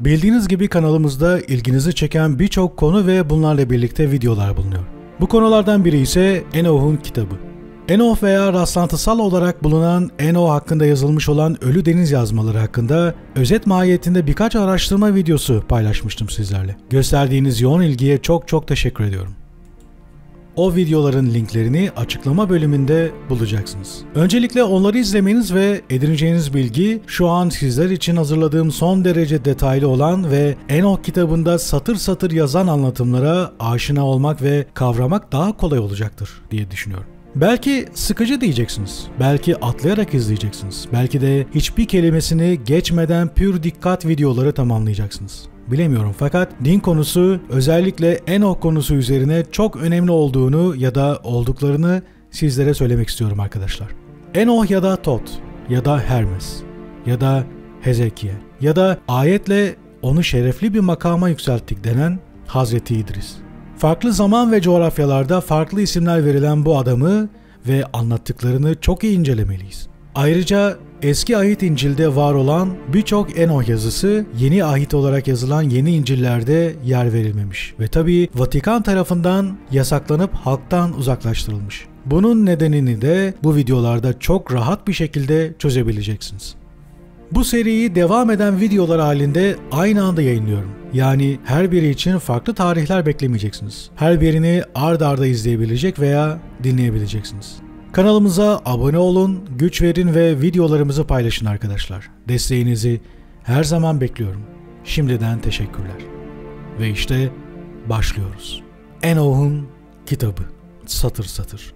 Bildiğiniz gibi kanalımızda ilginizi çeken birçok konu ve bunlarla birlikte videolar bulunuyor. Bu konulardan biri ise Enoch'un kitabı. Enoch veya rastlantısal olarak bulunan Enoch hakkında yazılmış olan Ölü Deniz yazmaları hakkında özet mahiyetinde birkaç araştırma videosu paylaşmıştım sizlerle. Gösterdiğiniz yoğun ilgiye çok teşekkür ediyorum. O videoların linklerini açıklama bölümünde bulacaksınız. Öncelikle onları izlemeniz ve edineceğiniz bilgi şu an sizler için hazırladığım son derece detaylı olan ve Enoch kitabında satır satır yazan anlatımlara aşina olmak ve kavramak daha kolay olacaktır diye düşünüyorum. Belki sıkıcı diyeceksiniz, belki atlayarak izleyeceksiniz, belki de hiçbir kelimesini geçmeden pür dikkat videoları tamamlayacaksınız. Bilemiyorum fakat din konusu özellikle Enoch konusu üzerine çok önemli olduğunu ya da olduklarını sizlere söylemek istiyorum arkadaşlar. Enoch ya da Tot ya da Hermes ya da Hezekiel ya da ayetle onu şerefli bir makama yükselttik denen Hazreti İdris. Farklı zaman ve coğrafyalarda farklı isimler verilen bu adamı ve anlattıklarını çok iyi incelemeliyiz. Ayrıca Eski Ahit İncil'de var olan birçok Enoch yazısı Yeni Ahit olarak yazılan Yeni İncil'lerde yer verilmemiş ve tabii Vatikan tarafından yasaklanıp halktan uzaklaştırılmış. Bunun nedenini de bu videolarda çok rahat bir şekilde çözebileceksiniz. Bu seriyi devam eden videolar halinde aynı anda yayınlıyorum. Yani her biri için farklı tarihler beklemeyeceksiniz. Her birini ard arda izleyebilecek veya dinleyebileceksiniz. Kanalımıza abone olun, güç verin ve videolarımızı paylaşın arkadaşlar. Desteğinizi her zaman bekliyorum. Şimdiden teşekkürler. Ve işte başlıyoruz. Enoch'un kitabı. Satır satır.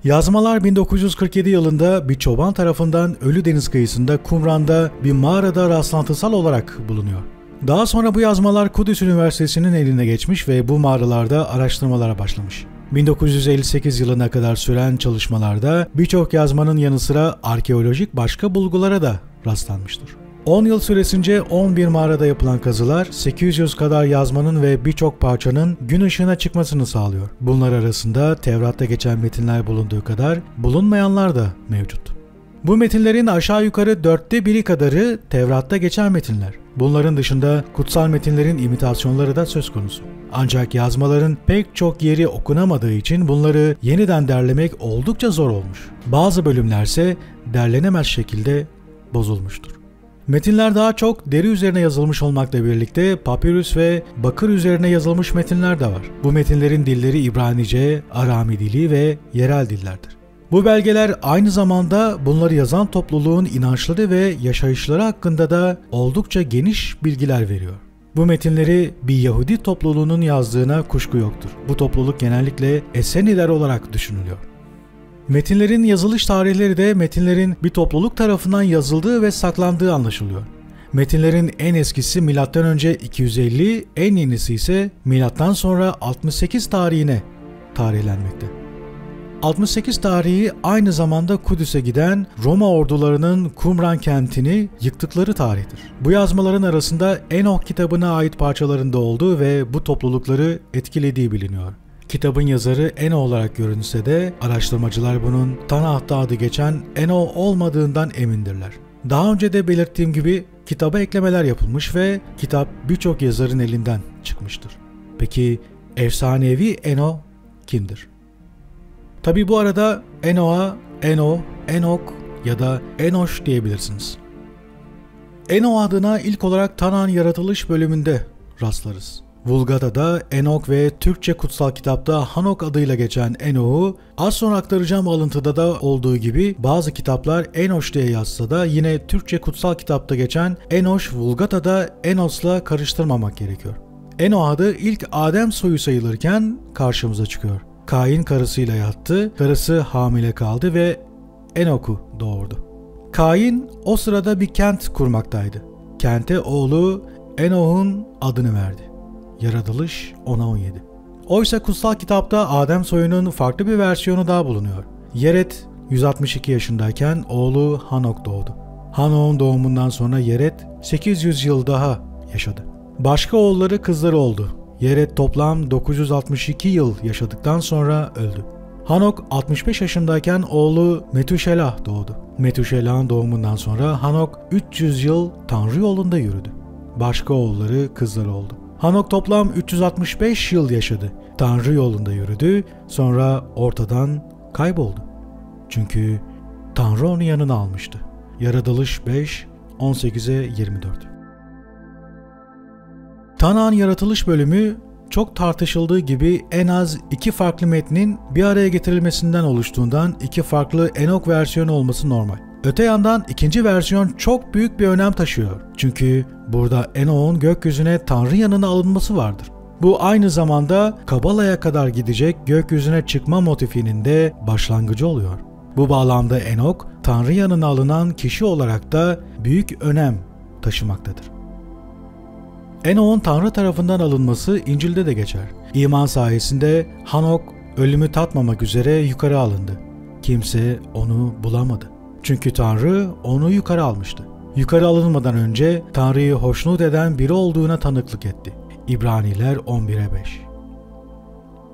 Yazmalar 1947 yılında bir çoban tarafından Ölü Deniz kıyısında Kumran'da bir mağarada rastlantısal olarak bulunuyor. Daha sonra bu yazmalar Kudüs Üniversitesi'nin eline geçmiş ve bu mağaralarda araştırmalara başlamış. 1958 yılına kadar süren çalışmalarda birçok yazmanın yanı sıra arkeolojik başka bulgulara da rastlanmıştır. 10 yıl süresince 11 mağarada yapılan kazılar 800 kadar yazmanın ve birçok parçanın gün ışığına çıkmasını sağlıyor. Bunlar arasında Tevrat'ta geçen metinler bulunduğu kadar bulunmayanlar da mevcut. Bu metinlerin aşağı yukarı 1/4 kadarı Tevrat'ta geçen metinler. Bunların dışında kutsal metinlerin imitasyonları da söz konusu. Ancak yazmaların pek çok yeri okunamadığı için bunları yeniden derlemek oldukça zor olmuş. Bazı bölümlerse derlenemez şekilde bozulmuştur. Metinler daha çok deri üzerine yazılmış olmakla birlikte papirüs ve bakır üzerine yazılmış metinler de var. Bu metinlerin dilleri İbranice, Arami dili ve yerel dillerdir. Bu belgeler aynı zamanda bunları yazan topluluğun inançları ve yaşayışları hakkında da oldukça geniş bilgiler veriyor. Bu metinleri bir Yahudi topluluğunun yazdığına kuşku yoktur. Bu topluluk genellikle Eseniler olarak düşünülüyor. Metinlerin yazılış tarihleri de metinlerin bir topluluk tarafından yazıldığı ve saklandığı anlaşılıyor. Metinlerin en eskisi M.Ö. 250, en yenisi ise M.Ö. 68 tarihine tarihlenmekte. 68 tarihi aynı zamanda Kudüs'e giden Roma ordularının Kumran kentini yıktıkları tarihtir. Bu yazmaların arasında Enoch kitabına ait parçalarında olduğu ve bu toplulukları etkilediği biliniyor. Kitabın yazarı Enoch olarak görünse de araştırmacılar bunun Tanah'ta adı geçen Enoch olmadığından emindirler. Daha önce de belirttiğim gibi kitaba eklemeler yapılmış ve kitap birçok yazarın elinden çıkmıştır. Peki efsanevi Enoch kimdir? Tabi bu arada Enoch'a Enoch ya da Enosh diyebilirsiniz. Enoch adına ilk olarak Tanah'ın yaratılış bölümünde rastlarız. Vulgata'da Enoch ve Türkçe kutsal kitapta Hanok adıyla geçen Enoch'u az sonra aktaracağım alıntıda da olduğu gibi bazı kitaplar Enosh diye yazsa da yine Türkçe kutsal kitapta geçen Enosh Vulgata'da Enos'la karıştırmamak gerekiyor. Enoch adı ilk Adem soyu sayılırken karşımıza çıkıyor. Kain karısıyla yattı, karısı hamile kaldı ve Enoch'u doğurdu. Kain o sırada bir kent kurmaktaydı. Kente oğlu Enoch'un adını verdi. Yaratılış 10'a 17. Oysa kutsal kitapta Adem soyunun farklı bir versiyonu daha bulunuyor. Yered 162 yaşındayken oğlu Hanok doğdu. Hanok'un doğumundan sonra Yered 800 yıl daha yaşadı. Başka oğulları kızları oldu. Yered toplam 962 yıl yaşadıktan sonra öldü. Hanok 65 yaşındayken oğlu Metuşelah doğdu. Metuşelah'ın doğumundan sonra Hanok 300 yıl Tanrı yolunda yürüdü. Başka oğulları, kızları oldu. Hanok toplam 365 yıl yaşadı. Tanrı yolunda yürüdü, sonra ortadan kayboldu. Çünkü Tanrı onu yanına almıştı. Yaratılış 5, 18'e 24. Tanak'ın yaratılış bölümü çok tartışıldığı gibi en az 2 farklı metnin bir araya getirilmesinden oluştuğundan 2 farklı Enok versiyonu olması normal. Öte yandan ikinci versiyon çok büyük bir önem taşıyor. Çünkü burada Enok'un gökyüzüne Tanrı yanına alınması vardır. Bu aynı zamanda Kabala'ya kadar gidecek gökyüzüne çıkma motifinin de başlangıcı oluyor. Bu bağlamda Enok, Tanrı yanına alınan kişi olarak da büyük önem taşımaktadır. Enok'un Tanrı tarafından alınması İncil'de de geçer. İman sayesinde Hanok ölümü tatmamak üzere yukarı alındı. Kimse onu bulamadı. Çünkü Tanrı onu yukarı almıştı. Yukarı alınmadan önce Tanrı'yı hoşnut eden biri olduğuna tanıklık etti. İbraniler 11'e 5.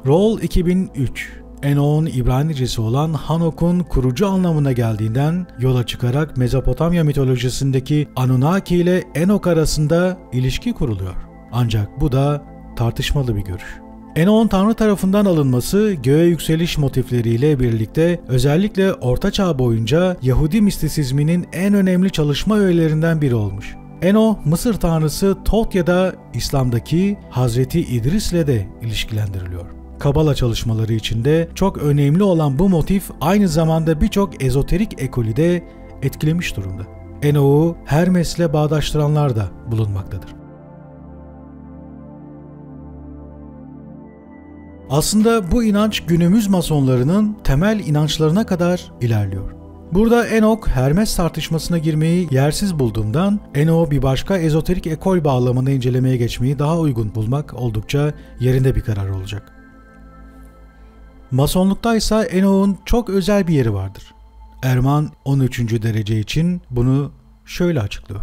Rol 2003. Enok'un İbranicesi olan Hanok'un kurucu anlamına geldiğinden yola çıkarak Mezopotamya mitolojisindeki Anunnaki ile Enok arasında ilişki kuruluyor. Ancak bu da tartışmalı bir görüş. Enok'un Tanrı tarafından alınması göğe yükseliş motifleriyle birlikte özellikle Orta Çağ boyunca Yahudi mistisizminin en önemli çalışma öğelerinden biri olmuş. Enok, Mısır tanrısı Tot ya da İslam'daki Hazreti İdris'le de ilişkilendiriliyor. Kabala çalışmaları içinde çok önemli olan bu motif aynı zamanda birçok ezoterik ekolü de etkilemiş durumda. Enok'u Hermes'le bağdaştıranlar da bulunmaktadır. Aslında bu inanç günümüz masonlarının temel inançlarına kadar ilerliyor. Burada Enok, Hermes tartışmasına girmeyi yersiz bulduğumdan Enok'u bir başka ezoterik ekol bağlamında incelemeye geçmeyi daha uygun bulmak oldukça yerinde bir karar olacak. Masonlukta ise Enok'un çok özel bir yeri vardır. Erman 13. derece için bunu şöyle açıklıyor.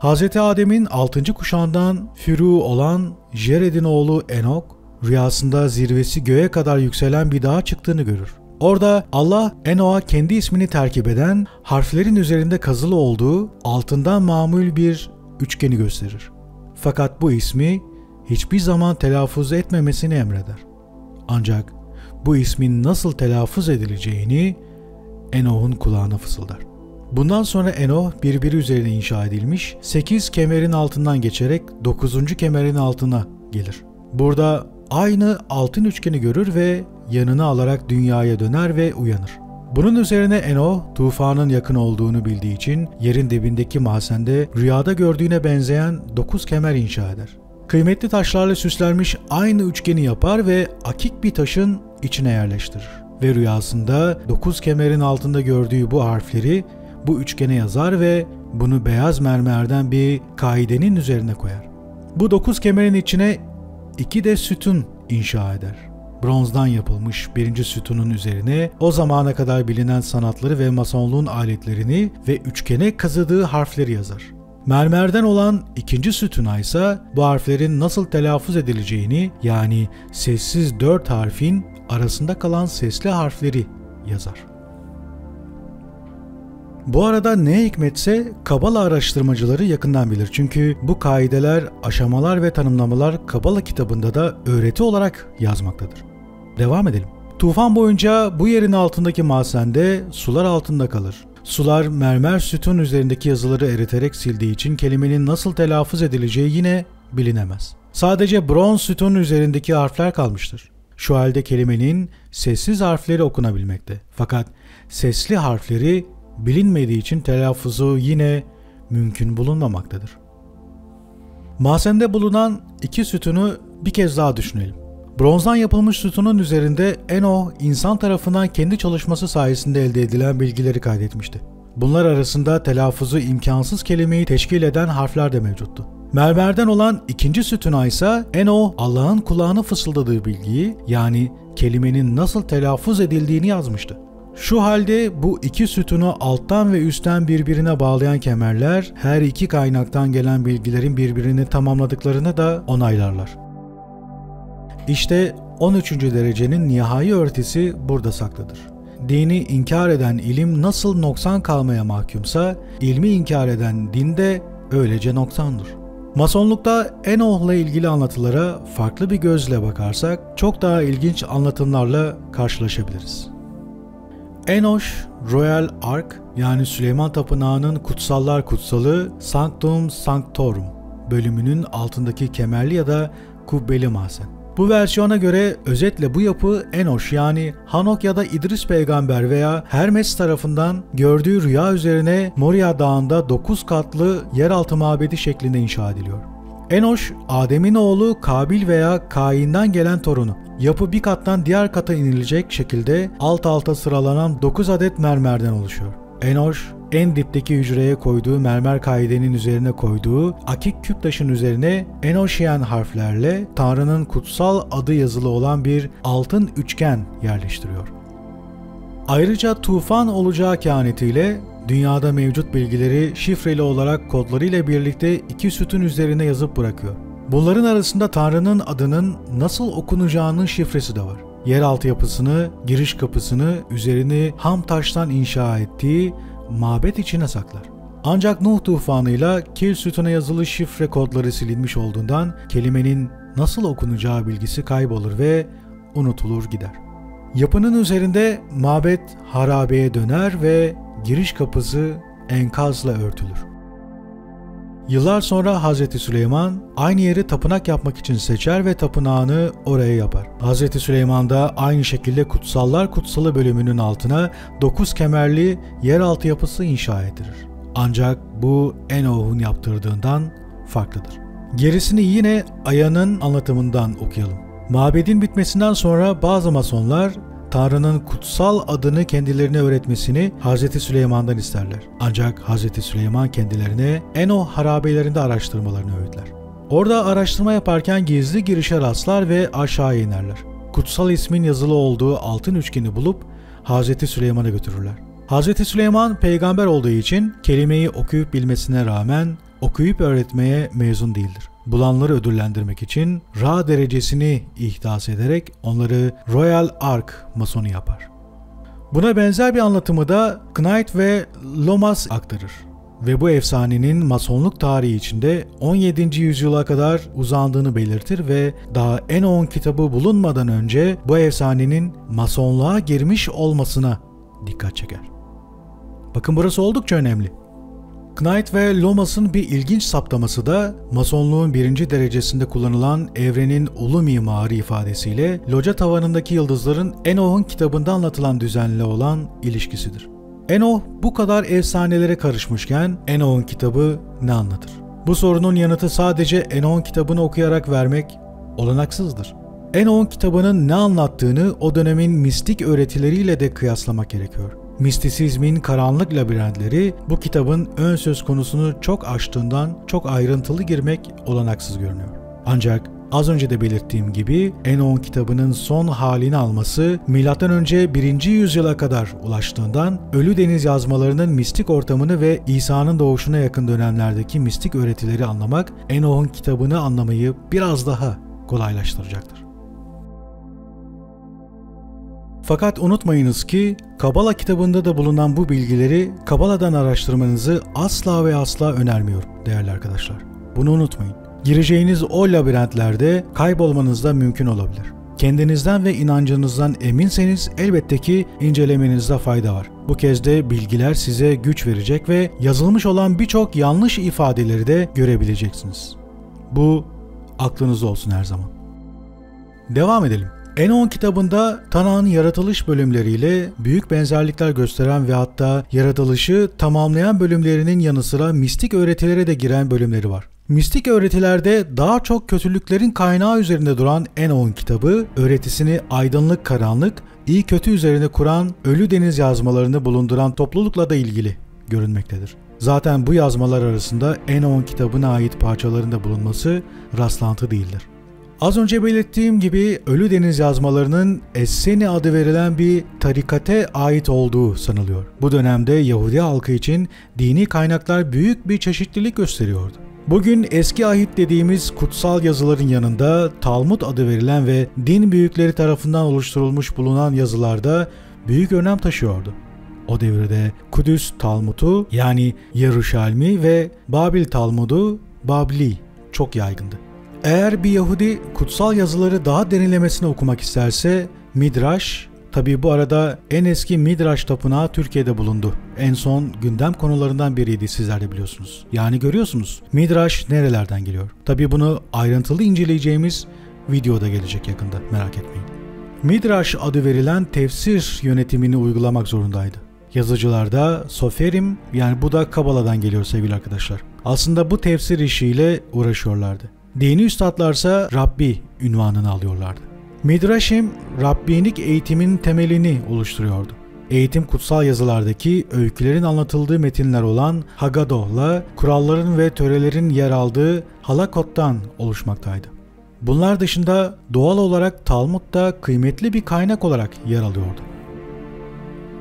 Hz. Adem'in 6. kuşağından Fürû olan Jered'in oğlu Enok, rüyasında zirvesi göğe kadar yükselen bir dağa çıktığını görür. Orada Allah Enok'a kendi ismini terkip eden harflerin üzerinde kazılı olduğu altından mamul bir üçgeni gösterir. Fakat bu ismi hiçbir zaman telaffuz etmemesini emreder. Ancak bu ismin nasıl telaffuz edileceğini Enok'un kulağına fısıldar. Bundan sonra Enok birbiri üzerine inşa edilmiş 8 kemerin altından geçerek 9. kemerin altına gelir. Burada aynı altın üçgeni görür ve yanına alarak dünyaya döner ve uyanır. Bunun üzerine Enok tufanın yakın olduğunu bildiği için yerin dibindeki mahzende rüyada gördüğüne benzeyen 9 kemer inşa eder. Kıymetli taşlarla süslenmiş aynı üçgeni yapar ve akik bir taşın içine yerleştirir. Ve rüyasında 9 kemerin altında gördüğü bu harfleri bu üçgene yazar ve bunu beyaz mermerden bir kaidenin üzerine koyar. Bu 9 kemerin içine 2 de sütun inşa eder. Bronzdan yapılmış birinci sütunun üzerine o zamana kadar bilinen sanatları ve masonluğun aletlerini ve üçgene kazıdığı harfleri yazar. Mermerden olan ikinci sütuna ise bu harflerin nasıl telaffuz edileceğini, yani sessiz 4 harfin arasında kalan sesli harfleri yazar. Bu arada ne hikmetse Kabala araştırmacıları yakından bilir. Çünkü bu kaideler, aşamalar ve tanımlamalar Kabala kitabında da öğreti olarak yazmaktadır. Devam edelim. Tufan boyunca bu yerin altındaki mahzende sular altında kalır. Sular mermer sütun üzerindeki yazıları eriterek sildiği için kelimenin nasıl telaffuz edileceği yine bilinemez. Sadece bronz sütunun üzerindeki harfler kalmıştır. Şu halde kelimenin sessiz harfleri okunabilmekte. Fakat sesli harfleri bilinmediği için telaffuzu yine mümkün bulunmamaktadır. Mahzende bulunan 2 sütunu bir kez daha düşünelim. Bronzdan yapılmış sütunun üzerinde Enok insan tarafından kendi çalışması sayesinde elde edilen bilgileri kaydetmişti. Bunlar arasında telaffuzu imkansız kelimeyi teşkil eden harfler de mevcuttu. Mermerden olan ikinci sütuna ise Enok Allah'ın kulağına fısıldadığı bilgiyi, yani kelimenin nasıl telaffuz edildiğini yazmıştı. Şu halde bu 2 sütunu alttan ve üstten birbirine bağlayan kemerler her iki kaynaktan gelen bilgilerin birbirini tamamladıklarını da onaylarlar. İşte 13. derecenin nihai öğretisi burada saklıdır. Dini inkar eden ilim nasıl noksan kalmaya mahkumsa, ilmi inkar eden din de öylece noksandır. Masonlukta Enoch'la ilgili anlatılara farklı bir gözle bakarsak çok daha ilginç anlatımlarla karşılaşabiliriz. Enoch, Royal Ark yani Süleyman Tapınağı'nın Kutsallar Kutsalı Sanctum Sanctorum bölümünün altındaki kemerli ya da kubbeli mahzen. Bu versiyona göre özetle bu yapı Enoch yani Hanok ya da İdris peygamber veya Hermes tarafından gördüğü rüya üzerine Moria Dağı'nda 9 katlı yeraltı mabedi şeklinde inşa ediliyor. Enoch, Adem'in oğlu Kabil veya Kain'den gelen torunu. Yapı bir kattan diğer kata inilecek şekilde alt alta sıralanan 9 adet mermerden oluşuyor. Enoch, en dipteki hücreye koyduğu mermer kaidenin üzerine koyduğu akik küp taşın üzerine Enochian harflerle Tanrı'nın kutsal adı yazılı olan bir altın üçgen yerleştiriyor. Ayrıca tufan olacağı kehanetiyle dünyada mevcut bilgileri şifreli olarak kodlarıyla birlikte iki sütun üzerine yazıp bırakıyor. Bunların arasında Tanrı'nın adının nasıl okunacağının şifresi de var. Yeraltı yapısını, giriş kapısını, üzerini ham taştan inşa ettiği mabet içine saklar. Ancak Nuh tufanıyla kil sütuna yazılı şifre kodları silinmiş olduğundan kelimenin nasıl okunacağı bilgisi kaybolur ve unutulur gider. Yapının üzerinde mabet harabeye döner ve giriş kapısı enkazla örtülür. Yıllar sonra Hz. Süleyman aynı yeri tapınak yapmak için seçer ve tapınağını oraya yapar. Hz. Süleyman da aynı şekilde Kutsallar Kutsalı bölümünün altına 9 kemerli yeraltı yapısı inşa ettirir. Ancak bu Enoch'un yaptırdığından farklıdır. Gerisini yine Aya'nın anlatımından okuyalım. Mabedin bitmesinden sonra bazı masonlar Tanrı'nın kutsal adını kendilerine öğretmesini Hz. Süleyman'dan isterler. Ancak Hz. Süleyman kendilerine Enoch harabelerinde araştırmalarını öğütler. Orada araştırma yaparken gizli girişe rastlar ve aşağı inerler. Kutsal ismin yazılı olduğu altın üçgeni bulup Hz. Süleyman'a götürürler. Hz. Süleyman peygamber olduğu için kelimeyi okuyup bilmesine rağmen okuyup öğretmeye mezun değildir. Bulanları ödüllendirmek için Ra derecesini ihdas ederek onları Royal Ark masonu yapar. Buna benzer bir anlatımı da Knight ve Lomas aktarır. Ve bu efsanenin masonluk tarihi içinde 17. yüzyıla kadar uzandığını belirtir ve daha Enoch'un kitabı bulunmadan önce bu efsanenin masonluğa girmiş olmasına dikkat çeker. Bakın burası oldukça önemli. Knight ve Lomas'ın bir ilginç saptaması da masonluğun 1. derecesinde kullanılan evrenin ulu mimarı ifadesiyle loca tavanındaki yıldızların Enoch'un kitabında anlatılan düzenle olan ilişkisidir. Enoch bu kadar efsanelere karışmışken Enoch'un kitabı ne anlatır? Bu sorunun yanıtı sadece Enoch'un kitabını okuyarak vermek olanaksızdır. Enoch'un kitabının ne anlattığını o dönemin mistik öğretileriyle de kıyaslamak gerekiyor. Mistisizmin karanlık labirentleri bu kitabın ön söz konusunu çok aştığından çok ayrıntılı girmek olanaksız görünüyor. Ancak az önce de belirttiğim gibi Enoch'un kitabının son halini alması M.Ö. 1. yüzyıla kadar ulaştığından Ölü Deniz yazmalarının mistik ortamını ve İsa'nın doğuşuna yakın dönemlerdeki mistik öğretileri anlamak Enoch'un kitabını anlamayı biraz daha kolaylaştıracaktır. Fakat unutmayınız ki Kabala kitabında da bulunan bu bilgileri Kabala'dan araştırmanızı asla ve asla önermiyorum değerli arkadaşlar. Bunu unutmayın. Gireceğiniz o labirentlerde kaybolmanız da mümkün olabilir. Kendinizden ve inancınızdan eminseniz elbette ki incelemenizde fayda var. Bu kez de bilgiler size güç verecek ve yazılmış olan birçok yanlış ifadeleri de görebileceksiniz. Bu aklınızda olsun her zaman. Devam edelim. Enoch'un kitabında Tanrı'nın yaratılış bölümleriyle büyük benzerlikler gösteren ve hatta yaratılışı tamamlayan bölümlerinin yanı sıra mistik öğretilere de giren bölümleri var. Mistik öğretilerde daha çok kötülüklerin kaynağı üzerinde duran Enoch'un kitabı, öğretisini aydınlık karanlık, iyi kötü üzerine kuran Ölü Deniz yazmalarını bulunduran toplulukla da ilgili görünmektedir. Zaten bu yazmalar arasında Enoch'un kitabına ait parçaların da bulunması rastlantı değildir. Az önce belirttiğim gibi Ölü Deniz yazmalarının Esseni adı verilen bir tarikate ait olduğu sanılıyor. Bu dönemde Yahudi halkı için dini kaynaklar büyük bir çeşitlilik gösteriyordu. Bugün eski ahit dediğimiz kutsal yazıların yanında Talmud adı verilen ve din büyükleri tarafından oluşturulmuş bulunan yazılarda büyük önem taşıyordu. O devirde Kudüs Talmud'u yani Yeruşalmi ve Babil Talmud'u Babli çok yaygındı. Eğer bir Yahudi kutsal yazıları daha derinlemesine okumak isterse Midraş, tabi bu arada en eski Midraş tapınağı Türkiye'de bulundu. En son gündem konularından biriydi, sizler de biliyorsunuz. Yani görüyorsunuz Midraş nerelerden geliyor. Tabi bunu ayrıntılı inceleyeceğimiz videoda gelecek yakında, merak etmeyin. Midraş adı verilen tefsir yönetimini uygulamak zorundaydı. Yazıcılar da Soferim, yani bu da Kabala'dan geliyor sevgili arkadaşlar. Aslında bu tefsir işiyle uğraşıyorlardı. Dini üstadlarsa Rabbi unvanını alıyorlardı. Midraşim, Rabbinik eğitimin temelini oluşturuyordu. Eğitim kutsal yazılardaki öykülerin anlatıldığı metinler olan Haggadah'la kuralların ve törelerin yer aldığı Halakot'tan oluşmaktaydı. Bunlar dışında doğal olarak Talmud da kıymetli bir kaynak olarak yer alıyordu.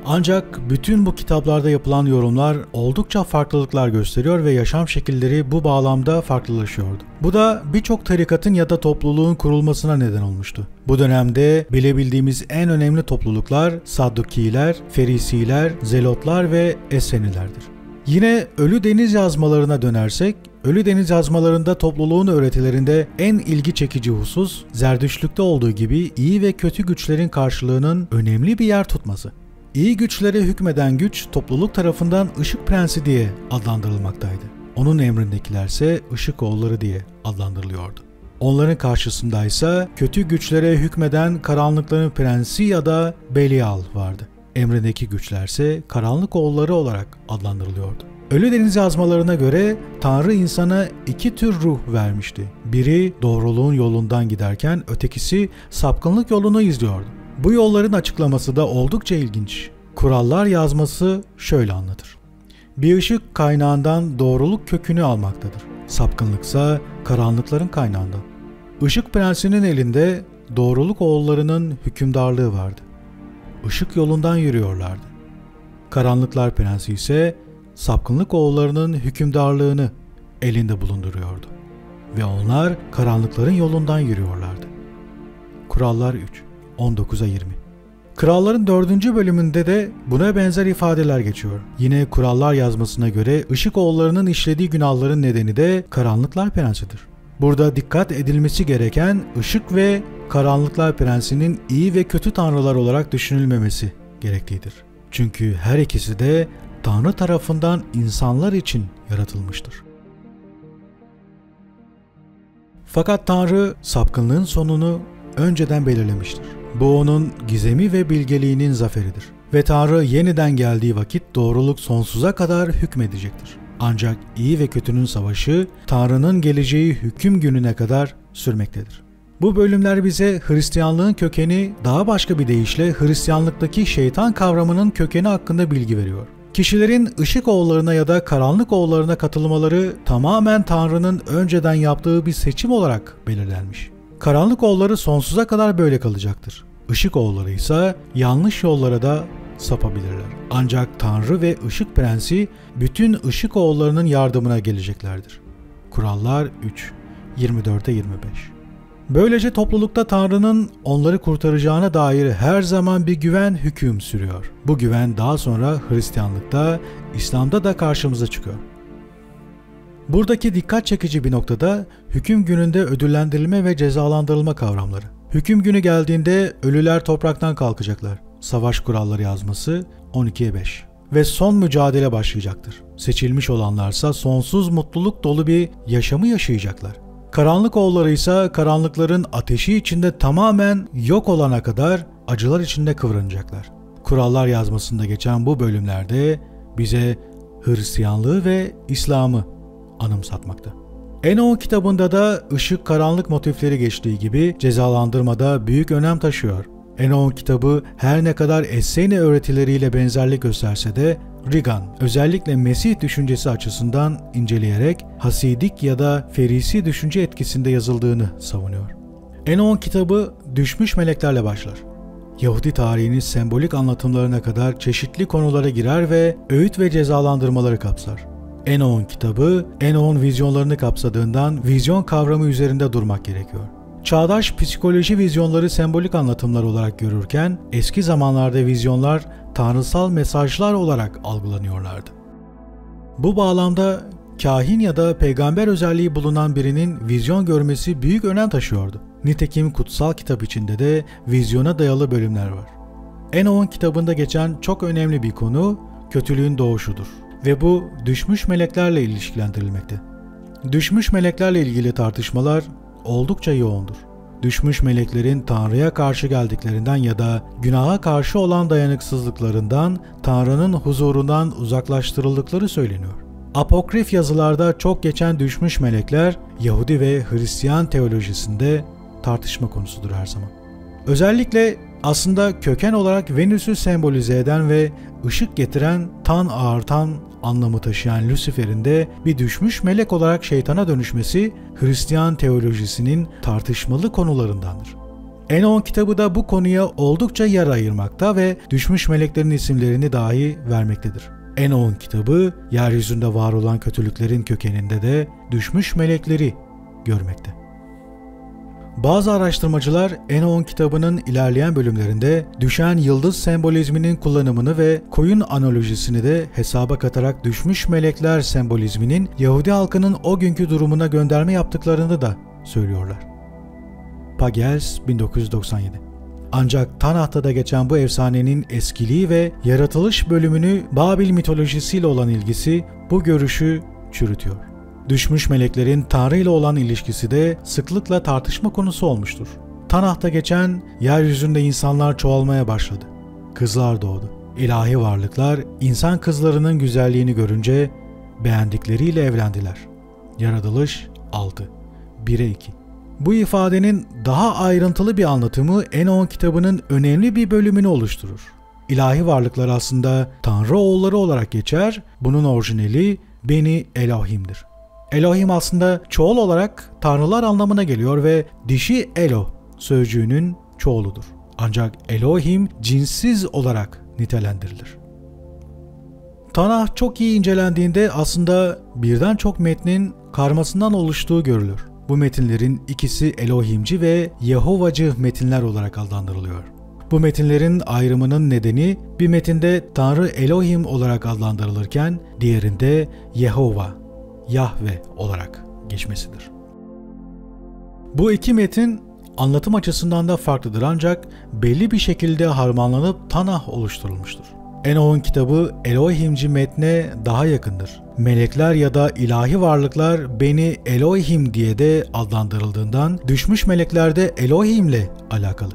Ancak bütün bu kitaplarda yapılan yorumlar oldukça farklılıklar gösteriyor ve yaşam şekilleri bu bağlamda farklılaşıyordu. Bu da birçok tarikatın ya da topluluğun kurulmasına neden olmuştu. Bu dönemde bilebildiğimiz en önemli topluluklar Saddukiler, Ferisiler, Zelotlar ve Essenilerdir. Yine Ölü Deniz yazmalarına dönersek, Ölü Deniz yazmalarında topluluğun öğretilerinde en ilgi çekici husus, Zerdüştlük'te olduğu gibi iyi ve kötü güçlerin karşılığının önemli bir yer tutması. İyi güçlere hükmeden güç topluluk tarafından ışık prensi diye adlandırılmaktaydı. Onun emrindekilerse ışık oğulları diye adlandırılıyordu. Onların karşısındaysa kötü güçlere hükmeden karanlıkların prensi ya da Belial vardı. Emrindeki güçlerse karanlık oğulları olarak adlandırılıyordu. Ölü Deniz yazmalarına göre Tanrı insana iki tür ruh vermişti. Biri doğruluğun yolundan giderken ötekisi sapkınlık yolunu izliyordu. Bu yolların açıklaması da oldukça ilginç. Kurallar yazması şöyle anlatır. Bir ışık kaynağından doğruluk kökünü almaktadır. Sapkınlıksa karanlıkların kaynağından. Işık prensinin elinde doğruluk oğullarının hükümdarlığı vardı. Işık yolundan yürüyorlardı. Karanlıklar prensi ise sapkınlık oğullarının hükümdarlığını elinde bulunduruyordu. Ve onlar karanlıkların yolundan yürüyorlardı. Kurallar 3 19'a 20. Kralların 4. bölümünde de buna benzer ifadeler geçiyor. Yine kurallar yazmasına göre ışık oğullarının işlediği günahların nedeni de karanlıklar prensidir. Burada dikkat edilmesi gereken ışık ve karanlıklar prensinin iyi ve kötü tanrılar olarak düşünülmemesi gerektiğidir. Çünkü her ikisi de Tanrı tarafından insanlar için yaratılmıştır. Fakat Tanrı sapkınlığın sonunu önceden belirlemiştir. Bu onun gizemi ve bilgeliğinin zaferidir. Ve Tanrı yeniden geldiği vakit doğruluk sonsuza kadar hükmedecektir. Ancak iyi ve kötünün savaşı Tanrı'nın geleceği hüküm gününe kadar sürmektedir. Bu bölümler bize Hristiyanlığın kökeni, daha başka bir deyişle Hristiyanlıktaki şeytan kavramının kökeni hakkında bilgi veriyor. Kişilerin ışık oğullarına ya da karanlık oğullarına katılmaları tamamen Tanrı'nın önceden yaptığı bir seçim olarak belirlenmiş. Karanlık oğulları sonsuza kadar böyle kalacaktır. Işık oğulları ise yanlış yollara da sapabilirler. Ancak Tanrı ve Işık Prensi bütün ışık oğullarının yardımına geleceklerdir. Kurallar 3 24'e 25. Böylece toplulukta Tanrı'nın onları kurtaracağına dair her zaman bir güven hüküm sürüyor. Bu güven daha sonra Hristiyanlıkta, İslam'da da karşımıza çıkıyor. Buradaki dikkat çekici bir noktada hüküm gününde ödüllendirilme ve cezalandırılma kavramları. Hüküm günü geldiğinde ölüler topraktan kalkacaklar. Savaş kuralları yazması 12'ye 5. Ve son mücadele başlayacaktır. Seçilmiş olanlarsa sonsuz mutluluk dolu bir yaşamı yaşayacaklar. Karanlık oğulları ise karanlıkların ateşi içinde tamamen yok olana kadar acılar içinde kıvranacaklar. Kurallar yazmasında geçen bu bölümlerde bize Hristiyanlığı ve İslam'ı anımsatmakta. Enoch kitabında da ışık karanlık motifleri geçtiği gibi cezalandırmada büyük önem taşıyor. Enoch kitabı her ne kadar Essene öğretileriyle benzerlik gösterse de Reagan özellikle Mesih düşüncesi açısından inceleyerek Hasidik ya da Ferisi düşünce etkisinde yazıldığını savunuyor. Enoch kitabı düşmüş meleklerle başlar. Yahudi tarihinin sembolik anlatımlarına kadar çeşitli konulara girer ve öğüt ve cezalandırmaları kapsar. Enoch'un kitabı, Enoch'un vizyonlarını kapsadığından vizyon kavramı üzerinde durmak gerekiyor. Çağdaş psikoloji vizyonları sembolik anlatımlar olarak görürken, eski zamanlarda vizyonlar tanrısal mesajlar olarak algılanıyorlardı. Bu bağlamda kahin ya da peygamber özelliği bulunan birinin vizyon görmesi büyük önem taşıyordu. Nitekim kutsal kitap içinde de vizyona dayalı bölümler var. Enoch'un kitabında geçen çok önemli bir konu kötülüğün doğuşudur ve bu düşmüş meleklerle ilişkilendirilmekte. Düşmüş meleklerle ilgili tartışmalar oldukça yoğundur. Düşmüş meleklerin Tanrı'ya karşı geldiklerinden ya da günaha karşı olan dayanıksızlıklarından Tanrı'nın huzurundan uzaklaştırıldıkları söyleniyor. Apokrif yazılarda çok geçen düşmüş melekler Yahudi ve Hristiyan teolojisinde tartışma konusudur her zaman. Özellikle aslında köken olarak Venüs'ü sembolize eden ve ışık getiren, tan ağartan anlamı taşıyan Lucifer'in de bir düşmüş melek olarak şeytana dönüşmesi Hristiyan teolojisinin tartışmalı konularındandır. Enoch'un kitabı da bu konuya oldukça yer ayırmakta ve düşmüş meleklerin isimlerini dahi vermektedir. Enoch'un kitabı yeryüzünde var olan kötülüklerin kökeninde de düşmüş melekleri görmekte. Bazı araştırmacılar Enoch'un kitabının ilerleyen bölümlerinde düşen yıldız sembolizminin kullanımını ve koyun analojisini de hesaba katarak düşmüş melekler sembolizminin Yahudi halkının o günkü durumuna gönderme yaptıklarını da söylüyorlar. Pagels 1997. Ancak Tanah'ta da geçen bu efsanenin eskiliği ve yaratılış bölümünü Babil mitolojisiyle olan ilgisi bu görüşü çürütüyor. Düşmüş meleklerin Tanrı ile olan ilişkisi de sıklıkla tartışma konusu olmuştur. Tanah'ta geçen yeryüzünde insanlar çoğalmaya başladı. Kızlar doğdu. İlahi varlıklar insan kızlarının güzelliğini görünce beğendikleriyle evlendiler. Yaratılış 6. 1'e 2. Bu ifadenin daha ayrıntılı bir anlatımı Enoch'un kitabının önemli bir bölümünü oluşturur. İlahi varlıklar aslında Tanrı oğulları olarak geçer, bunun orijinali Beni Elohim'dir. Elohim aslında çoğul olarak tanrılar anlamına geliyor ve dişi Elo sözcüğünün çoğuludur. Ancak Elohim cinsiz olarak nitelendirilir. Tanah çok iyi incelendiğinde aslında birden çok metnin karmasından oluştuğu görülür. Bu metinlerin ikisi Elohimci ve Yehovacı metinler olarak adlandırılıyor. Bu metinlerin ayrımının nedeni bir metinde Tanrı Elohim olarak adlandırılırken diğerinde Yehova, Yahve olarak geçmesidir. Bu iki metin anlatım açısından da farklıdır ancak belli bir şekilde harmanlanıp Tanah oluşturulmuştur. Enoch'un kitabı Elohimci metne daha yakındır. Melekler ya da ilahi varlıklar Beni Elohim diye de adlandırıldığından düşmüş melekler de Elohim'le alakalı.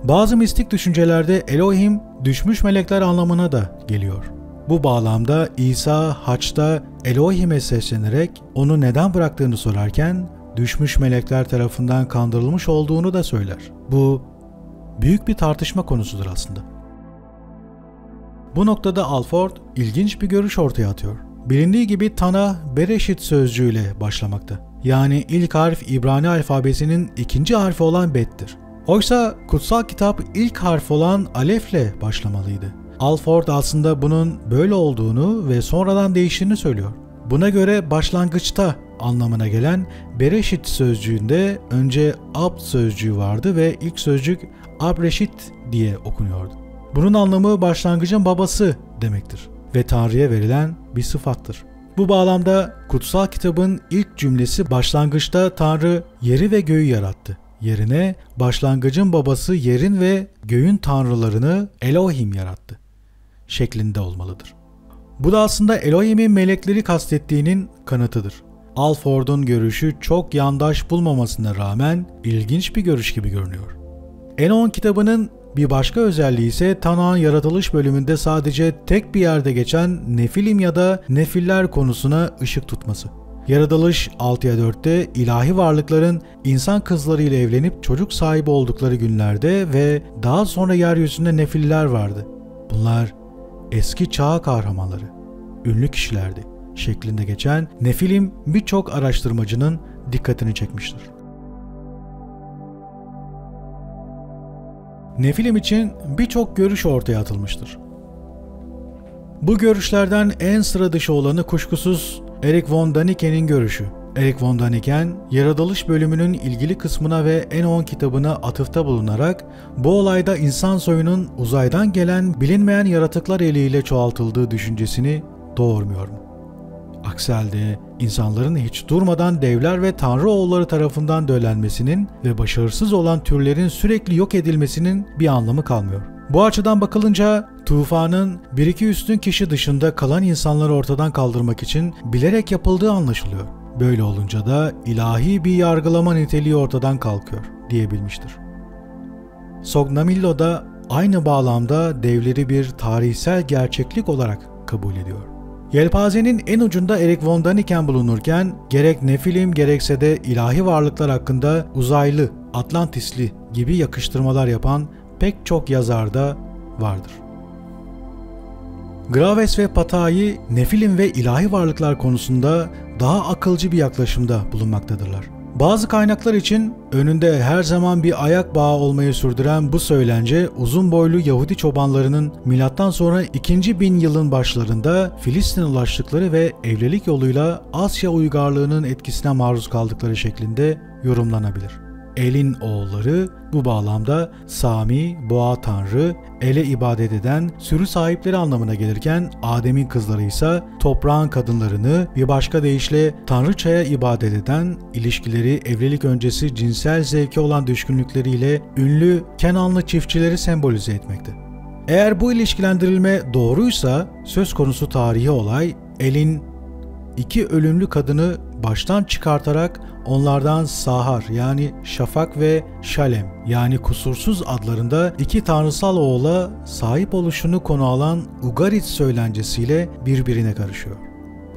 Bazı mistik düşüncelerde Elohim düşmüş melekler anlamına da geliyor. Bu bağlamda İsa haçta Elohim'e seslenerek onu neden bıraktığını sorarken düşmüş melekler tarafından kandırılmış olduğunu da söyler. Bu büyük bir tartışma konusudur aslında. Bu noktada Alford ilginç bir görüş ortaya atıyor. Bilindiği gibi Tanah Bereşit sözcüğüyle başlamakta. Yani ilk harf İbrani alfabesinin ikinci harfi olan Bet'tir. Oysa kutsal kitap ilk harf olan Alef'le başlamalıydı. Alford aslında bunun böyle olduğunu ve sonradan değiştiğini söylüyor. Buna göre başlangıçta anlamına gelen Bereşit sözcüğünde önce Ab sözcüğü vardı ve ilk sözcük Abreşit diye okunuyordu. Bunun anlamı başlangıcın babası demektir ve Tanrı'ya verilen bir sıfattır. Bu bağlamda kutsal kitabın ilk cümlesi başlangıçta Tanrı yeri ve göğü yarattı. Yerine başlangıcın babası yerin ve göğün tanrılarını Elohim yarattı şeklinde olmalıdır. Bu da aslında Elohim'in melekleri kastettiğinin kanıtıdır. Alford'un görüşü çok yandaş bulmamasına rağmen ilginç bir görüş gibi görünüyor. Enoch'un kitabının bir başka özelliği ise Tanah'ın yaratılış bölümünde sadece tek bir yerde geçen Nefilim ya da Nefiller konusuna ışık tutması. Yaratılış 6'ya 4'te ilahi varlıkların insan kızlarıyla evlenip çocuk sahibi oldukları günlerde ve daha sonra yeryüzünde Nefiller vardı. Bunlar eski çağ kahramanları, ünlü kişilerdi şeklinde geçen Nefilim birçok araştırmacının dikkatini çekmiştir. Nefilim için birçok görüş ortaya atılmıştır. Bu görüşlerden en sıra dışı olanı kuşkusuz Erich von Daniken'in görüşü. Erich von Daniken, yaratılış bölümünün ilgili kısmına ve En-On kitabına atıfta bulunarak bu olayda insan soyunun uzaydan gelen bilinmeyen yaratıklar eliyle çoğaltıldığı düşüncesini doğurmuyor mu? Aksi halde insanların hiç durmadan devler ve tanrı oğulları tarafından döllenmesinin ve başarısız olan türlerin sürekli yok edilmesinin bir anlamı kalmıyor. Bu açıdan bakılınca tufanın bir iki üstün kişi dışında kalan insanları ortadan kaldırmak için bilerek yapıldığı anlaşılıyor. Böyle olunca da ilahi bir yargılama niteliği ortadan kalkıyor diyebilmiştir. Sognamillo da aynı bağlamda devleri bir tarihsel gerçeklik olarak kabul ediyor. Yelpazenin en ucunda Erich von Daniken bulunurken gerek Nefilim gerekse de ilahi varlıklar hakkında uzaylı, Atlantisli gibi yakıştırmalar yapan pek çok yazar da vardır. Graves ve Patay, Nefilim ve ilahi varlıklar konusunda daha akılcı bir yaklaşımda bulunmaktadırlar. Bazı kaynaklar için önünde her zaman bir ayak bağı olmayı sürdüren bu söylence uzun boylu Yahudi çobanlarının milattan sonra 2000 yılın başlarında Filistin'e ulaştıkları ve evlilik yoluyla Asya uygarlığının etkisine maruz kaldıkları şeklinde yorumlanabilir. El'in oğulları bu bağlamda Sami, boğa tanrı, El'e ibadet eden sürü sahipleri anlamına gelirken Adem'in kızları ise toprağın kadınlarını, bir başka deyişle tanrıçaya ibadet eden, ilişkileri evlilik öncesi cinsel zevke olan düşkünlükleriyle ünlü Kenanlı çiftçileri sembolize etmekte. Eğer bu ilişkilendirilme doğruysa söz konusu tarihi olay El'in iki ölümlü kadını baştan çıkartarak onlardan Sahar yani Şafak ve Şalem yani kusursuz adlarında iki tanrısal oğula sahip oluşunu konu alan Ugarit söylencesiyle birbirine karışıyor.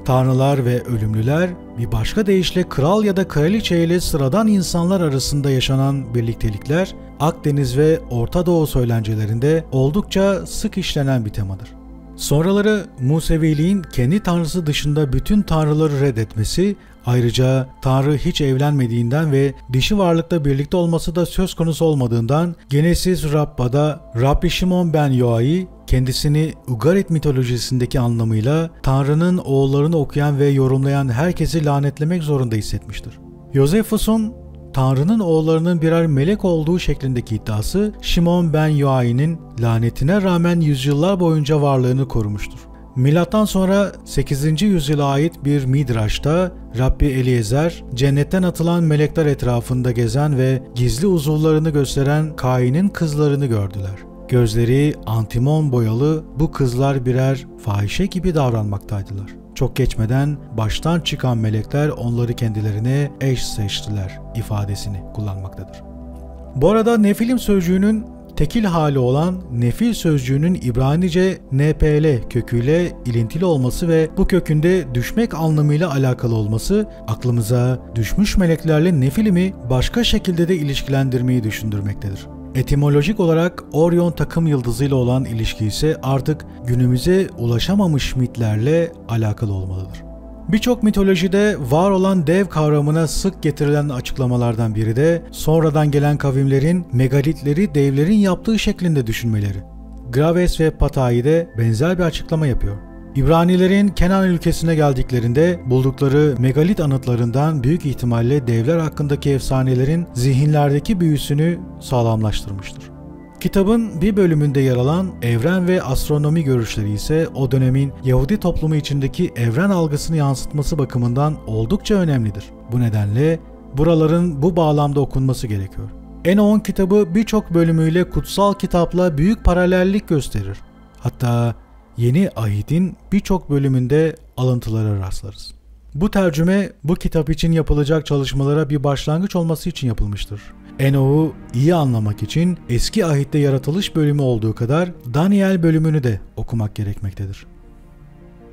Tanrılar ve ölümlüler bir başka deyişle kral ya da kraliçe ile sıradan insanlar arasında yaşanan birliktelikler Akdeniz ve Orta Doğu söylencelerinde oldukça sık işlenen bir temadır. Sonraları Museviliğin kendi tanrısı dışında bütün tanrıları reddetmesi, ayrıca tanrı hiç evlenmediğinden ve dişi varlıkla birlikte olması da söz konusu olmadığından Genesis Rabba'da Rabbi Shimon ben Yoai kendisini Ugarit mitolojisindeki anlamıyla Tanrı'nın oğullarını okuyan ve yorumlayan herkesi lanetlemek zorunda hissetmiştir. Josephus'un Tanrı'nın oğullarının birer melek olduğu şeklindeki iddiası Shimon ben Yoai'nin lanetine rağmen yüzyıllar boyunca varlığını korumuştur. Milattan sonra 8. yüzyıla ait bir Midraş'ta Rabbi Eliezer, cennetten atılan melekler etrafında gezen ve gizli uzuvlarını gösteren Kain'in kızlarını gördüler. Gözleri antimon boyalı bu kızlar birer fahişe gibi davranmaktaydılar. Çok geçmeden baştan çıkan melekler onları kendilerine eş seçtiler ifadesini kullanmaktadır. Bu arada Nefilim sözcüğünün tekil hali olan Nefil sözcüğünün İbranice NPL köküyle ilintili olması ve bu kökünde düşmek anlamıyla alakalı olması aklımıza düşmüş meleklerle Nefilim'i başka şekilde de ilişkilendirmeyi düşündürmektedir. Etimolojik olarak Orion takım yıldızıyla olan ilişki ise artık günümüze ulaşamamış mitlerle alakalı olmalıdır. Birçok mitolojide var olan dev kavramına sık getirilen açıklamalardan biri de sonradan gelen kavimlerin megalitleri devlerin yaptığı şeklinde düşünmeleri. Graves ve Patay de benzer bir açıklama yapıyor. İbranilerin Kenan ülkesine geldiklerinde buldukları megalit anıtlarından büyük ihtimalle devler hakkındaki efsanelerin zihinlerdeki büyüsünü sağlamlaştırmıştır. Kitabın bir bölümünde yer alan evren ve astronomi görüşleri ise o dönemin Yahudi toplumu içindeki evren algısını yansıtması bakımından oldukça önemlidir. Bu nedenle buraların bu bağlamda okunması gerekiyor. En-On kitabı birçok bölümüyle kutsal kitapla büyük paralellik gösterir. Hatta Yeni Ahit'in birçok bölümünde alıntılara rastlarız. Bu tercüme bu kitap için yapılacak çalışmalara bir başlangıç olması için yapılmıştır. En-On'u iyi anlamak için Eski Ahit'te yaratılış bölümü olduğu kadar Daniel bölümünü de okumak gerekmektedir.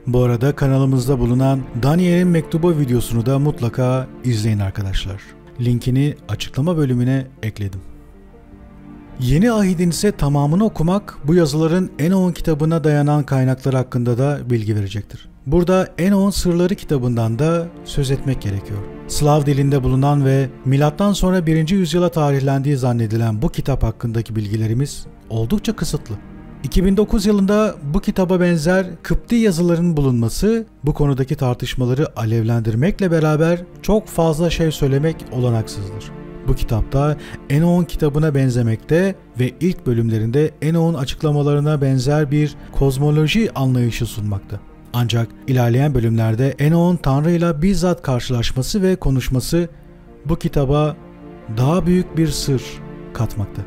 Bu arada kanalımızda bulunan Daniel'in mektubu videosunu da mutlaka izleyin arkadaşlar. Linkini açıklama bölümüne ekledim. Yeni Ahit'in ise tamamını okumak bu yazıların En-On kitabına dayanan kaynaklar hakkında da bilgi verecektir. Burada En-On Sırları kitabından da söz etmek gerekiyor. Slav dilinde bulunan ve milattan sonra 1. yüzyıla tarihlendiği zannedilen bu kitap hakkındaki bilgilerimiz oldukça kısıtlı. 2009 yılında bu kitaba benzer Kıpti yazıların bulunması bu konudaki tartışmaları alevlendirmekle beraber çok fazla şey söylemek olanaksızdır. Bu kitapta Enoch'un kitabına benzemekte ve ilk bölümlerinde Enoch'un açıklamalarına benzer bir kozmoloji anlayışı sunmakta. Ancak ilerleyen bölümlerde Enoch'un Tanrı'yla bizzat karşılaşması ve konuşması bu kitaba daha büyük bir sır katmakta.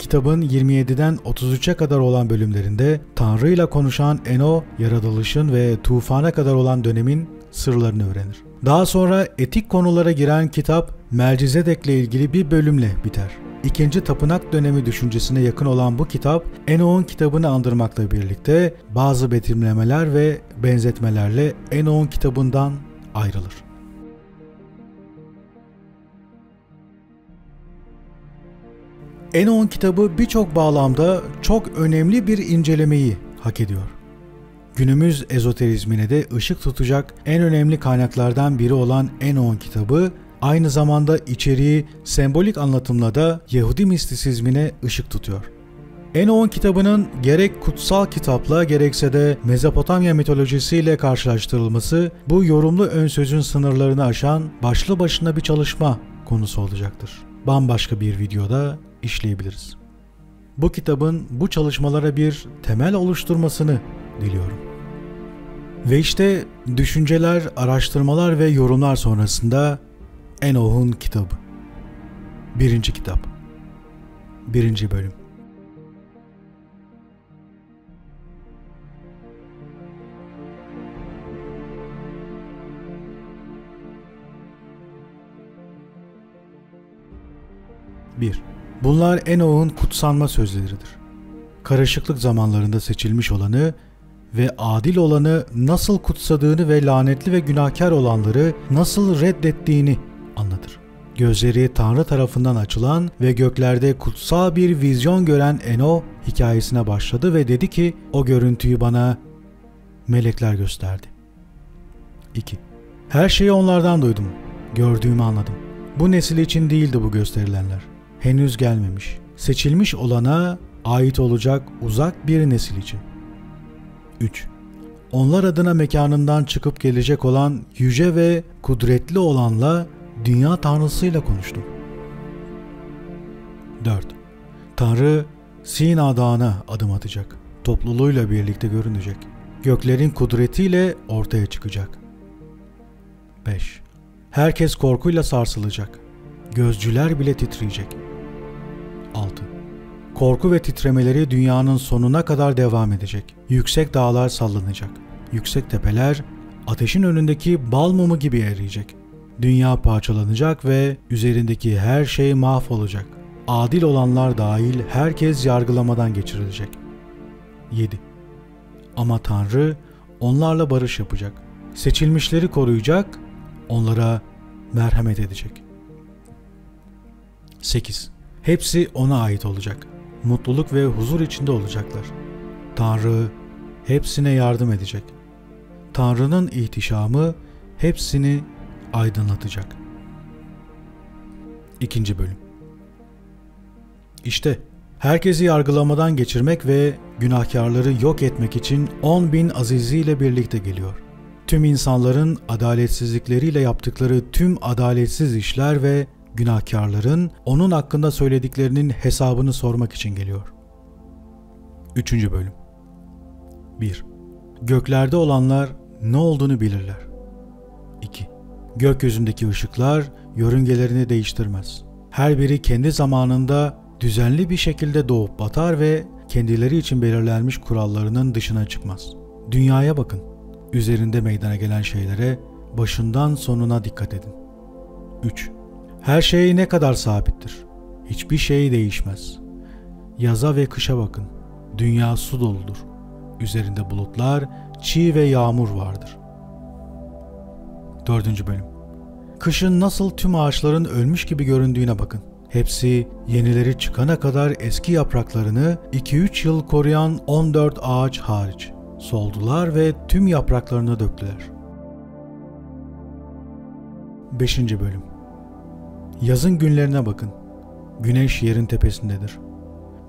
Kitabın 27'den 33'e kadar olan bölümlerinde Tanrı'yla konuşan Enoch, yaratılışın ve tufana kadar olan dönemin sırlarını öğrenir. Daha sonra etik konulara giren kitap Melchizedek'le ilgili bir bölümle biter. İkinci tapınak dönemi düşüncesine yakın olan bu kitap Enoch'un kitabını andırmakla birlikte bazı betimlemeler ve benzetmelerle Enoch'un kitabından ayrılır. Enoch'un kitabı birçok bağlamda çok önemli bir incelemeyi hak ediyor. Günümüz ezoterizmine de ışık tutacak en önemli kaynaklardan biri olan Enoch'un kitabı, aynı zamanda içeriği sembolik anlatımla da Yahudi mistisizmine ışık tutuyor. Enoch'un kitabının gerek kutsal kitapla gerekse de Mezopotamya mitolojisiyle karşılaştırılması bu yorumlu önsözün sınırlarını aşan başlı başına bir çalışma konusu olacaktır. Bambaşka bir videoda işleyebiliriz. Bu kitabın bu çalışmalara bir temel oluşturmasını diliyorum. Ve işte düşünceler, araştırmalar ve yorumlar sonrasında Enoch'un kitabı. 1. kitap. 1. bölüm. Bunlar Enoch'un kutsanma sözleridir. Karışıklık zamanlarında seçilmiş olanı ve adil olanı nasıl kutsadığını ve lanetli ve günahkar olanları nasıl reddettiğini anlatır. Gözleri Tanrı tarafından açılan ve göklerde kutsal bir vizyon gören Enoch hikayesine başladı ve dedi ki o görüntüyü bana melekler gösterdi. 2. Her şeyi onlardan duydum, gördüğümü anladım. Bu nesil için değildi bu gösterilenler. Henüz gelmemiş, seçilmiş olana ait olacak uzak bir nesil için. 3. Onlar adına mekanından çıkıp gelecek olan yüce ve kudretli olanla dünya tanrısıyla konuştum. 4. Tanrı Sina Dağı'na adım atacak. Topluluğuyla birlikte görünecek. Göklerin kudretiyle ortaya çıkacak. 5. Herkes korkuyla sarsılacak. Gözcüler bile titreyecek. 6. Korku ve titremeleri dünyanın sonuna kadar devam edecek. Yüksek dağlar sallanacak. Yüksek tepeler ateşin önündeki bal mumu gibi eriyecek. Dünya parçalanacak ve üzerindeki her şey mahvolacak. Adil olanlar dahil herkes yargılamadan geçirilecek. 7. Ama Tanrı onlarla barış yapacak. Seçilmişleri koruyacak, onlara merhamet edecek. 8. Hepsi ona ait olacak. Mutluluk ve huzur içinde olacaklar. Tanrı hepsine yardım edecek. Tanrı'nın ihtişamı hepsini aydınlatacak. 2. bölüm. İşte herkesi yargılamadan geçirmek ve günahkarları yok etmek için 10.000 aziziyle birlikte geliyor. Tüm insanların adaletsizlikleriyle yaptıkları tüm adaletsiz işler ve günahkarların onun hakkında söylediklerinin hesabını sormak için geliyor. 3. bölüm. 1. Göklerde olanlar ne olduğunu bilirler. 2. Gökyüzündeki ışıklar yörüngelerini değiştirmez. Her biri kendi zamanında düzenli bir şekilde doğup batar ve kendileri için belirlenmiş kurallarının dışına çıkmaz. Dünyaya bakın. Üzerinde meydana gelen şeylere başından sonuna dikkat edin. 3. Her şey ne kadar sabittir. Hiçbir şey değişmez. Yaza ve kışa bakın. Dünya su doludur. Üzerinde bulutlar, çiğ ve yağmur vardır. 4. bölüm. Kışın nasıl tüm ağaçların ölmüş gibi göründüğüne bakın. Hepsi yenileri çıkana kadar eski yapraklarını 2-3 yıl koruyan 14 ağaç hariç soldular ve tüm yapraklarını döktüler. 5. bölüm. Yazın günlerine bakın. Güneş yerin tepesindedir.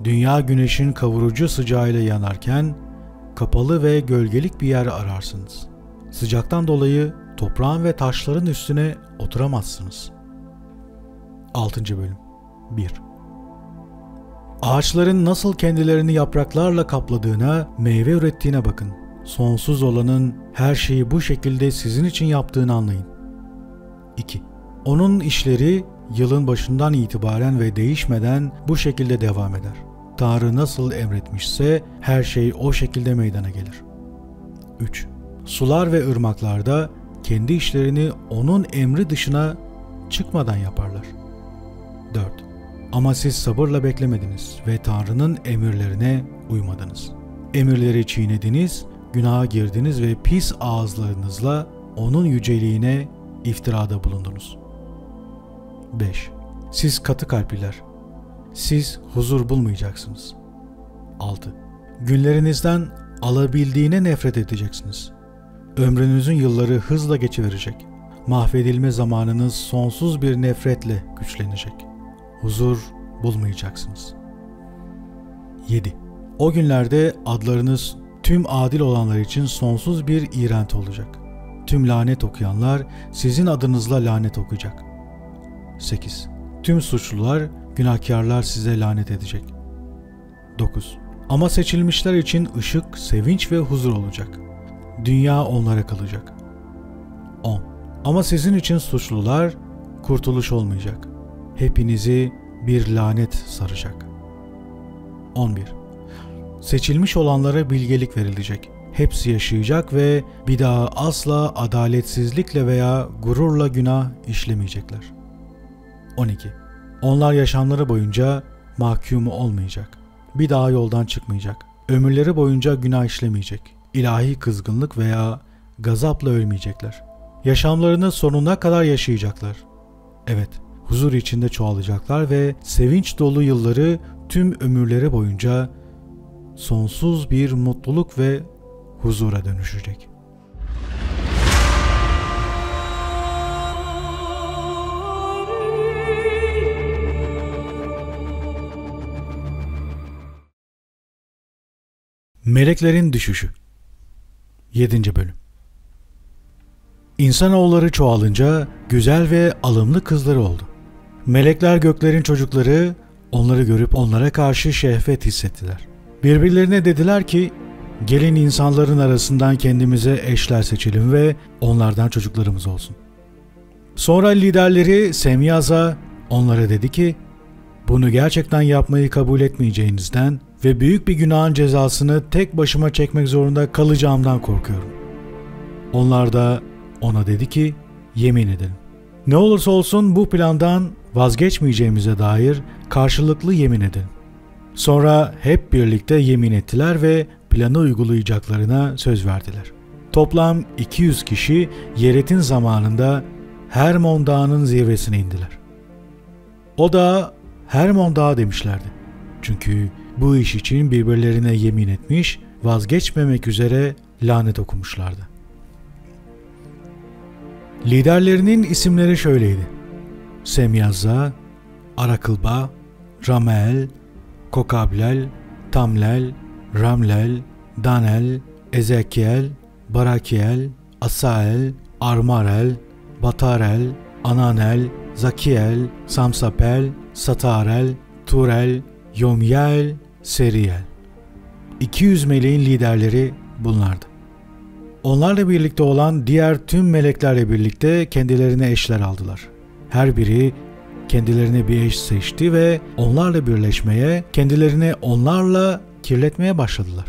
Dünya güneşin kavurucu sıcağıyla yanarken kapalı ve gölgelik bir yer ararsınız. Sıcaktan dolayı toprağın ve taşların üstüne oturamazsınız. 6. Bölüm 1. Ağaçların nasıl kendilerini yapraklarla kapladığına, meyve ürettiğine bakın. Sonsuz olanın her şeyi bu şekilde sizin için yaptığını anlayın. 2. Onun işleri yılın başından itibaren ve değişmeden bu şekilde devam eder. Tanrı nasıl emretmişse her şey o şekilde meydana gelir. 3. Sular ve ırmaklarda kendi işlerini onun emri dışına çıkmadan yaparlar. 4. Ama siz sabırla beklemediniz ve Tanrı'nın emirlerine uymadınız. Emirleri çiğnediniz, günaha girdiniz ve pis ağızlarınızla onun yüceliğine iftirada bulundunuz. 5. Siz katı kalpliler, siz huzur bulmayacaksınız. 6. Günlerinizden alabildiğine nefret edeceksiniz. Ömrünüzün yılları hızla geçiverecek. Mahvedilme zamanınız sonsuz bir nefretle güçlenecek. Huzur bulmayacaksınız. 7. O günlerde adlarınız tüm adil olanlar için sonsuz bir iğrenti olacak. Tüm lanet okuyanlar sizin adınızla lanet okuyacak. 8. Tüm suçlular, günahkarlar size lanet edecek. 9. Ama seçilmişler için ışık, sevinç ve huzur olacak. Dünya onlara kalacak. 10. Ama sizin için suçlular, kurtuluş olmayacak. Hepinizi bir lanet saracak. 11. Seçilmiş olanlara bilgelik verilecek. Hepsi yaşayacak ve bir daha asla adaletsizlikle veya gururla günah işlemeyecekler. 12. Onlar yaşamları boyunca mahkum olmayacak. Bir daha yoldan çıkmayacak. Ömürleri boyunca günah işlemeyecek. İlahi kızgınlık veya gazapla ölmeyecekler. Yaşamlarını sonuna kadar yaşayacaklar. Evet, huzur içinde çoğalacaklar ve sevinç dolu yılları tüm ömürleri boyunca sonsuz bir mutluluk ve huzura dönüşecek. Meleklerin düşüşü. 7. Bölüm. İnsanoğulları çoğalınca güzel ve alımlı kızları oldu. Melekler göklerin çocukları onları görüp onlara karşı şehvet hissettiler. Birbirlerine dediler ki, gelin insanların arasından kendimize eşler seçelim ve onlardan çocuklarımız olsun. Sonra liderleri Semyaz'a onlara dedi ki, bunu gerçekten yapmayı kabul etmeyeceğinizden ve büyük bir günahın cezasını tek başıma çekmek zorunda kalacağımdan korkuyorum. Onlar da ona dedi ki, yemin edelim. Ne olursa olsun bu plandan vazgeçmeyeceğimize dair karşılıklı yemin edelim. Sonra hep birlikte yemin ettiler ve planı uygulayacaklarına söz verdiler. Toplam 200 kişi Yeret'in zamanında Hermon Dağı'nın zirvesine indiler. O da Hermon Dağı demişlerdi. Çünkü bu iş için birbirlerine yemin etmiş, vazgeçmemek üzere lanet okumuşlardı. Liderlerinin isimleri şöyleydi: Semyazza, Arakılba, Ramel, Kokablel, Tamlel, Ramlel, Danel, Ezekiel, Barakiel, Asael, Armarel, Batarel, Ananel, Zakiel, Samsapel, Satarel, Turel, Yomyel, Seriel. 200 meleğin liderleri bunlardı. Onlarla birlikte olan diğer tüm meleklerle birlikte kendilerine eşler aldılar. Her biri kendilerine bir eş seçti ve onlarla birleşmeye, kendilerini onlarla kirletmeye başladılar.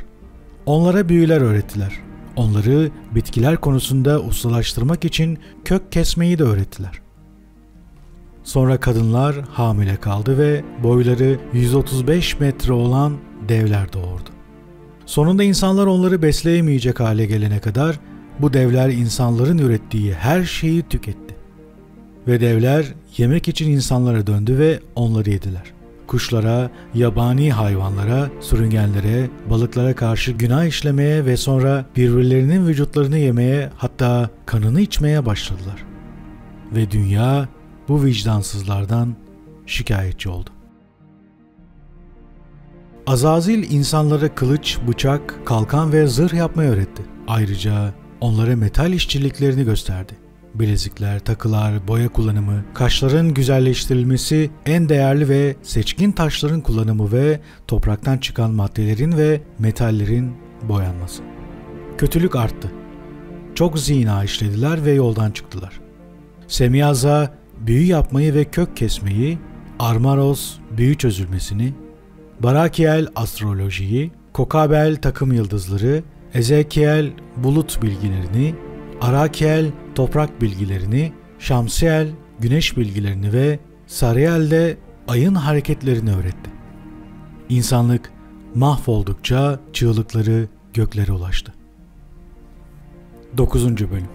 Onlara büyüler öğrettiler. Onları bitkiler konusunda ustalaştırmak için kök kesmeyi de öğrettiler. Sonra kadınlar hamile kaldı ve boyları 135 metre olan devler doğurdu. Sonunda insanlar onları besleyemeyecek hale gelene kadar bu devler insanların ürettiği her şeyi tüketti. Ve devler yemek için insanlara döndü ve onları yediler. Kuşlara, yabani hayvanlara, sürüngenlere, balıklara karşı günah işlemeye ve sonra birbirlerinin vücutlarını yemeye, hatta kanını içmeye başladılar. Ve dünya bu vicdansızlardan şikayetçi oldu. Azazil insanlara kılıç, bıçak, kalkan ve zırh yapmayı öğretti. Ayrıca onlara metal işçiliklerini gösterdi. Bilezikler, takılar, boya kullanımı, kaşların güzelleştirilmesi, en değerli ve seçkin taşların kullanımı ve topraktan çıkan maddelerin ve metallerin boyanması. Kötülük arttı. Çok zina işlediler ve yoldan çıktılar. Semyaza büyü yapmayı ve kök kesmeyi, Armaros büyü çözülmesini, Barakiel astrolojiyi, Kokabel takım yıldızları, Ezekiel bulut bilgilerini, Arakiel toprak bilgilerini, Şamsiel güneş bilgilerini ve Sariel de ayın hareketlerini öğretti. İnsanlık mahvoldukça çığlıkları göklere ulaştı. 9. Bölüm.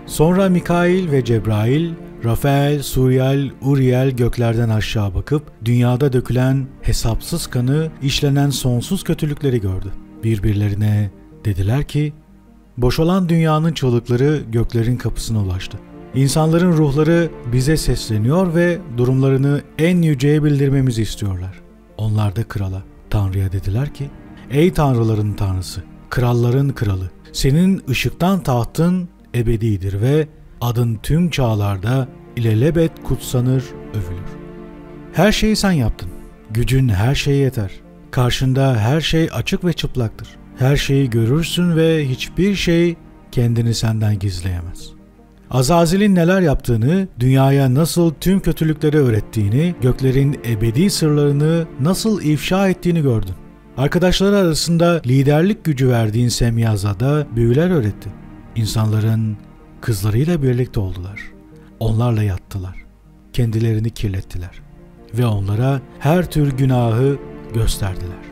Sonra Mikail ve Cebrail, Rafael, Suriel, Uriel göklerden aşağı bakıp dünyada dökülen hesapsız kanı, işlenen sonsuz kötülükleri gördü. Birbirlerine dediler ki, boşalan dünyanın çığlıkları göklerin kapısına ulaştı. İnsanların ruhları bize sesleniyor ve durumlarını en yüceye bildirmemizi istiyorlar. Onlar da krala, Tanrı'ya dediler ki, ey tanrıların tanrısı, kralların kralı, senin ışıktan tahtın ebedidir ve adın tüm çağlarda ilelebet kutsanır, övülür. Her şeyi sen yaptın. Gücün her şeye yeter. Karşında her şey açık ve çıplaktır. Her şeyi görürsün ve hiçbir şey kendini senden gizleyemez. Azazil'in neler yaptığını, dünyaya nasıl tüm kötülükleri öğrettiğini, göklerin ebedi sırlarını nasıl ifşa ettiğini gördün. Arkadaşları arasında liderlik gücü verdiğin Semyaza'da büyüler öğretti. İnsanların kızlarıyla birlikte oldular. Onlarla yattılar. Kendilerini kirlettiler. Ve onlara her tür günahı gösterdiler.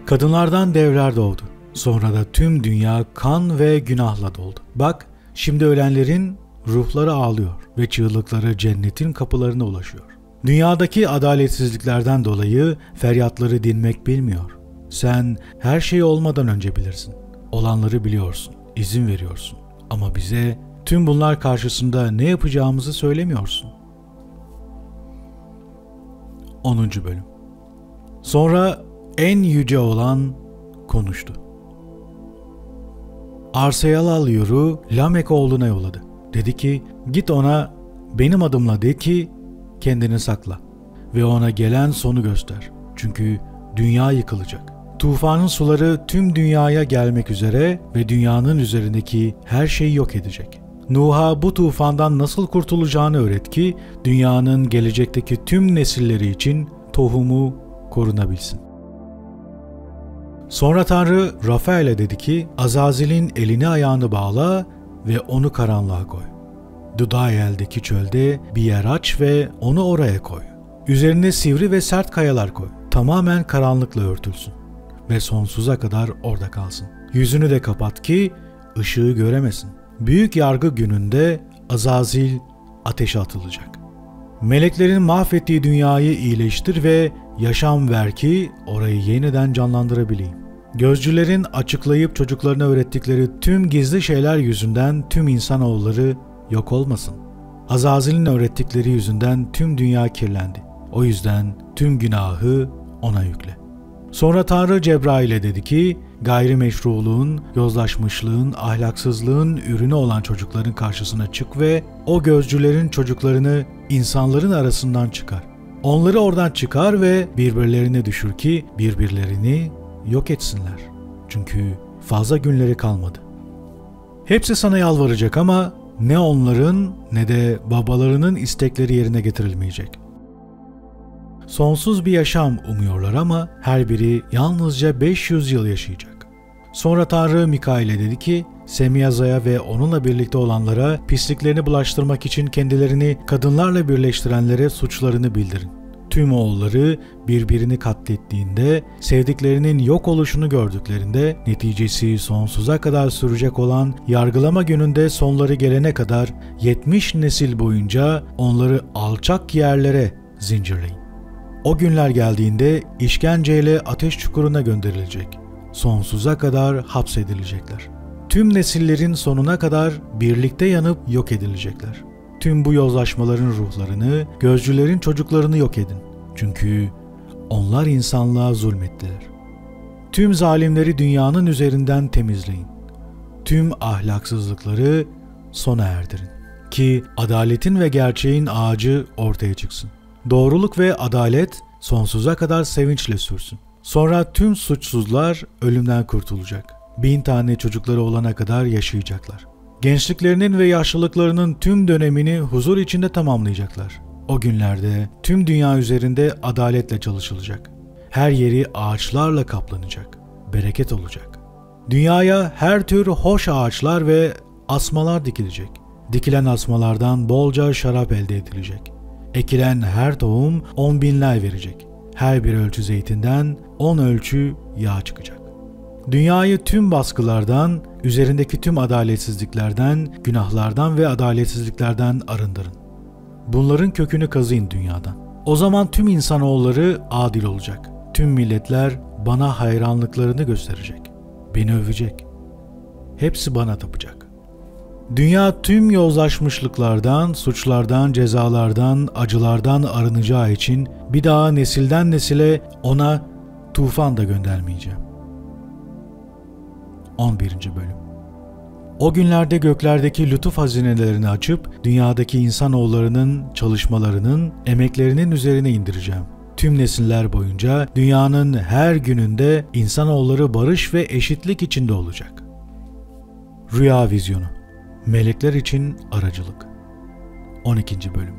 Kadınlardan devler doğdu. Sonra da tüm dünya kan ve günahla doldu. Bak, şimdi ölenlerin ruhları ağlıyor ve çığlıkları cennetin kapılarına ulaşıyor. Dünyadaki adaletsizliklerden dolayı feryatları dinmek bilmiyor. Sen her şey olmadan önce bilirsin. Olanları biliyorsun, izin veriyorsun. Ama bize tüm bunlar karşısında ne yapacağımızı söylemiyorsun. 10. Bölüm. Sonra en yüce olan konuştu. Arsayalal Yuru Lamek oğluna yolladı. Dedi ki, git ona benim adımla de ki kendini sakla ve ona gelen sonu göster. Çünkü dünya yıkılacak. Tufanın suları tüm dünyaya gelmek üzere ve dünyanın üzerindeki her şeyi yok edecek. Nuh'a bu tufandan nasıl kurtulacağını öğret ki dünyanın gelecekteki tüm nesilleri için tohumu korunabilsin. Sonra Tanrı Rafael'e dedi ki, Azazil'in elini ayağını bağla ve onu karanlığa koy. Dudael'deki çölde bir yer aç ve onu oraya koy. Üzerine sivri ve sert kayalar koy. Tamamen karanlıkla örtülsün ve sonsuza kadar orada kalsın. Yüzünü de kapat ki ışığı göremesin. Büyük yargı gününde Azazil ateşe atılacak. Meleklerin mahvettiği dünyayı iyileştir ve yaşam ver ki orayı yeniden canlandırabileyim. Gözcülerin açıklayıp çocuklarına öğrettikleri tüm gizli şeyler yüzünden tüm insanoğulları yok olmasın. Azazil'in öğrettikleri yüzünden tüm dünya kirlendi. O yüzden tüm günahı ona yükle. Sonra Tanrı Cebrail'e dedi ki, gayrimeşruluğun, yozlaşmışlığın, ahlaksızlığın ürünü olan çocukların karşısına çık ve o gözcülerin çocuklarını insanların arasından çıkar. Onları oradan çıkar ve birbirlerine düşür ki birbirlerini yok etsinler. Çünkü fazla günleri kalmadı. Hepsi sana yalvaracak ama ne onların ne de babalarının istekleri yerine getirilmeyecek. Sonsuz bir yaşam umuyorlar ama her biri yalnızca 500 yıl yaşayacak. Sonra Tanrı Mikail'e dedi ki, Semyaza'ya ve onunla birlikte olanlara pisliklerini bulaştırmak için kendilerini kadınlarla birleştirenlere suçlarını bildirin. Tüm oğulları birbirini katlettiğinde, sevdiklerinin yok oluşunu gördüklerinde, neticesi sonsuza kadar sürecek olan yargılama gününde sonları gelene kadar 70 nesil boyunca onları alçak yerlere zincirleyin. O günler geldiğinde işkenceyle ateş çukuruna gönderilecek. Sonsuza kadar hapsedilecekler. Tüm nesillerin sonuna kadar birlikte yanıp yok edilecekler. Tüm bu yozlaşmaların ruhlarını, gözcülerin çocuklarını yok edin. Çünkü Onlar insanlığa zulmettiler. Tüm zalimleri dünyanın üzerinden temizleyin. Tüm ahlaksızlıkları sona erdirin. Ki adaletin ve gerçeğin ağacı ortaya çıksın. Doğruluk ve adalet sonsuza kadar sevinçle sürsün. Sonra tüm suçsuzlar ölümden kurtulacak. 1000 tane çocukları olana kadar yaşayacaklar. Gençliklerinin ve yaşlılıklarının tüm dönemini huzur içinde tamamlayacaklar. O günlerde tüm dünya üzerinde adaletle çalışılacak. Her yeri ağaçlarla kaplanacak. Bereket olacak. Dünyaya her tür hoş ağaçlar ve asmalar dikilecek. Dikilen asmalardan bolca şarap elde edilecek. Ekilen her tohum 10 binler verecek. Her bir ölçü zeytinden 10 ölçü yağ çıkacak. Dünyayı tüm baskılardan, üzerindeki tüm adaletsizliklerden, günahlardan ve adaletsizliklerden arındırın. Bunların kökünü kazıyın dünyadan. O zaman tüm insanoğulları adil olacak. Tüm milletler bana hayranlıklarını gösterecek. Beni övecek. Hepsi bana tapacak. Dünya tüm yozlaşmışlıklardan, suçlardan, cezalardan, acılardan arınacağı için bir daha nesilden nesile ona tufan da göndermeyeceğim. 11. Bölüm. O günlerde göklerdeki lütuf hazinelerini açıp dünyadaki insanoğullarının çalışmalarının, emeklerinin üzerine indireceğim. Tüm nesiller boyunca dünyanın her gününde insanoğulları barış ve eşitlik içinde olacak. Rüya vizyonu. Melekler için aracılık. 12. Bölüm.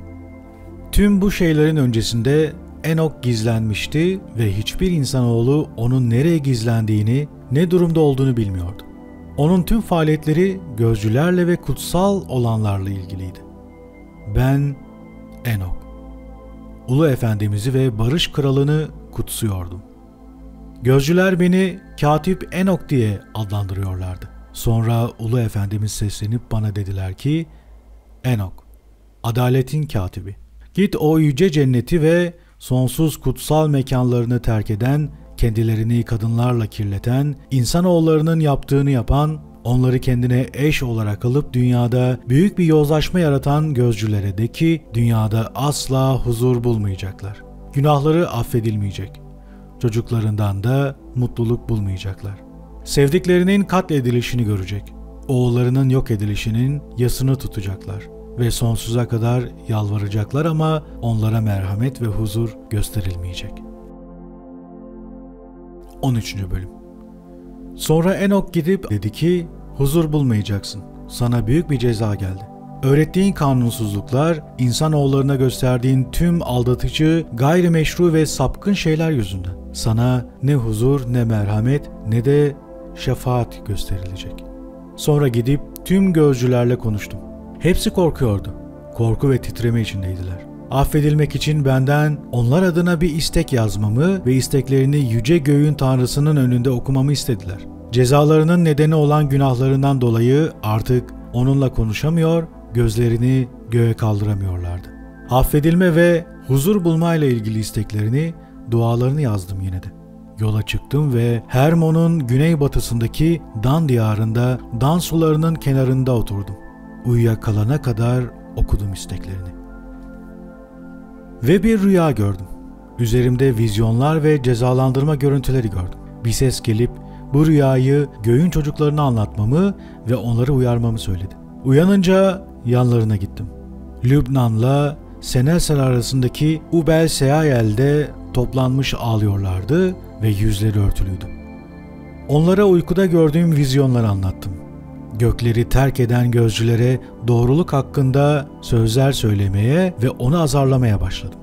Tüm bu şeylerin öncesinde Enok gizlenmişti ve hiçbir insanoğlu onun nereye gizlendiğini, ne durumda olduğunu bilmiyordu. Onun tüm faaliyetleri gözcülerle ve kutsal olanlarla ilgiliydi. Ben Enok, Ulu Efendimiz'i ve Barış Kralı'nı kutsuyordum. Gözcüler beni Katip Enok diye adlandırıyorlardı. Sonra Ulu Efendimiz seslenip bana dediler ki, Enok, adaletin katibi. Git o yüce cenneti ve sonsuz kutsal mekanlarını terk eden, kendilerini kadınlarla kirleten, insanoğullarının yaptığını yapan, onları kendine eş olarak alıp dünyada büyük bir yozlaşma yaratan gözcülere de ki dünyada asla huzur bulmayacaklar. Günahları affedilmeyecek. Çocuklarından da mutluluk bulmayacaklar. Sevdiklerinin katledilişini görecek. Oğullarının yok edilişinin yasını tutacaklar ve sonsuza kadar yalvaracaklar ama onlara merhamet ve huzur gösterilmeyecek. 13. Bölüm. Sonra Enok gidip dedi ki, huzur bulmayacaksın. Sana büyük bir ceza geldi. Öğrettiğin kanunsuzluklar, insanoğullarına gösterdiğin tüm aldatıcı, gayrimeşru ve sapkın şeyler yüzünden. Sana ne huzur, ne merhamet, ne de şefaat gösterilecek. Sonra gidip tüm gözcülerle konuştum. Hepsi korkuyordu. Korku ve titreme içindeydiler. Affedilmek için benden onlar adına bir istek yazmamı ve isteklerini yüce göğün tanrısının önünde okumamı istediler. Cezalarının nedeni olan günahlarından dolayı artık onunla konuşamıyor, gözlerini göğe kaldıramıyorlardı. Affedilme ve huzur bulma ile ilgili isteklerini, dualarını yazdım yine de. Yola çıktım ve Hermon'un güneybatısındaki Dan diyarında, Dan sularının kenarında oturdum. Uyuyakalana kadar okudum isteklerini. Ve bir rüya gördüm. Üzerimde vizyonlar ve cezalandırma görüntüleri gördüm. Bir ses gelip bu rüyayı göğün çocuklarına anlatmamı ve onları uyarmamı söyledi. Uyanınca yanlarına gittim. Lübnan'la Senelser arasındaki Ubel Seayel'de toplanmış ağlıyorlardı ve yüzleri örtülüydü. Onlara uykuda gördüğüm vizyonları anlattım. Gökleri terk eden gözcülere doğruluk hakkında sözler söylemeye ve onu azarlamaya başladım.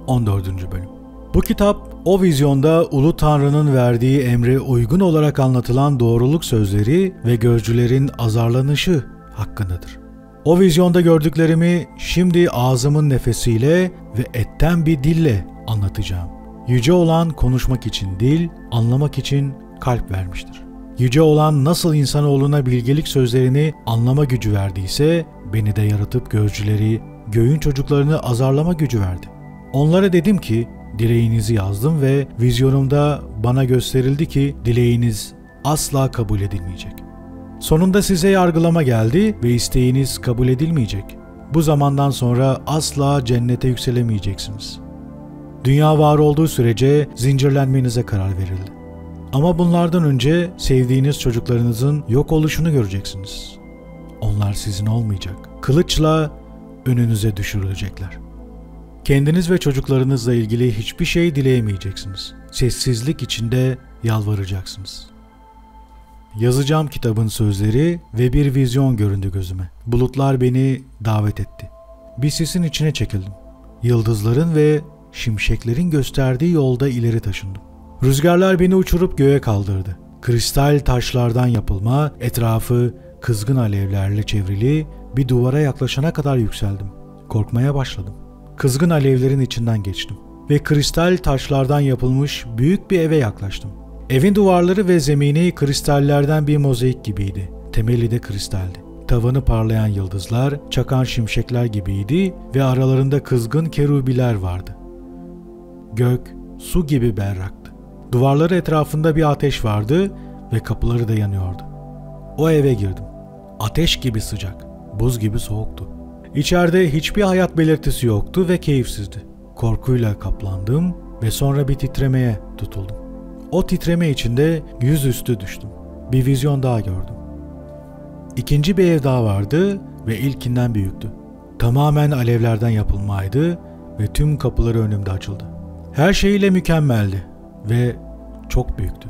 14. Bölüm. Bu kitap o vizyonda Ulu Tanrı'nın verdiği emre uygun olarak anlatılan doğruluk sözleri ve gözcülerin azarlanışı hakkındadır. O vizyonda gördüklerimi şimdi ağzımın nefesiyle ve etten bir dille anlatacağım. Yüce olan konuşmak için dil, anlamak için kalp vermiştir. Yüce olan nasıl insanoğluna bilgelik sözlerini anlama gücü verdiyse, beni de yaratıp gözcüleri, göğün çocuklarını azarlama gücü verdi. Onlara dedim ki, dileğinizi yazdım ve vizyonumda bana gösterildi ki dileğiniz asla kabul edilmeyecek. Sonunda size yargılama geldi ve isteğiniz kabul edilmeyecek. Bu zamandan sonra asla cennete yükselemeyeceksiniz. Dünya var olduğu sürece zincirlenmenize karar verildi. Ama bunlardan önce sevdiğiniz çocuklarınızın yok oluşunu göreceksiniz. Onlar sizin olmayacak. Kılıçla önünüze düşürülecekler. Kendiniz ve çocuklarınızla ilgili hiçbir şey dileyemeyeceksiniz. Sessizlik içinde yalvaracaksınız. Yazacağım kitabın sözleri ve bir vizyon göründü gözüme. Bulutlar beni davet etti. Bir sisin içine çekildim. Yıldızların ve şimşeklerin gösterdiği yolda ileri taşındım. Rüzgarlar beni uçurup göğe kaldırdı. Kristal taşlardan yapılma, etrafı kızgın alevlerle çevrili bir duvara yaklaşana kadar yükseldim. Korkmaya başladım. Kızgın alevlerin içinden geçtim ve kristal taşlardan yapılmış büyük bir eve yaklaştım. Evin duvarları ve zemini kristallerden bir mozaik gibiydi. Temeli de kristaldi. Tavanı parlayan yıldızlar, çakan şimşekler gibiydi ve aralarında kızgın kerubiler vardı. Gök, su gibi berraktı. Duvarları etrafında bir ateş vardı ve kapıları da yanıyordu. O eve girdim. Ateş gibi sıcak, buz gibi soğuktu. İçeride hiçbir hayat belirtisi yoktu ve keyifsizdi. Korkuyla kaplandım ve sonra bir titremeye tutuldum. O titreme içinde yüzüstü düştüm. Bir vizyon daha gördüm. İkinci bir ev daha vardı ve ilkinden büyüktü. Tamamen alevlerden yapılmaydı ve tüm kapıları önümde açıldı. Her şeyiyle mükemmeldi ve çok büyüktü.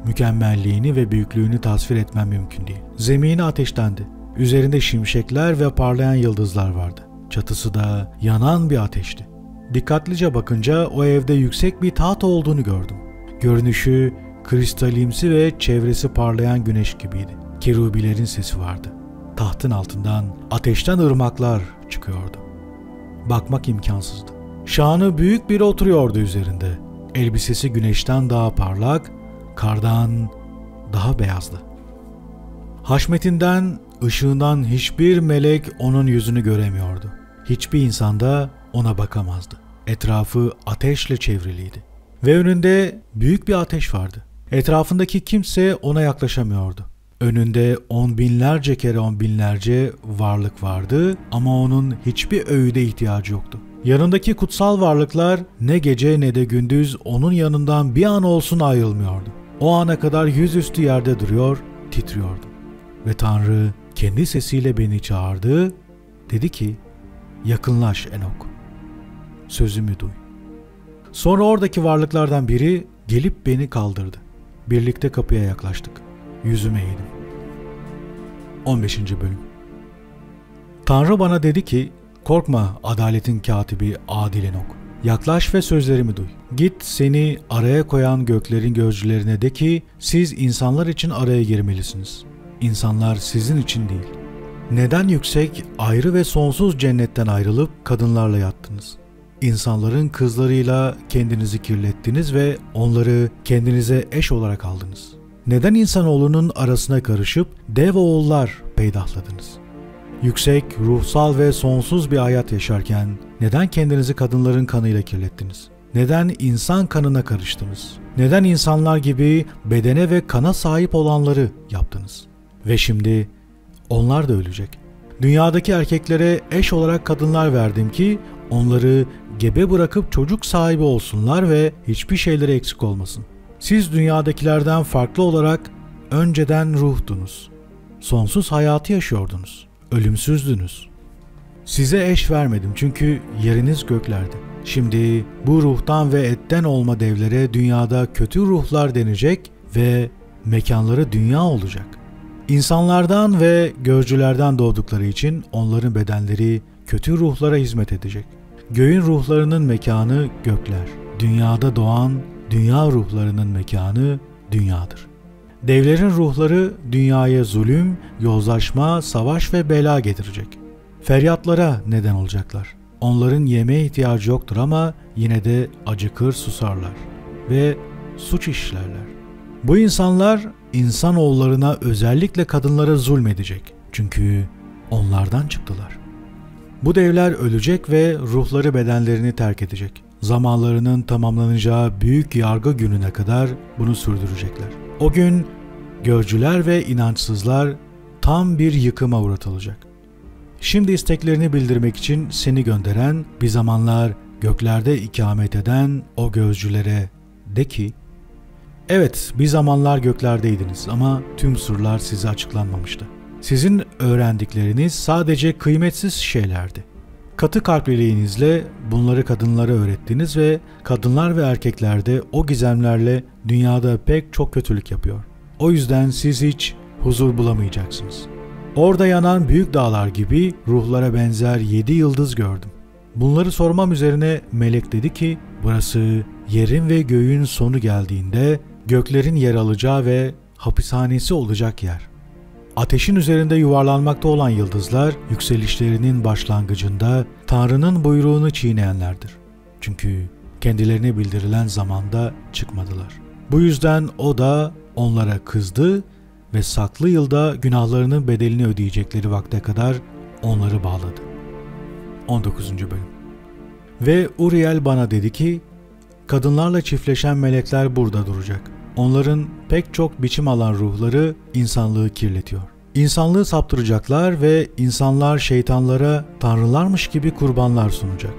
Mükemmelliğini ve büyüklüğünü tasvir etmem mümkün değil. Zemini ateştendi. Üzerinde şimşekler ve parlayan yıldızlar vardı. Çatısı da yanan bir ateşti. Dikkatlice bakınca o evde yüksek bir taht olduğunu gördüm. Görünüşü kristalimsi ve çevresi parlayan güneş gibiydi. Kerubilerin sesi vardı. Tahtın altından ateşten ırmaklar çıkıyordu. Bakmak imkansızdı. Şanı büyük biri oturuyordu üzerinde. Elbisesi güneşten daha parlak, kardan daha beyazdı. Haşmetinden, ışığından hiçbir melek onun yüzünü göremiyordu. Hiçbir insan da ona bakamazdı. Etrafı ateşle çevriliydi. Ve önünde büyük bir ateş vardı. Etrafındaki kimse ona yaklaşamıyordu. Önünde on binlerce kere on binlerce varlık vardı ama onun hiçbir öğüde ihtiyacı yoktu. Yanındaki kutsal varlıklar ne gece ne de gündüz onun yanından bir an olsun ayrılmıyordu. O ana kadar yüzüstü yerde duruyor, titriyordu. Ve Tanrı kendi sesiyle beni çağırdı, dedi ki, yakınlaş Enok, sözümü duy. Sonra oradaki varlıklardan biri gelip beni kaldırdı. Birlikte kapıya yaklaştık. Yüzüme eğdim. 15. Bölüm. Tanrı bana dedi ki, korkma adaletin katibi Adil Enok. Yaklaş ve sözlerimi duy. Git seni araya koyan göklerin gözcülerine de ki, siz insanlar için araya girmelisiniz. İnsanlar sizin için değil. Neden yüksek, ayrı ve sonsuz cennetten ayrılıp kadınlarla yattınız? İnsanların kızlarıyla kendinizi kirlettiniz ve onları kendinize eş olarak aldınız. Neden insanoğlunun arasına karışıp dev oğullar peydahladınız? Yüksek, ruhsal ve sonsuz bir hayat yaşarken neden kendinizi kadınların kanıyla kirlettiniz? Neden insan kanına karıştınız? Neden insanlar gibi bedene ve kana sahip olanları yaptınız? Ve şimdi onlar da ölecek. Dünyadaki erkeklere eş olarak kadınlar verdim ki onları gebe bırakıp çocuk sahibi olsunlar ve hiçbir şeyleri eksik olmasın. Siz dünyadakilerden farklı olarak önceden ruhdunuz. Sonsuz hayatı yaşıyordunuz. Ölümsüzdünüz. Size eş vermedim çünkü yeriniz göklerde. Şimdi bu ruhtan ve etten olma devlere dünyada kötü ruhlar denecek ve mekanları dünya olacak. İnsanlardan ve gözcülerden doğdukları için onların bedenleri kötü ruhlara hizmet edecek. Göğün ruhlarının mekanı gökler. Dünyada doğan dünya ruhlarının mekanı dünyadır. Devlerin ruhları dünyaya zulüm, yozlaşma, savaş ve bela getirecek. Feryatlara neden olacaklar. Onların yemeğe ihtiyacı yoktur ama yine de acıkır susarlar ve suç işlerler. Bu insanlar insanoğullarına özellikle kadınlara zulmedecek. Çünkü onlardan çıktılar. Bu devler ölecek ve ruhları bedenlerini terk edecek. Zamanlarının tamamlanacağı büyük yargı gününe kadar bunu sürdürecekler. O gün görcüler ve inançsızlar tam bir yıkıma uğratılacak. Şimdi isteklerini bildirmek için seni gönderen, bir zamanlar göklerde ikamet eden o gözcülere de ki, evet bir zamanlar göklerdeydiniz ama tüm sırlar size açıklanmamıştı. Sizin öğrendikleriniz sadece kıymetsiz şeylerdi. Katı kalpliliğinizle bunları kadınlara öğrettiniz ve kadınlar ve erkekler de o gizemlerle dünyada pek çok kötülük yapıyor. O yüzden siz hiç huzur bulamayacaksınız. Orada yanan büyük dağlar gibi ruhlara benzer 7 yıldız gördüm. Bunları sormam üzerine melek dedi ki, burası yerin ve göğün sonu geldiğinde göklerin yer alacağı ve hapishanesi olacak yer. Ateşin üzerinde yuvarlanmakta olan yıldızlar yükselişlerinin başlangıcında Tanrı'nın buyruğunu çiğneyenlerdir. Çünkü kendilerine bildirilen zamanda çıkmadılar. Bu yüzden o da onlara kızdı ve saklı yılda günahlarının bedelini ödeyecekleri vakte kadar onları bağladı. 19. bölüm. Ve Uriel bana dedi ki, kadınlarla çiftleşen melekler burada duracak. Onların pek çok biçim alan ruhları insanlığı kirletiyor. İnsanlığı saptıracaklar ve insanlar şeytanlara tanrılarmış gibi kurbanlar sunacak.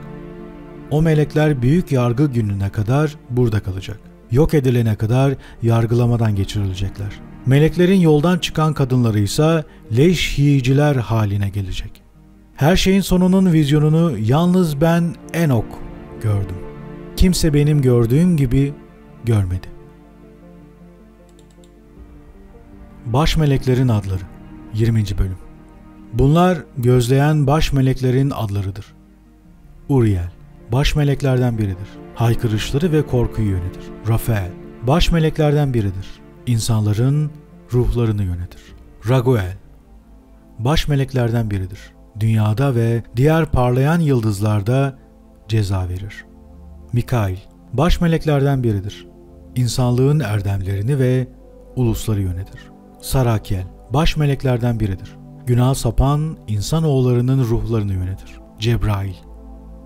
O melekler büyük yargı gününe kadar burada kalacak. Yok edilene kadar yargılamadan geçirilecekler. Meleklerin yoldan çıkan kadınları ise leş yiyiciler haline gelecek. Her şeyin sonunun vizyonunu yalnız ben Enok gördüm. Kimse benim gördüğüm gibi görmedi. Baş meleklerin adları 20. bölüm. Bunlar gözleyen baş meleklerin adlarıdır. Uriel, baş meleklerden biridir. Haykırışları ve korkuyu yönetir. Rafael, baş meleklerden biridir. İnsanların ruhlarını yönetir. Raguel, baş meleklerden biridir. Dünyada ve diğer parlayan yıldızlarda ceza verir. Mikail, baş meleklerden biridir. İnsanlığın erdemlerini ve ulusları yönetir. Sarakiel, baş meleklerden biridir. Günah sapan insanoğullarının ruhlarını yönetir. Cebrail,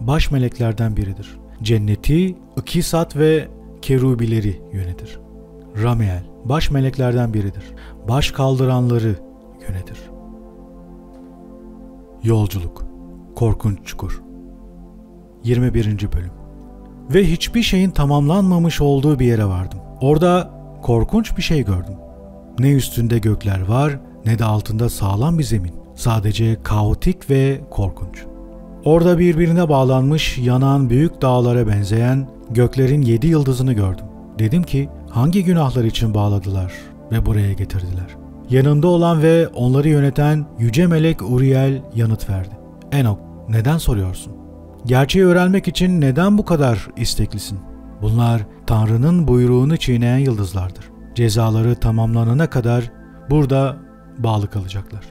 baş meleklerden biridir. Cenneti, ikisat ve kerubileri yönetir. Ramiel, baş meleklerden biridir. Baş kaldıranları yönetir. Yolculuk, korkunç çukur. 21. bölüm. Ve hiçbir şeyin tamamlanmamış olduğu bir yere vardım. Orada korkunç bir şey gördüm. Ne üstünde gökler var, ne de altında sağlam bir zemin. Sadece kaotik ve korkunç. Orada birbirine bağlanmış yanan büyük dağlara benzeyen göklerin 7 yıldızını gördüm. Dedim ki, hangi günahlar için bağladılar ve buraya getirdiler? Yanında olan ve onları yöneten yüce melek Uriel yanıt verdi. Enok, neden soruyorsun? Gerçeği öğrenmek için neden bu kadar isteklisin? Bunlar Tanrı'nın buyruğunu çiğneyen yıldızlardır. Cezaları tamamlanana kadar burada bağlı kalacaklar.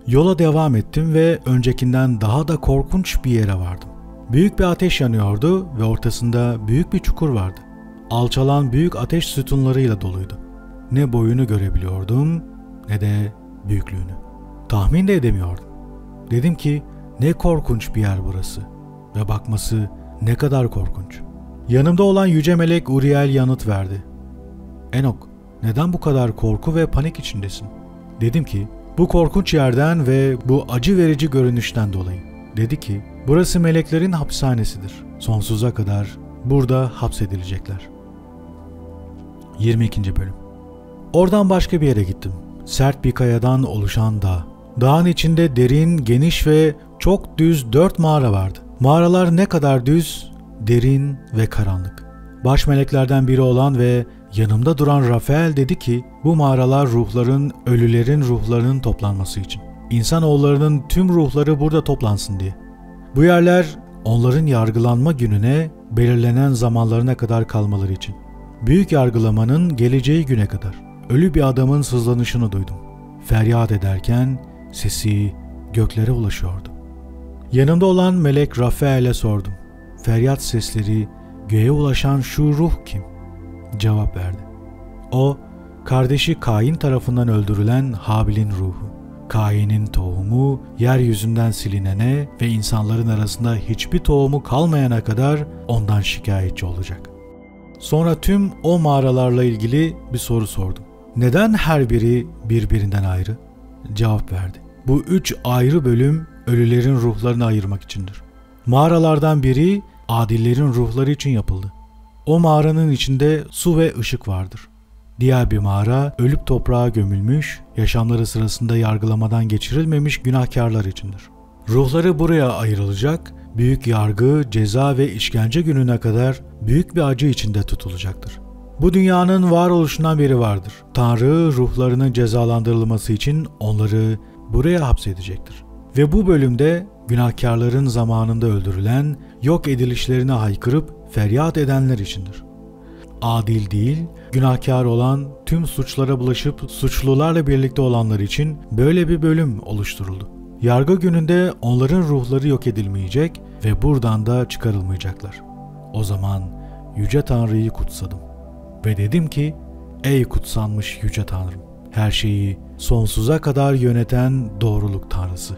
Yola devam ettim ve öncekinden daha da korkunç bir yere vardım. Büyük bir ateş yanıyordu ve ortasında büyük bir çukur vardı. Alçalan büyük ateş sütunlarıyla doluydu. Ne boyunu görebiliyordum ne de büyüklüğünü. Tahmin de edemiyordum. Dedim ki, ne korkunç bir yer burası ve bakması ne kadar korkunç. Yanımda olan yüce melek Uriel yanıt verdi. Enok, neden bu kadar korku ve panik içindesin? Dedim ki, bu korkunç yerden ve bu acı verici görünüşten dolayı. Dedi ki, burası meleklerin hapishanesidir. Sonsuza kadar burada hapsedilecekler. 22. bölüm. Oradan başka bir yere gittim. Sert bir kayadan oluşan dağ. Dağın içinde derin, geniş ve çok düz 4 mağara vardı. Mağaralar ne kadar düz, derin ve karanlık. Baş meleklerden biri olan ve yanımda duran Rafael dedi ki, bu mağaralar ruhların, ölülerin ruhlarının toplanması için. İnsanoğullarının tüm ruhları burada toplansın diye. Bu yerler onların yargılanma gününe belirlenen zamanlarına kadar kalmaları için. Büyük yargılamanın geleceği güne kadar. Ölü bir adamın sızlanışını duydum. Feryat ederken sesi göklere ulaşıyordu. Yanımda olan melek Rafael'e sordum. Feryat sesleri göğe ulaşan şu ruh kim? Cevap verdi. O, kardeşi Kain tarafından öldürülen Habil'in ruhu. Kain'in tohumu yeryüzünden silinene ve insanların arasında hiçbir tohumu kalmayana kadar ondan şikayetçi olacak. Sonra tüm o mağaralarla ilgili bir soru sordum. Neden her biri birbirinden ayrı? Cevap verdi. Bu 3 ayrı bölüm ölülerin ruhlarını ayırmak içindir. Mağaralardan biri Adillerin ruhları için yapıldı. O mağaranın içinde su ve ışık vardır. Diğer bir mağara ölüp toprağa gömülmüş, yaşamları sırasında yargılamadan geçirilmemiş günahkarlar içindir. Ruhları buraya ayrılacak, büyük yargı, ceza ve işkence gününe kadar büyük bir acı içinde tutulacaktır. Bu dünyanın varoluşundan beri vardır. Tanrı ruhlarının cezalandırılması için onları buraya hapsedecektir. Ve bu bölümde günahkarların zamanında öldürülen, yok edilişlerine haykırıp feryat edenler içindir. Adil değil, günahkar olan, tüm suçlara bulaşıp suçlularla birlikte olanlar için böyle bir bölüm oluşturuldu. Yargı gününde onların ruhları yok edilmeyecek ve buradan da çıkarılmayacaklar. O zaman Yüce Tanrı'yı kutsadım. Ve dedim ki, ey kutsanmış Yüce Tanrım, her şeyi sonsuza kadar yöneten doğruluk Tanrısı.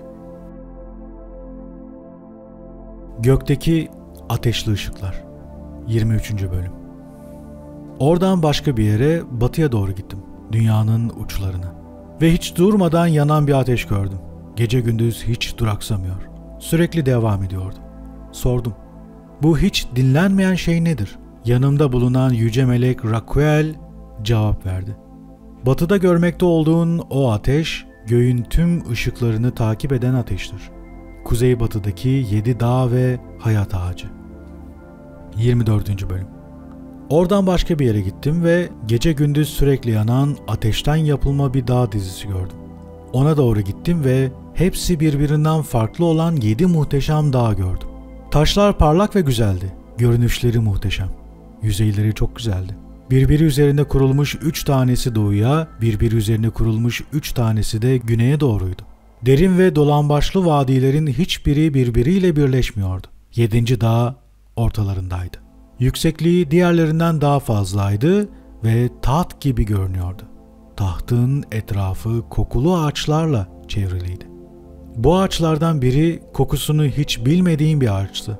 Gökteki ateşli ışıklar. 23. bölüm. Oradan başka bir yere, batıya doğru gittim. Dünyanın uçlarına. Ve hiç durmadan yanan bir ateş gördüm. Gece gündüz hiç duraksamıyor. Sürekli devam ediyordu. Sordum. Bu hiç dinlenmeyen şey nedir? Yanımda bulunan yüce melek Raquel cevap verdi. Batıda görmekte olduğun o ateş, göğün tüm ışıklarını takip eden ateştir. Kuzeybatıdaki 7 dağ ve hayat ağacı. 24. bölüm. Oradan başka bir yere gittim ve gece gündüz sürekli yanan ateşten yapılma bir dağ dizisi gördüm. Ona doğru gittim ve hepsi birbirinden farklı olan 7 muhteşem dağ gördüm. Taşlar parlak ve güzeldi. Görünüşleri muhteşem. Yüzeyleri çok güzeldi. Birbiri üzerine kurulmuş 3 tanesi doğuya, birbiri üzerine kurulmuş 3 tanesi de güneye doğruydu. Derin ve dolambaçlı vadilerin hiçbiri birbiriyle birleşmiyordu. 7. dağ ortalarındaydı. Yüksekliği diğerlerinden daha fazlaydı ve taht gibi görünüyordu. Tahtın etrafı kokulu ağaçlarla çevriliydi. Bu ağaçlardan biri kokusunu hiç bilmediğim bir ağaçtı.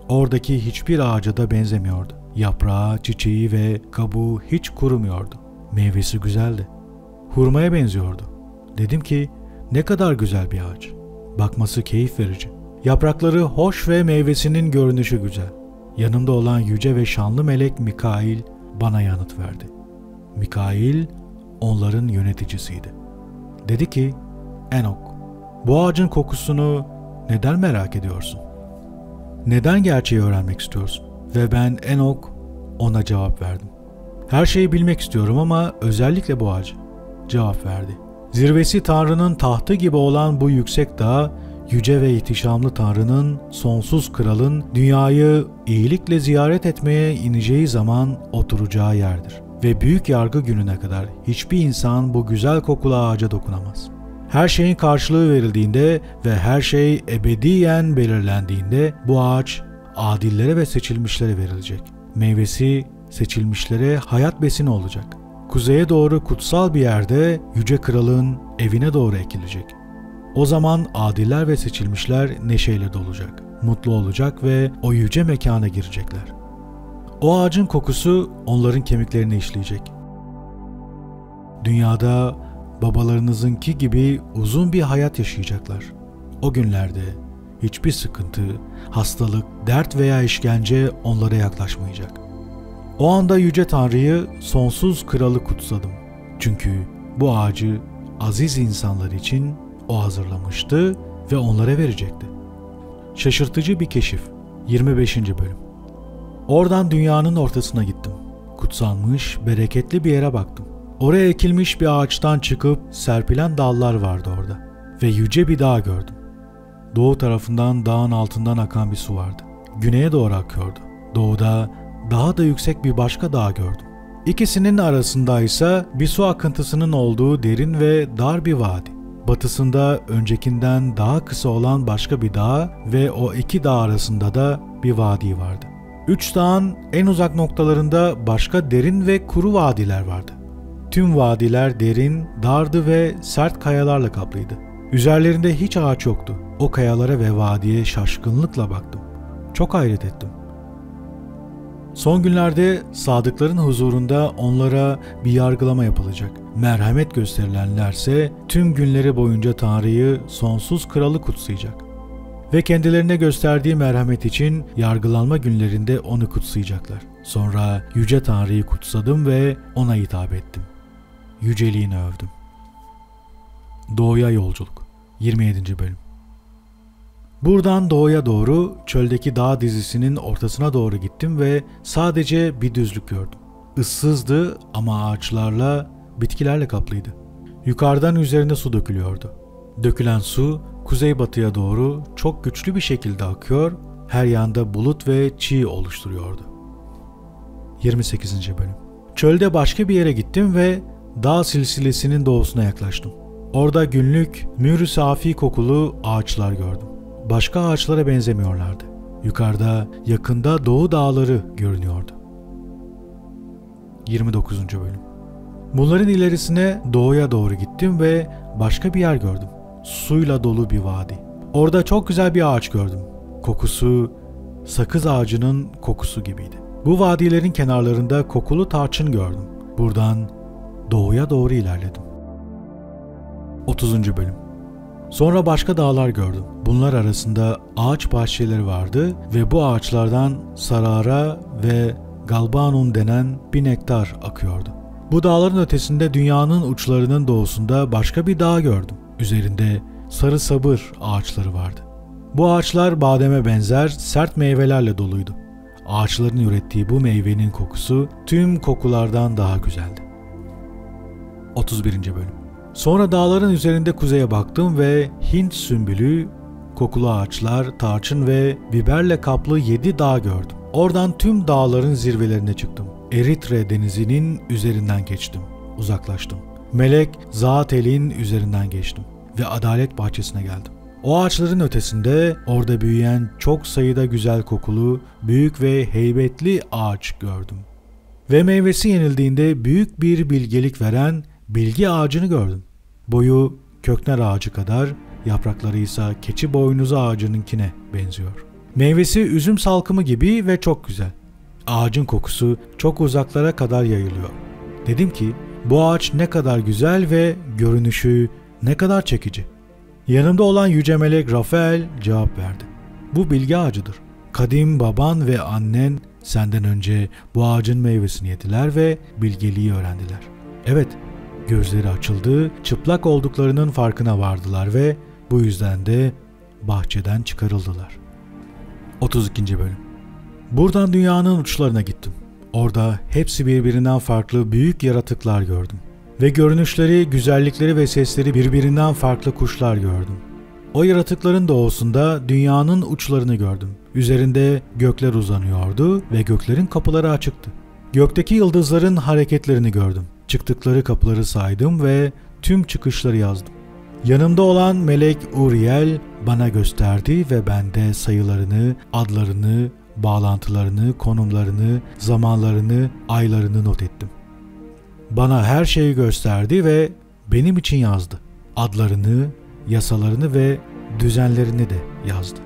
Oradaki hiçbir ağaca da benzemiyordu. Yaprağı, çiçeği ve kabuğu hiç kurumuyordu. Meyvesi güzeldi. Hurmaya benziyordu. Dedim ki, ne kadar güzel bir ağaç. Bakması keyif verici. Yaprakları hoş ve meyvesinin görünüşü güzel. Yanımda olan yüce ve şanlı melek Mikail bana yanıt verdi. Mikail onların yöneticisiydi. Dedi ki, Enok, bu ağacın kokusunu neden merak ediyorsun? Neden gerçeği öğrenmek istiyorsun? Ve ben Enok ona cevap verdim. Her şeyi bilmek istiyorum ama özellikle bu ağacı. Cevap verdi. Zirvesi Tanrı'nın tahtı gibi olan bu yüksek dağ, yüce ve ihtişamlı Tanrı'nın, sonsuz kralın dünyayı iyilikle ziyaret etmeye ineceği zaman oturacağı yerdir. Ve büyük yargı gününe kadar hiçbir insan bu güzel kokulu ağaca dokunamaz. Her şeyin karşılığı verildiğinde ve her şey ebediyen belirlendiğinde bu ağaç adillere ve seçilmişlere verilecek. Meyvesi seçilmişlere hayat besini olacak. Kuzeye doğru kutsal bir yerde yüce kralın evine doğru ekilecek. O zaman adiller ve seçilmişler neşeyle dolacak, mutlu olacak ve o yüce mekana girecekler. O ağacın kokusu onların kemiklerini işleyecek. Dünyada babalarınızınki gibi uzun bir hayat yaşayacaklar. O günlerde hiçbir sıkıntı, hastalık, dert veya işkence onlara yaklaşmayacak. O anda Yüce Tanrı'yı, sonsuz kralı kutsadım. Çünkü bu ağacı aziz insanlar için o hazırlamıştı ve onlara verecekti. Şaşırtıcı bir keşif. 25. bölüm. Oradan dünyanın ortasına gittim. Kutsanmış, bereketli bir yere baktım. Oraya ekilmiş bir ağaçtan çıkıp serpilen dallar vardı orada. Ve yüce bir dağ gördüm. Doğu tarafından dağın altından akan bir su vardı. Güneye doğru akıyordu. Doğuda daha da yüksek bir başka dağ gördüm. İkisinin arasında ise bir su akıntısının olduğu derin ve dar bir vadi. Batısında öncekinden daha kısa olan başka bir dağ ve o iki dağ arasında da bir vadi vardı. 3 dağın en uzak noktalarında başka derin ve kuru vadiler vardı. Tüm vadiler derin, dardı ve sert kayalarla kaplıydı. Üzerlerinde hiç ağaç yoktu. O kayalara ve vadiye şaşkınlıkla baktım. Çok hayret ettim. Son günlerde sadıkların huzurunda onlara bir yargılama yapılacak. Merhamet gösterilenlerse tüm günleri boyunca Tanrı'yı, sonsuz kralı kutsayacak. ve kendilerine gösterdiği merhamet için yargılanma günlerinde onu kutsayacaklar. Sonra Yüce Tanrı'yı kutsadım ve ona hitap ettim. Yüceliğini övdüm. Doğuya Yolculuk 27. Bölüm. Buradan doğuya doğru çöldeki dağ dizisinin ortasına doğru gittim ve sadece bir düzlük gördüm. Issızdı ama ağaçlarla, bitkilerle kaplıydı. Yukarıdan üzerine su dökülüyordu. Dökülen su kuzeybatıya doğru çok güçlü bir şekilde akıyor, her yanda bulut ve çiğ oluşturuyordu. 28. Bölüm. Çölde başka bir yere gittim ve dağ silsilesinin doğusuna yaklaştım. Orada günlük mürü safi kokulu ağaçlar gördüm. Başka ağaçlara benzemiyorlardı. Yukarıda, yakında Doğu Dağları görünüyordu. 29. Bölüm. Bunların ilerisine doğuya doğru gittim ve başka bir yer gördüm. Suyla dolu bir vadi. Orada çok güzel bir ağaç gördüm. Kokusu, sakız ağacının kokusu gibiydi. Bu vadilerin kenarlarında kokulu tarçın gördüm. Buradan doğuya doğru ilerledim. 30. Bölüm. Sonra başka dağlar gördüm. Bunlar arasında ağaç bahçeleri vardı ve bu ağaçlardan sarara ve galbanum denen bir nektar akıyordu. Bu dağların ötesinde dünyanın uçlarının doğusunda başka bir dağ gördüm. Üzerinde sarı sabır ağaçları vardı. Bu ağaçlar bademe benzer sert meyvelerle doluydu. Ağaçların ürettiği bu meyvenin kokusu tüm kokulardan daha güzeldi. 31. Bölüm. Sonra dağların üzerinde kuzeye baktım ve Hint sümbülü, kokulu ağaçlar, tarçın ve biberle kaplı 7 dağ gördüm. Oradan tüm dağların zirvelerine çıktım. Eritre denizinin üzerinden geçtim. Uzaklaştım. Melek Zaatel'in üzerinden geçtim ve adalet bahçesine geldim. O ağaçların ötesinde orada büyüyen çok sayıda güzel kokulu, büyük ve heybetli ağaç gördüm. Ve meyvesi yenildiğinde büyük bir bilgelik veren bilgi ağacını gördüm. Boyu köknar ağacı kadar, yaprakları ise keçi boynuzu ağacınınkine benziyor. Meyvesi üzüm salkımı gibi ve çok güzel. Ağacın kokusu çok uzaklara kadar yayılıyor. Dedim ki, bu ağaç ne kadar güzel ve görünüşü ne kadar çekici. Yanımda olan yüce melek Rafael cevap verdi. Bu bilgi ağacıdır. Kadim baban ve annen senden önce bu ağacın meyvesini yediler ve bilgeliği öğrendiler. Evet, gözleri açıldı, çıplak olduklarının farkına vardılar ve bu yüzden de bahçeden çıkarıldılar. 32. Bölüm. Buradan dünyanın uçlarına gittim. Orada hepsi birbirinden farklı büyük yaratıklar gördüm. Ve görünüşleri, güzellikleri ve sesleri birbirinden farklı kuşlar gördüm. O yaratıkların doğusunda dünyanın uçlarını gördüm. Üzerinde gökler uzanıyordu ve göklerin kapıları açıktı. Gökteki yıldızların hareketlerini gördüm. Çıktıkları kapıları saydım ve tüm çıkışları yazdım. Yanımda olan melek Uriel bana gösterdi ve ben de sayılarını, adlarını, bağlantılarını, konumlarını, zamanlarını, aylarını not ettim. Bana her şeyi gösterdi ve benim için yazdı. Adlarını, yasalarını ve düzenlerini de yazdı.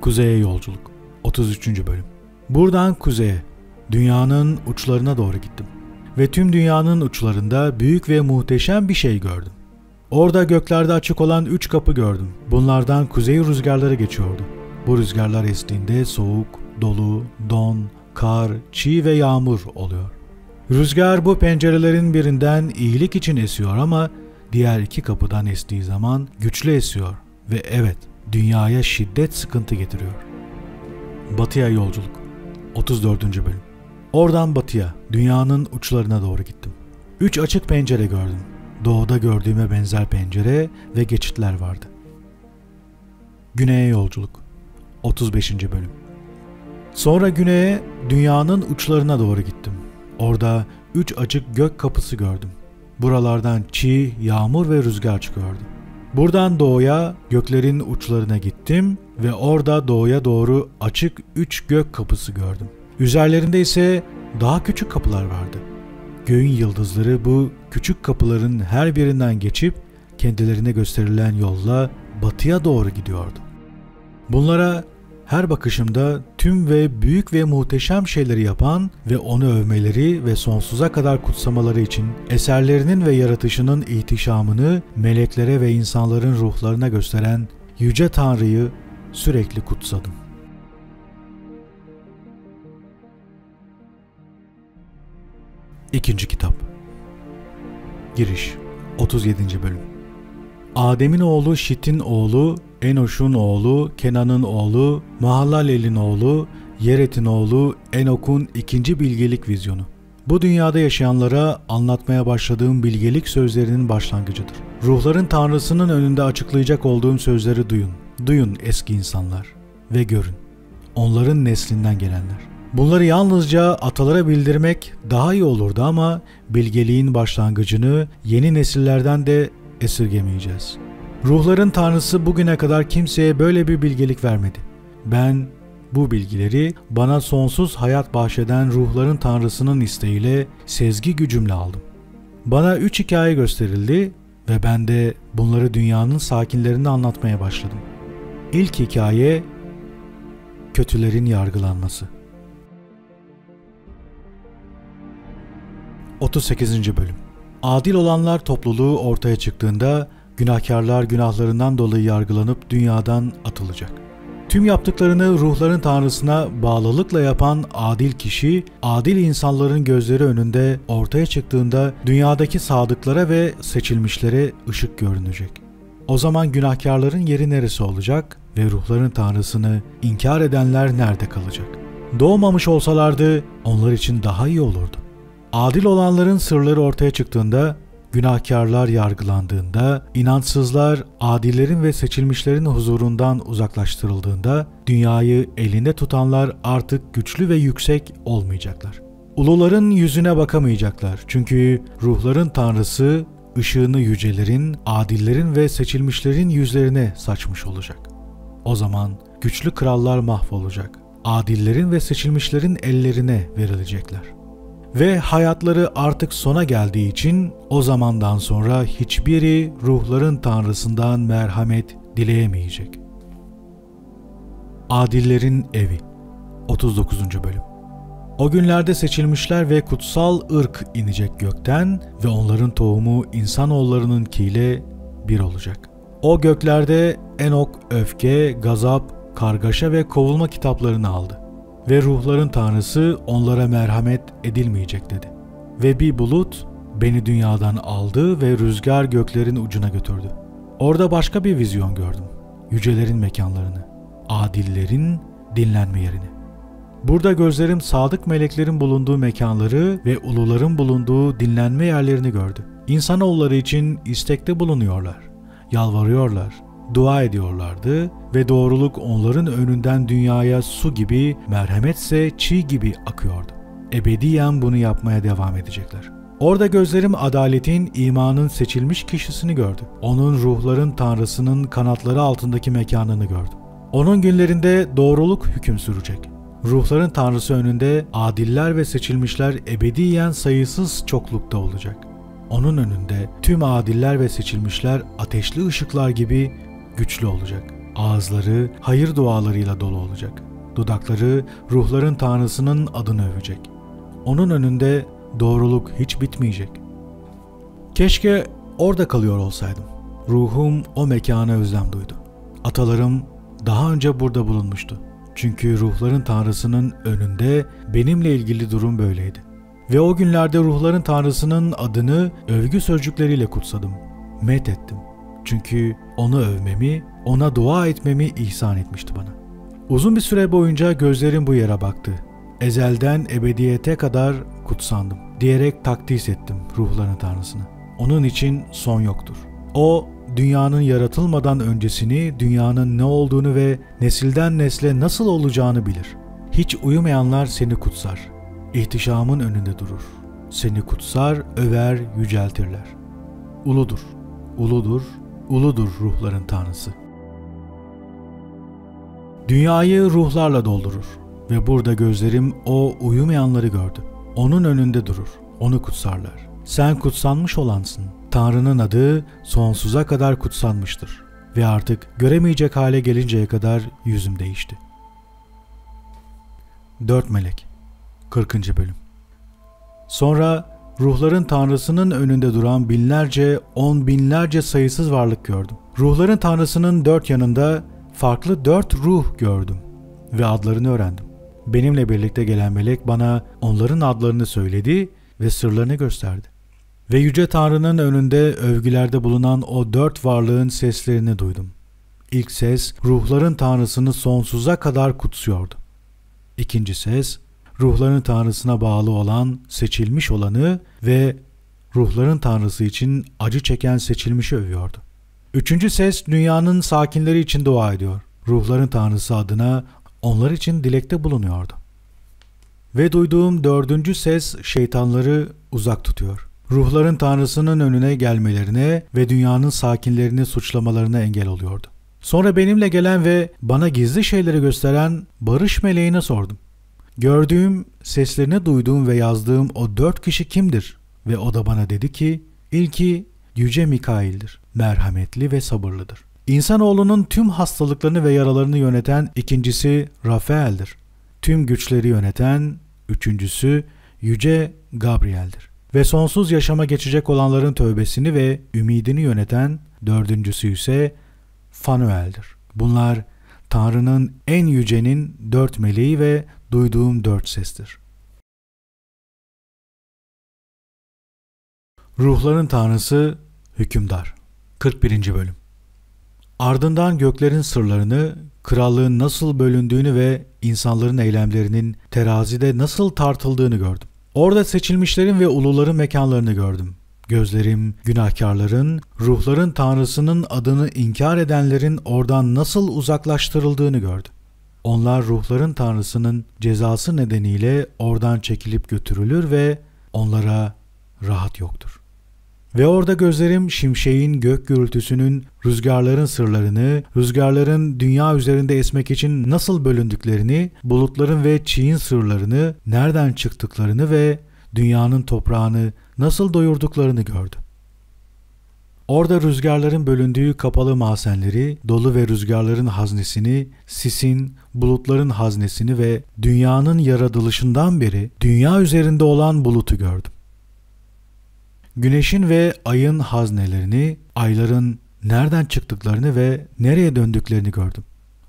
Kuzeye Yolculuk 33. Bölüm. Buradan kuzeye, dünyanın uçlarına doğru gittim. Ve tüm dünyanın uçlarında büyük ve muhteşem bir şey gördüm. Orada göklerde açık olan 3 kapı gördüm. Bunlardan kuzey rüzgarları geçiyordu. Bu rüzgarlar estiğinde soğuk, dolu, don, kar, çiğ ve yağmur oluyor. Rüzgar bu pencerelerin birinden iyilik için esiyor ama diğer 2 kapıdan estiği zaman güçlü esiyor ve evet, dünyaya şiddet sıkıntı getiriyor. Batıya Yolculuk 34. Bölüm. Oradan batıya, dünyanın uçlarına doğru gittim. 3 açık pencere gördüm. Doğuda gördüğüme benzer pencere ve geçitler vardı. Güneye Yolculuk 35. Bölüm. Sonra güneye, dünyanın uçlarına doğru gittim. Orada 3 açık gök kapısı gördüm. Buralardan çiğ, yağmur ve rüzgar çıkıyordu. Buradan doğuya, göklerin uçlarına gittim ve orada doğuya doğru açık 3 gök kapısı gördüm. Üzerlerinde ise daha küçük kapılar vardı. Göğün yıldızları bu küçük kapıların her birinden geçip kendilerine gösterilen yolla batıya doğru gidiyordu. Bunlara her bakışımda tüm ve büyük ve muhteşem şeyleri yapan ve onu övmeleri ve sonsuza kadar kutsamaları için eserlerinin ve yaratışının ihtişamını meleklere ve insanların ruhlarına gösteren Yüce Tanrı'yı sürekli kutsadım. İkinci kitap. Giriş. 37. bölüm. Adem'in oğlu Şit'in oğlu, Enoş'un oğlu, Kenan'ın oğlu, Mahalalel'in oğlu, Yeret'in oğlu Enok'un ikinci bilgelik vizyonu. Bu dünyada yaşayanlara anlatmaya başladığım bilgelik sözlerinin başlangıcıdır. Ruhların Tanrısının önünde açıklayacak olduğum sözleri duyun. Duyun eski insanlar ve görün. Onların neslinden gelenler. Bunları yalnızca atalara bildirmek daha iyi olurdu ama bilgeliğin başlangıcını yeni nesillerden de esirgemeyeceğiz. Ruhların Tanrısı bugüne kadar kimseye böyle bir bilgelik vermedi. Ben bu bilgileri bana sonsuz hayat bahşeden ruhların Tanrısının isteğiyle sezgi gücümle aldım. Bana 3 hikaye gösterildi ve ben de bunları dünyanın sakinlerine anlatmaya başladım. İlk hikaye, kötülerin yargılanması. 38. bölüm. Adil olanlar topluluğu ortaya çıktığında günahkarlar günahlarından dolayı yargılanıp dünyadan atılacak. Tüm yaptıklarını ruhların Tanrısına bağlılıkla yapan adil kişi, adil insanların gözleri önünde ortaya çıktığında dünyadaki sadıklara ve seçilmişlere ışık görünecek. O zaman günahkarların yeri neresi olacak ve ruhların Tanrısını inkar edenler nerede kalacak? Doğmamış olsalardı onlar için daha iyi olurdu. Adil olanların sırları ortaya çıktığında, günahkarlar yargılandığında, inançsızlar adillerin ve seçilmişlerin huzurundan uzaklaştırıldığında, dünyayı elinde tutanlar artık güçlü ve yüksek olmayacaklar. Uluların yüzüne bakamayacaklar çünkü ruhların Tanrısı ışığını yücelerin, adillerin ve seçilmişlerin yüzlerine saçmış olacak. O zaman güçlü krallar mahvolacak, adillerin ve seçilmişlerin ellerine verilecekler. Ve hayatları artık sona geldiği için o zamandan sonra hiçbiri ruhların Tanrısından merhamet dileyemeyecek. Adillerin evi. 39. bölüm. O günlerde seçilmişler ve kutsal ırk inecek gökten ve onların tohumu insanoğullarınınkiyle bir olacak. O göklerde Enok öfke, gazap, kargaşa ve kovulma kitaplarını aldı. Ve ruhların Tanrısı onlara merhamet edilmeyecek dedi. Ve bir bulut beni dünyadan aldı ve rüzgar göklerin ucuna götürdü. Orada başka bir vizyon gördüm. Yücelerin mekanlarını, adillerin dinlenme yerini. Burada gözlerim sadık meleklerin bulunduğu mekanları ve uluların bulunduğu dinlenme yerlerini gördü. İnsanoğulları için istekte bulunuyorlar, yalvarıyorlar, dua ediyorlardı ve doğruluk onların önünden dünyaya su gibi, merhametse çiğ gibi akıyordu. Ebediyen bunu yapmaya devam edecekler. Orada gözlerim adaletin, imanın seçilmiş kişisini gördü. Onun ruhların Tanrısının kanatları altındaki mekanını gördüm. Onun günlerinde doğruluk hüküm sürecek. Ruhların Tanrısı önünde adiller ve seçilmişler ebediyen sayısız çoklukta olacak. Onun önünde tüm adiller ve seçilmişler ateşli ışıklar gibi güçlü olacak. Ağızları hayır dualarıyla dolu olacak. Dudakları ruhların Tanrısının adını övecek. Onun önünde doğruluk hiç bitmeyecek. Keşke orada kalıyor olsaydım. Ruhum o mekana özlem duydu. Atalarım daha önce burada bulunmuştu. Çünkü ruhların Tanrısının önünde benimle ilgili durum böyleydi. Ve o günlerde ruhların Tanrısının adını övgü sözcükleriyle kutsadım. Met ettim. Çünkü onu övmemi, ona dua etmemi ihsan etmişti bana. Uzun bir süre boyunca gözlerim bu yere baktı. Ezelden ebediyete kadar kutsandım diyerek takdis ettim ruhların Tanrısını. Onun için son yoktur. O, dünyanın yaratılmadan öncesini, dünyanın ne olduğunu ve nesilden nesle nasıl olacağını bilir. Hiç uyumayanlar seni kutsar. İhtişamın önünde durur. Seni kutsar, över, yüceltirler. Uludur, uludur, uludur ruhların Tanrısı. Dünyayı ruhlarla doldurur ve burada gözlerim o uyumayanları gördü. Onun önünde durur, onu kutsarlar. Sen kutsanmış olansın. Tanrı'nın adı sonsuza kadar kutsanmıştır ve artık göremeyecek hale gelinceye kadar yüzüm değişti. 4 melek. 40. bölüm. Sonra ruhların Tanrısının önünde duran binlerce, on binlerce sayısız varlık gördüm. Ruhların Tanrısı'nın dört yanında farklı dört ruh gördüm ve adlarını öğrendim. Benimle birlikte gelen melek bana onların adlarını söyledi ve sırlarını gösterdi. Ve Yüce Tanrı'nın önünde övgülerde bulunan o dört varlığın seslerini duydum. İlk ses, ruhların Tanrısı'nı sonsuza kadar kutsuyordu. İkinci ses, ruhların Tanrısı'na bağlı olan, seçilmiş olanı ve ruhların Tanrısı için acı çeken seçilmişi övüyordu. Üçüncü ses, dünyanın sakinleri için dua ediyor. Ruhların Tanrısı adına onlar için dilekte bulunuyordu. Ve duyduğum dördüncü ses, şeytanları uzak tutuyor. Ruhların Tanrısı'nın önüne gelmelerine ve dünyanın sakinlerini suçlamalarına engel oluyordu. Sonra benimle gelen ve bana gizli şeyleri gösteren barış meleğine sordum. Gördüğüm, seslerini duyduğum ve yazdığım o 4 kişi kimdir? Ve o da bana dedi ki, ilki Yüce Mikail'dir, merhametli ve sabırlıdır. İnsanoğlunun tüm hastalıklarını ve yaralarını yöneten ikincisi Rafael'dir. Tüm güçleri yöneten üçüncüsü Yüce Gabriel'dir. Ve sonsuz yaşama geçecek olanların tövbesini ve ümidini yöneten dördüncüsü ise Fanuel'dir. Bunlar Tanrı'nın en yücenin 4 meleği ve duyduğum 4 sestir. Ruhların Tanrısı Hükümdar 41. Bölüm. Ardından göklerin sırlarını, krallığın nasıl bölündüğünü ve insanların eylemlerinin terazide nasıl tartıldığını gördüm. Orada seçilmişlerin ve uluların mekanlarını gördüm. Gözlerim günahkarların, ruhların Tanrısı'nın adını inkar edenlerin oradan nasıl uzaklaştırıldığını gördü. Onlar ruhların Tanrısı'nın cezası nedeniyle oradan çekilip götürülür ve onlara rahat yoktur. Ve orada gözlerim şimşeğin, gök gürültüsünün, rüzgarların sırlarını, rüzgarların dünya üzerinde esmek için nasıl bölündüklerini, bulutların ve çiğin sırlarını, nereden çıktıklarını ve dünyanın toprağını nasıl doyurduklarını gördü. Orada rüzgarların bölündüğü kapalı mahzenleri, dolu ve rüzgarların haznesini, sisin, bulutların haznesini ve dünyanın yaratılışından beri dünya üzerinde olan bulutu gördüm. Güneşin ve ayın haznelerini, ayların nereden çıktıklarını ve nereye döndüklerini gördüm.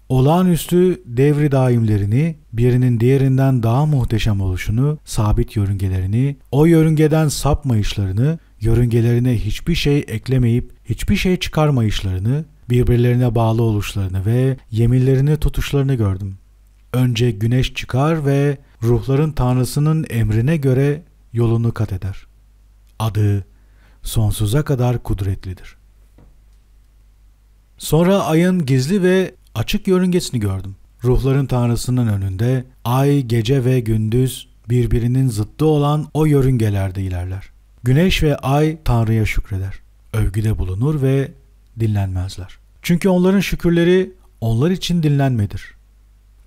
Olağanüstü devri daimlerini, birinin diğerinden daha muhteşem oluşunu, sabit yörüngelerini, o yörüngeden sapmayışlarını, yörüngelerine hiçbir şey eklemeyip hiçbir şey çıkarmayışlarını, birbirlerine bağlı oluşlarını ve yeminlerini tutuşlarını gördüm. Önce güneş çıkar ve ruhların Tanrısı'nın emrine göre yolunu kat eder. Adı sonsuza kadar kudretlidir. Sonra ayın gizli ve açık yörüngesini gördüm. Ruhların Tanrısı'nın önünde ay, gece ve gündüz birbirinin zıttı olan o yörüngelerde ilerler. Güneş ve ay Tanrı'ya şükreder. Övgüde bulunur ve dinlenmezler. Çünkü onların şükürleri onlar için dinlenmedir.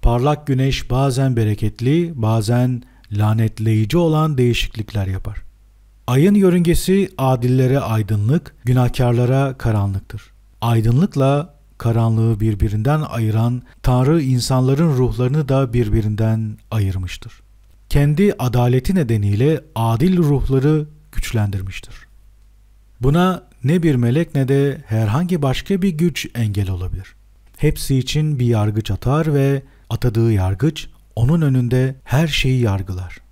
Parlak güneş bazen bereketli, bazen lanetleyici olan değişiklikler yapar. Ayın yörüngesi adillere aydınlık, günahkarlara karanlıktır. Aydınlıkla karanlığı birbirinden ayıran Tanrı insanların ruhlarını da birbirinden ayırmıştır. Kendi adaleti nedeniyle adil ruhları güçlendirmiştir. Buna ne bir melek ne de herhangi başka bir güç engel olabilir. Hepsi için bir yargıç atar ve atadığı yargıç onun önünde her şeyi yargılar.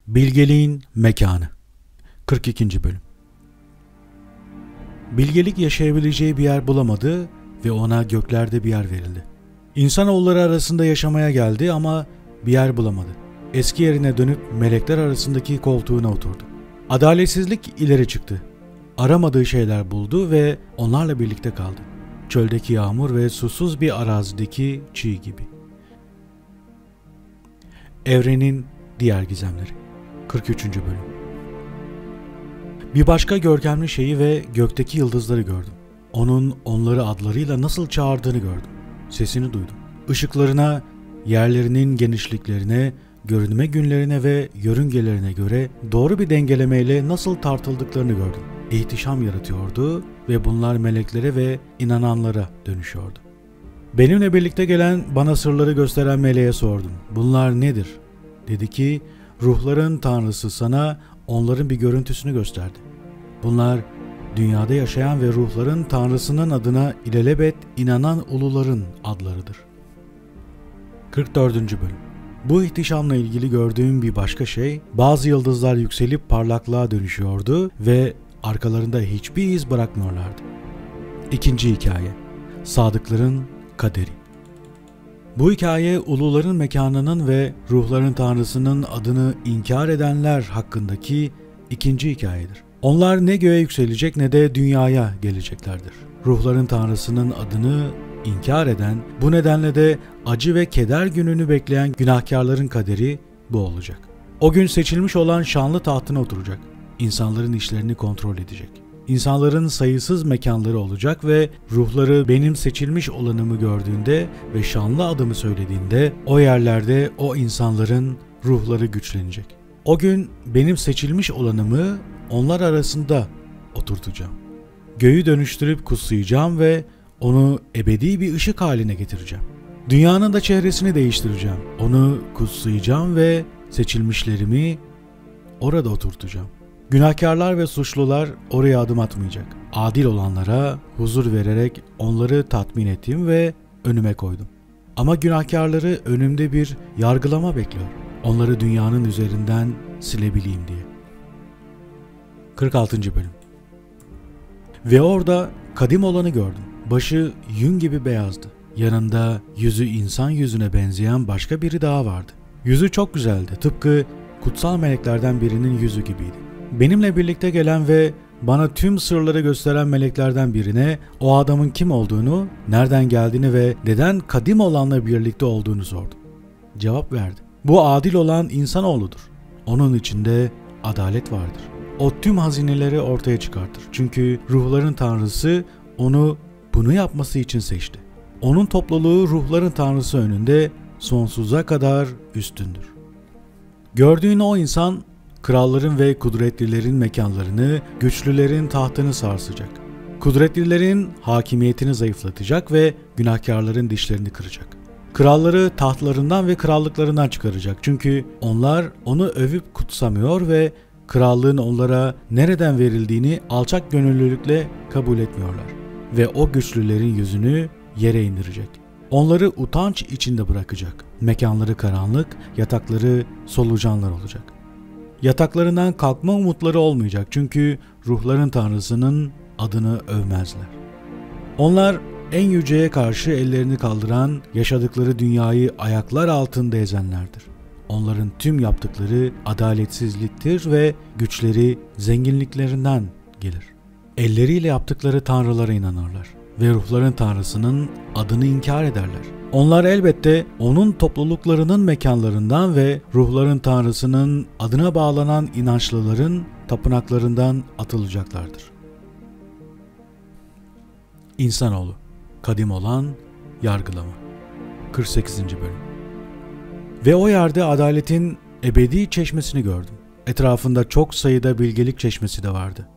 Bilgeliğin mekanı 42. Bölüm. Bilgelik yaşayabileceği bir yer bulamadı ve ona göklerde bir yer verildi. İnsanoğulları arasında yaşamaya geldi ama bir yer bulamadı. Eski yerine dönüp melekler arasındaki koltuğuna oturdu. Adaletsizlik ileri çıktı. Aramadığı şeyler buldu ve onlarla birlikte kaldı. Çöldeki yağmur ve susuz bir arazideki çiğ gibi. Evrenin diğer gizemleri 43. Bölüm. Bir başka görkemli şeyi ve gökteki yıldızları gördüm. Onun onları adlarıyla nasıl çağırdığını gördüm. Sesini duydum. Işıklarına, yerlerinin genişliklerine, görünme günlerine ve yörüngelerine göre doğru bir dengelemeyle nasıl tartıldıklarını gördüm. İhtişam yaratıyordu ve bunlar meleklere ve inananlara dönüşüyordu. Benimle birlikte gelen, bana sırları gösteren meleğe sordum. Bunlar nedir? Dedi ki, ruhların tanrısı sana onların bir görüntüsünü gösterdi. Bunlar dünyada yaşayan ve ruhların tanrısının adına ilelebet inanan uluların adlarıdır. 44. Bölüm. Bu ihtişamla ilgili gördüğüm bir başka şey, bazı yıldızlar yükselip parlaklığa dönüşüyordu ve arkalarında hiçbir iz bırakmıyorlardı. İkinci hikaye, sadıkların kaderi. Bu hikaye uluların mekanının ve ruhların tanrısının adını inkar edenler hakkındaki ikinci hikayedir. Onlar ne göğe yükselecek ne de dünyaya geleceklerdir. Ruhların tanrısının adını inkar eden, bu nedenle de acı ve keder gününü bekleyen günahkarların kaderi bu olacak. O gün seçilmiş olan şanlı tahtına oturacak. İnsanların işlerini kontrol edecek. İnsanların sayısız mekanları olacak ve ruhları benim seçilmiş olanımı gördüğünde ve şanlı adımı söylediğinde o yerlerde o insanların ruhları güçlenecek. O gün benim seçilmiş olanımı onlar arasında oturtacağım. Göğü dönüştürüp kutsayacağım ve onu ebedi bir ışık haline getireceğim. Dünyanın da çehresini değiştireceğim. Onu kutsayacağım ve seçilmişlerimi orada oturtacağım. Günahkarlar ve suçlular oraya adım atmayacak. Adil olanlara huzur vererek onları tatmin ettim ve önüme koydum. Ama günahkarları önümde bir yargılama bekliyor. Onları dünyanın üzerinden silebileyim diye. 46. Bölüm. Ve orada kadim olanı gördüm. Başı yün gibi beyazdı. Yanında yüzü insan yüzüne benzeyen başka biri daha vardı. Yüzü çok güzeldi. Tıpkı kutsal meleklerden birinin yüzü gibiydi. Benimle birlikte gelen ve bana tüm sırları gösteren meleklerden birine o adamın kim olduğunu, nereden geldiğini ve neden kadim olanla birlikte olduğunu sordum. Cevap verdi. Bu adil olan insanoğludur. Onun içinde adalet vardır. O tüm hazineleri ortaya çıkartır. Çünkü ruhların tanrısı onu bunu yapması için seçti. Onun topluluğu ruhların tanrısı önünde sonsuza kadar üstündür. Gördüğün o insan, kralların ve kudretlilerin mekanlarını, güçlülerin tahtını sarsacak. Kudretlilerin hakimiyetini zayıflatacak ve günahkarların dişlerini kıracak. Kralları tahtlarından ve krallıklarından çıkaracak. Çünkü onlar onu övüp kutsamıyor ve krallığın onlara nereden verildiğini alçak gönüllülükle kabul etmiyorlar. Ve o güçlülerin yüzünü yere indirecek. Onları utanç içinde bırakacak. Mekanları karanlık, yatakları solucanlar olacak. Yataklarından kalkma umutları olmayacak çünkü ruhların tanrısının adını övmezler. Onlar en yüceye karşı ellerini kaldıran, yaşadıkları dünyayı ayaklar altında ezenlerdir. Onların tüm yaptıkları adaletsizliktir ve güçleri zenginliklerinden gelir. Elleriyle yaptıkları tanrılara inanırlar ve ruhların tanrısının adını inkar ederler. Onlar elbette onun topluluklarının mekanlarından ve ruhların tanrısının adına bağlanan inançlıların tapınaklarından atılacaklardır. İnsanoğlu, kadim olan yargılama. 48. Bölüm. Ve o yerde adaletin ebedi çeşmesini gördüm. Etrafında çok sayıda bilgelik çeşmesi de vardı.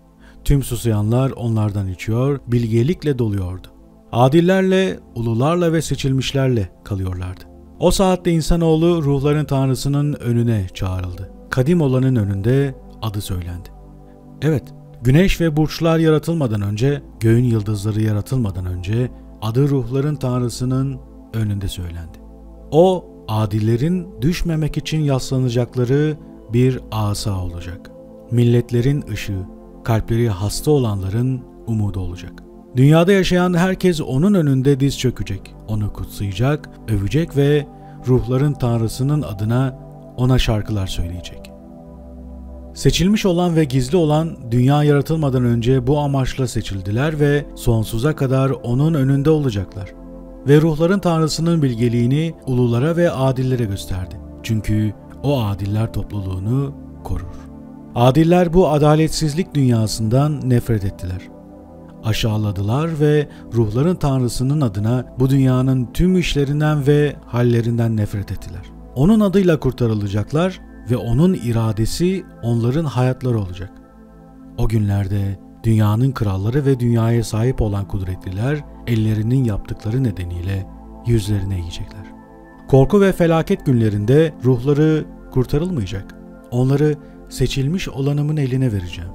Tüm susayanlar onlardan içiyor, bilgelikle doluyordu. Adillerle, ulularla ve seçilmişlerle kalıyorlardı. O saatte insanoğlu ruhların tanrısının önüne çağrıldı. Kadim olanın önünde adı söylendi. Evet, güneş ve burçlar yaratılmadan önce, göğün yıldızları yaratılmadan önce adı ruhların tanrısının önünde söylendi. O, adillerin düşmemek için yaslanacakları bir asa olacak. Milletlerin ışığı, kalpleri hasta olanların umudu olacak. Dünyada yaşayan herkes onun önünde diz çökecek, onu kutsayacak, övecek ve ruhların tanrısının adına ona şarkılar söyleyecek. Seçilmiş olan ve gizli olan dünya yaratılmadan önce bu amaçla seçildiler ve sonsuza kadar onun önünde olacaklar. Ve ruhların tanrısının bilgeliğini ululara ve adillere gösterdi. Çünkü o adiller topluluğunu korur. Adiller bu adaletsizlik dünyasından nefret ettiler. Aşağıladılar ve ruhların tanrısının adına bu dünyanın tüm işlerinden ve hallerinden nefret ettiler. Onun adıyla kurtarılacaklar ve onun iradesi onların hayatları olacak. O günlerde dünyanın kralları ve dünyaya sahip olan kudretliler ellerinin yaptıkları nedeniyle yüzlerine yiyecekler. Korku ve felaket günlerinde ruhları kurtarılmayacak. Onları seçilmiş olanımın eline vereceğim.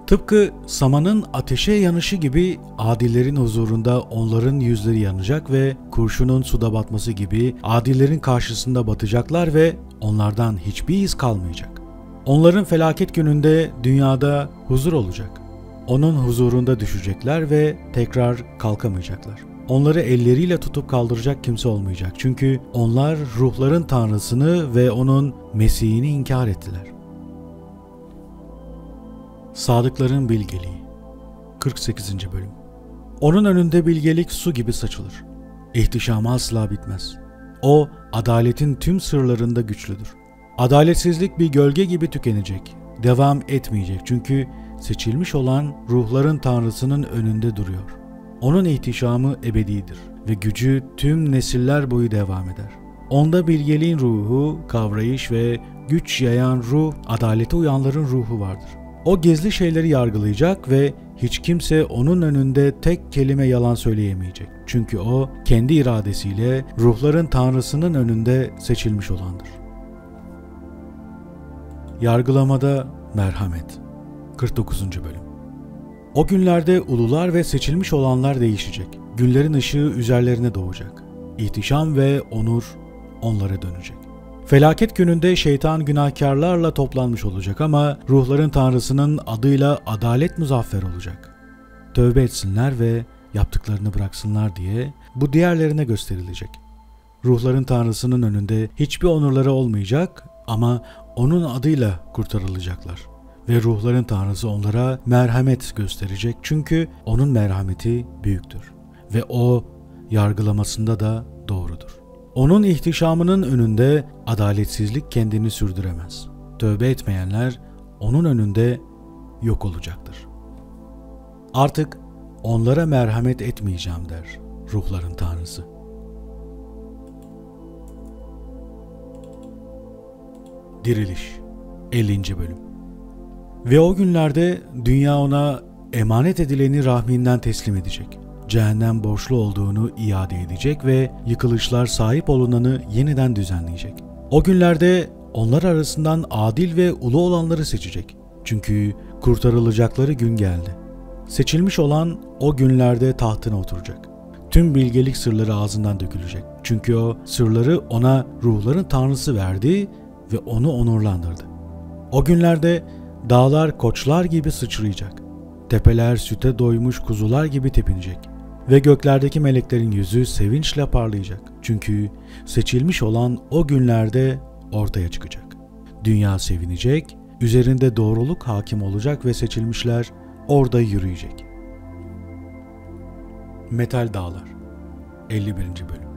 Tıpkı samanın ateşe yanışı gibi adillerin huzurunda onların yüzleri yanacak ve kurşunun suda batması gibi adillerin karşısında batacaklar ve onlardan hiçbir iz kalmayacak. Onların felaket gününde dünyada huzur olacak. Onun huzurunda düşecekler ve tekrar kalkamayacaklar. Onları elleriyle tutup kaldıracak kimse olmayacak. Çünkü onlar ruhların Tanrısını ve onun Mesih'ini inkar ettiler. Sadıkların bilgeliği 48. bölüm. Onun önünde bilgelik su gibi saçılır. İhtişamı asla bitmez. O, adaletin tüm sırlarında güçlüdür. Adaletsizlik bir gölge gibi tükenecek, devam etmeyecek çünkü seçilmiş olan ruhların Tanrısının önünde duruyor. Onun ihtişamı ebedidir ve gücü tüm nesiller boyu devam eder. Onda bilgeliğin ruhu, kavrayış ve güç yayan ruh, adalete uyanların ruhu vardır. O gizli şeyleri yargılayacak ve hiç kimse onun önünde tek kelime yalan söyleyemeyecek. Çünkü o kendi iradesiyle ruhların Tanrısının önünde seçilmiş olandır. Yargılamada merhamet 49. bölüm. O günlerde ulular ve seçilmiş olanlar değişecek. Günlerin ışığı üzerlerine doğacak. İhtişam ve onur onlara dönecek. Felaket gününde şeytan günahkarlarla toplanmış olacak ama ruhların Tanrısının adıyla adalet muzaffer olacak. Tövbe etsinler ve yaptıklarını bıraksınlar diye bu diğerlerine gösterilecek. Ruhların Tanrısının önünde hiçbir onurları olmayacak ama onun adıyla kurtarılacaklar. Ve ruhların Tanrısı onlara merhamet gösterecek çünkü onun merhameti büyüktür. Ve o yargılamasında da doğrudur. Onun ihtişamının önünde adaletsizlik kendini sürdüremez. Tövbe etmeyenler onun önünde yok olacaktır. Artık onlara merhamet etmeyeceğim der ruhların Tanrısı. Diriliş 50. bölüm. Ve o günlerde dünya ona emanet edileni rahminden teslim edecek. Cehennem borçlu olduğunu iade edecek ve yıkılışlar sahip olunanı yeniden düzenleyecek. O günlerde onlar arasından adil ve ulu olanları seçecek. Çünkü kurtarılacakları gün geldi. Seçilmiş olan o günlerde tahtına oturacak. Tüm bilgelik sırları ağzından dökülecek. Çünkü o sırları ona ruhların Tanrısı verdi ve onu onurlandırdı. O günlerde dağlar koçlar gibi sıçrayacak. Tepeler süte doymuş kuzular gibi tepinecek. Ve göklerdeki meleklerin yüzü sevinçle parlayacak. Çünkü seçilmiş olan o günlerde ortaya çıkacak. Dünya sevinecek, üzerinde doğruluk hakim olacak ve seçilmişler orada yürüyecek. Metal Dağlar 51. bölüm.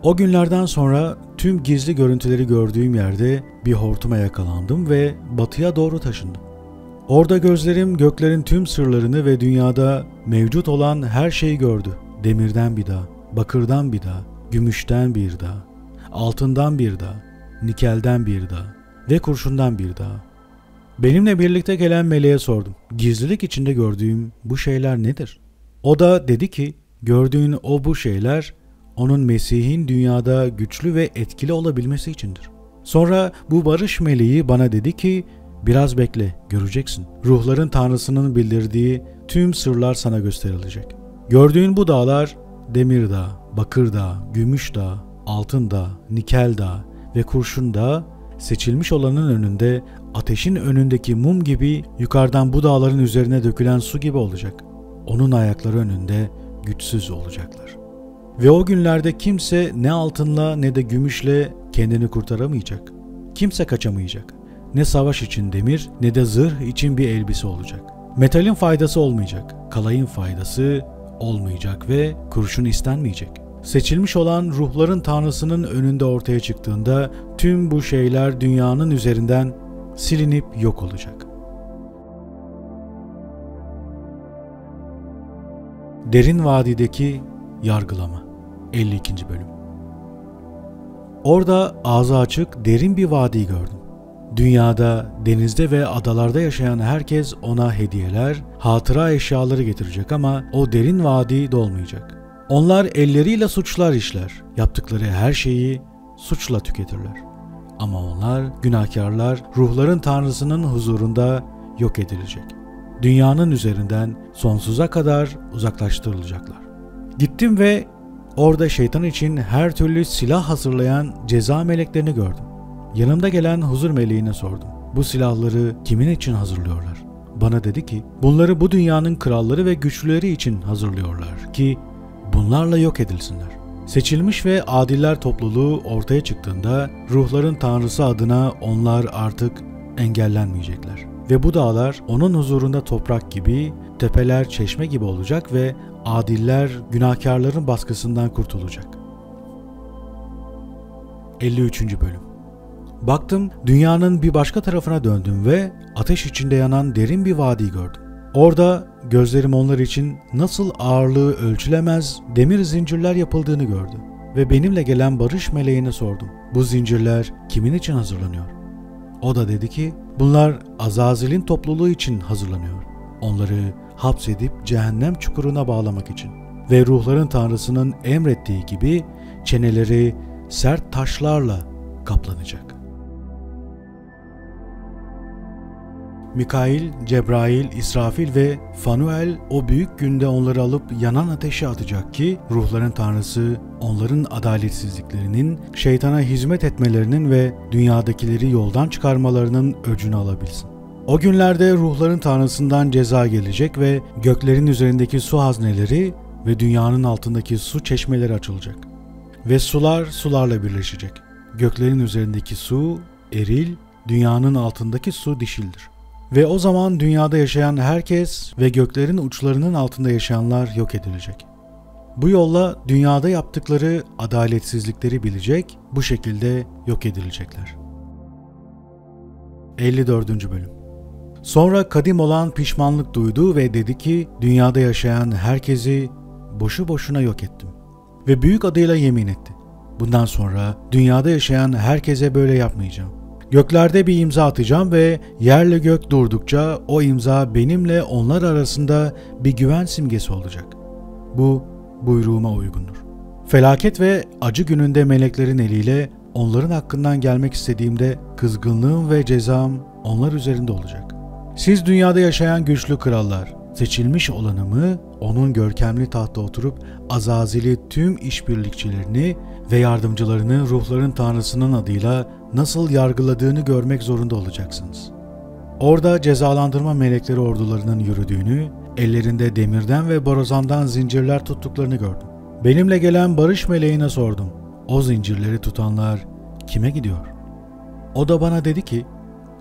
O günlerden sonra tüm gizli görüntüleri gördüğüm yerde bir hortuma yakalandım ve batıya doğru taşındım. Orada gözlerim göklerin tüm sırlarını ve dünyada mevcut olan her şeyi gördü. Demirden bir dağ, bakırdan bir dağ, gümüşten bir dağ, altından bir dağ, nikelden bir dağ ve kurşundan bir dağ. Benimle birlikte gelen meleğe sordum. Gizlilik içinde gördüğüm bu şeyler nedir? O da dedi ki, gördüğün bu şeyler onun Mesih'in dünyada güçlü ve etkili olabilmesi içindir. Sonra bu barış meleği bana dedi ki, biraz bekle, göreceksin. Ruhların Tanrısının bildirdiği tüm sırlar sana gösterilecek. Gördüğün bu dağlar, demir dağı, bakır dağı, gümüş dağı, altın dağı, nikel dağı ve kurşun dağı, seçilmiş olanın önünde, ateşin önündeki mum gibi yukarıdan bu dağların üzerine dökülen su gibi olacak. Onun ayakları önünde güçsüz olacaklar. Ve o günlerde kimse ne altınla ne de gümüşle kendini kurtaramayacak. Kimse kaçamayacak. Ne savaş için demir ne de zırh için bir elbise olacak. Metalin faydası olmayacak, kalayın faydası olmayacak ve kurşun istenmeyecek. Seçilmiş olan ruhların Tanrısının önünde ortaya çıktığında tüm bu şeyler dünyanın üzerinden silinip yok olacak. Derin vadideki yargılama 52. bölüm. Orada ağzı açık derin bir vadi gördüm. Dünyada, denizde ve adalarda yaşayan herkes ona hediyeler, hatıra eşyaları getirecek ama o derin vadi dolmayacak. Onlar elleriyle suçlar işler, yaptıkları her şeyi suçla tüketirler. Ama onlar, günahkarlar, ruhların Tanrısının huzurunda yok edilecek. Dünyanın üzerinden sonsuza kadar uzaklaştırılacaklar. Gittim ve orada şeytan için her türlü silah hazırlayan ceza meleklerini gördüm. Yanımda gelen huzur meleğine sordum. Bu silahları kimin için hazırlıyorlar? Bana dedi ki, bunları bu dünyanın kralları ve güçlüleri için hazırlıyorlar ki bunlarla yok edilsinler. Seçilmiş ve adiller topluluğu ortaya çıktığında ruhların Tanrısı adına onlar artık engellenmeyecekler. Ve bu dağlar onun huzurunda toprak gibi, tepeler çeşme gibi olacak ve adiller günahkarların baskısından kurtulacak. 53. Bölüm. Baktım, dünyanın bir başka tarafına döndüm ve ateş içinde yanan derin bir vadi gördüm. Orada gözlerim onlar için nasıl ağırlığı ölçülemez demir zincirler yapıldığını gördü. Ve benimle gelen barış meleğine sordum. Bu zincirler kimin için hazırlanıyor? O da dedi ki, bunlar Azazil'in topluluğu için hazırlanıyor. Onları hapsedip cehennem çukuruna bağlamak için. Ve ruhların Tanrısının emrettiği gibi çeneleri sert taşlarla kaplanacak. Mikail, Cebrail, İsrafil ve Fanuel o büyük günde onları alıp yanan ateşe atacak ki ruhların Tanrısı onların adaletsizliklerinin, şeytana hizmet etmelerinin ve dünyadakileri yoldan çıkarmalarının öcünü alabilsin. O günlerde ruhların Tanrısından ceza gelecek ve göklerin üzerindeki su hazneleri ve dünyanın altındaki su çeşmeleri açılacak. Ve sular sularla birleşecek. Göklerin üzerindeki su eril, dünyanın altındaki su dişildir. Ve o zaman dünyada yaşayan herkes ve göklerin uçlarının altında yaşayanlar yok edilecek. Bu yolla dünyada yaptıkları adaletsizlikleri bilecek, bu şekilde yok edilecekler. 54. Bölüm. Sonra kadim olan pişmanlık duydu ve dedi ki, dünyada yaşayan herkesi boşu boşuna yok ettim. Ve büyük adıyla yemin etti. Bundan sonra dünyada yaşayan herkese böyle yapmayacağım. Göklerde bir imza atacağım ve yerle gök durdukça o imza benimle onlar arasında bir güven simgesi olacak. Bu buyruğuma uygundur. Felaket ve acı gününde meleklerin eliyle onların hakkından gelmek istediğimde kızgınlığım ve cezam onlar üzerinde olacak. Siz dünyada yaşayan güçlü krallar, seçilmiş olanımı, onun görkemli tahtta oturup Azazil'i tüm işbirlikçilerini ve yardımcılarını ruhların Tanrısının adıyla nasıl yargıladığını görmek zorunda olacaksınız. Orada cezalandırma melekleri ordularının yürüdüğünü, ellerinde demirden ve borazandan zincirler tuttuklarını gördüm. Benimle gelen barış meleğine sordum. O zincirleri tutanlar kime gidiyor? O da bana dedi ki,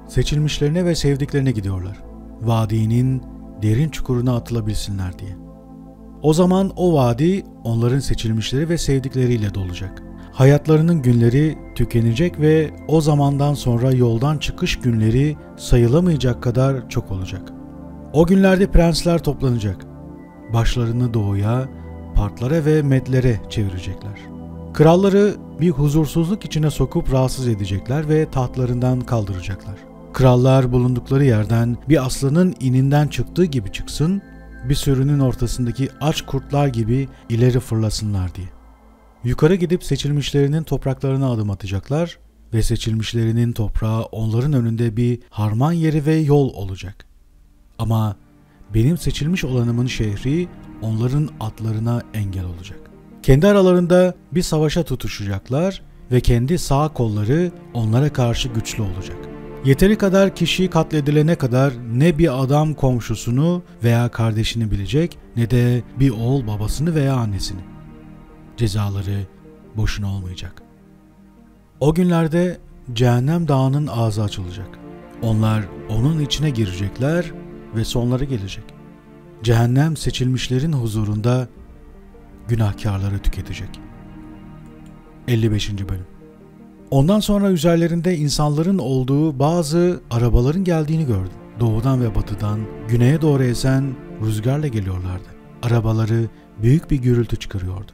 seçilmişlerine ve sevdiklerine gidiyorlar. Vadinin derin çukuruna atılabilsinler diye. O zaman o vadi onların seçilmişleri ve sevdikleriyle dolacak. Hayatlarının günleri tükenecek ve o zamandan sonra yoldan çıkış günleri sayılamayacak kadar çok olacak. O günlerde prensler toplanacak. Başlarını doğuya, partlara ve medlere çevirecekler. Kralları bir huzursuzluk içine sokup rahatsız edecekler ve tahtlarından kaldıracaklar. Krallar bulundukları yerden bir aslanın ininden çıktığı gibi çıksın, bir sürünün ortasındaki aç kurtlar gibi ileri fırlasınlar diye. Yukarı gidip seçilmişlerinin topraklarına adım atacaklar ve seçilmişlerinin toprağı onların önünde bir harman yeri ve yol olacak. Ama benim seçilmiş olanımın şehri onların atlarına engel olacak. Kendi aralarında bir savaşa tutuşacaklar ve kendi sağ kolları onlara karşı güçlü olacak. Yeteri kadar kişi katledilene kadar ne bir adam komşusunu veya kardeşini bilecek ne de bir oğul babasını veya annesini. Cezaları boşuna olmayacak. O günlerde cehennem dağının ağzı açılacak. Onlar onun içine girecekler ve sonları gelecek. Cehennem seçilmişlerin huzurunda günahkarları tüketecek. 55. Bölüm. Ondan sonra üzerlerinde insanların olduğu bazı arabaların geldiğini gördüm. Doğudan ve batıdan güneye doğru esen rüzgarla geliyorlardı. Arabaları büyük bir gürültü çıkarıyordu.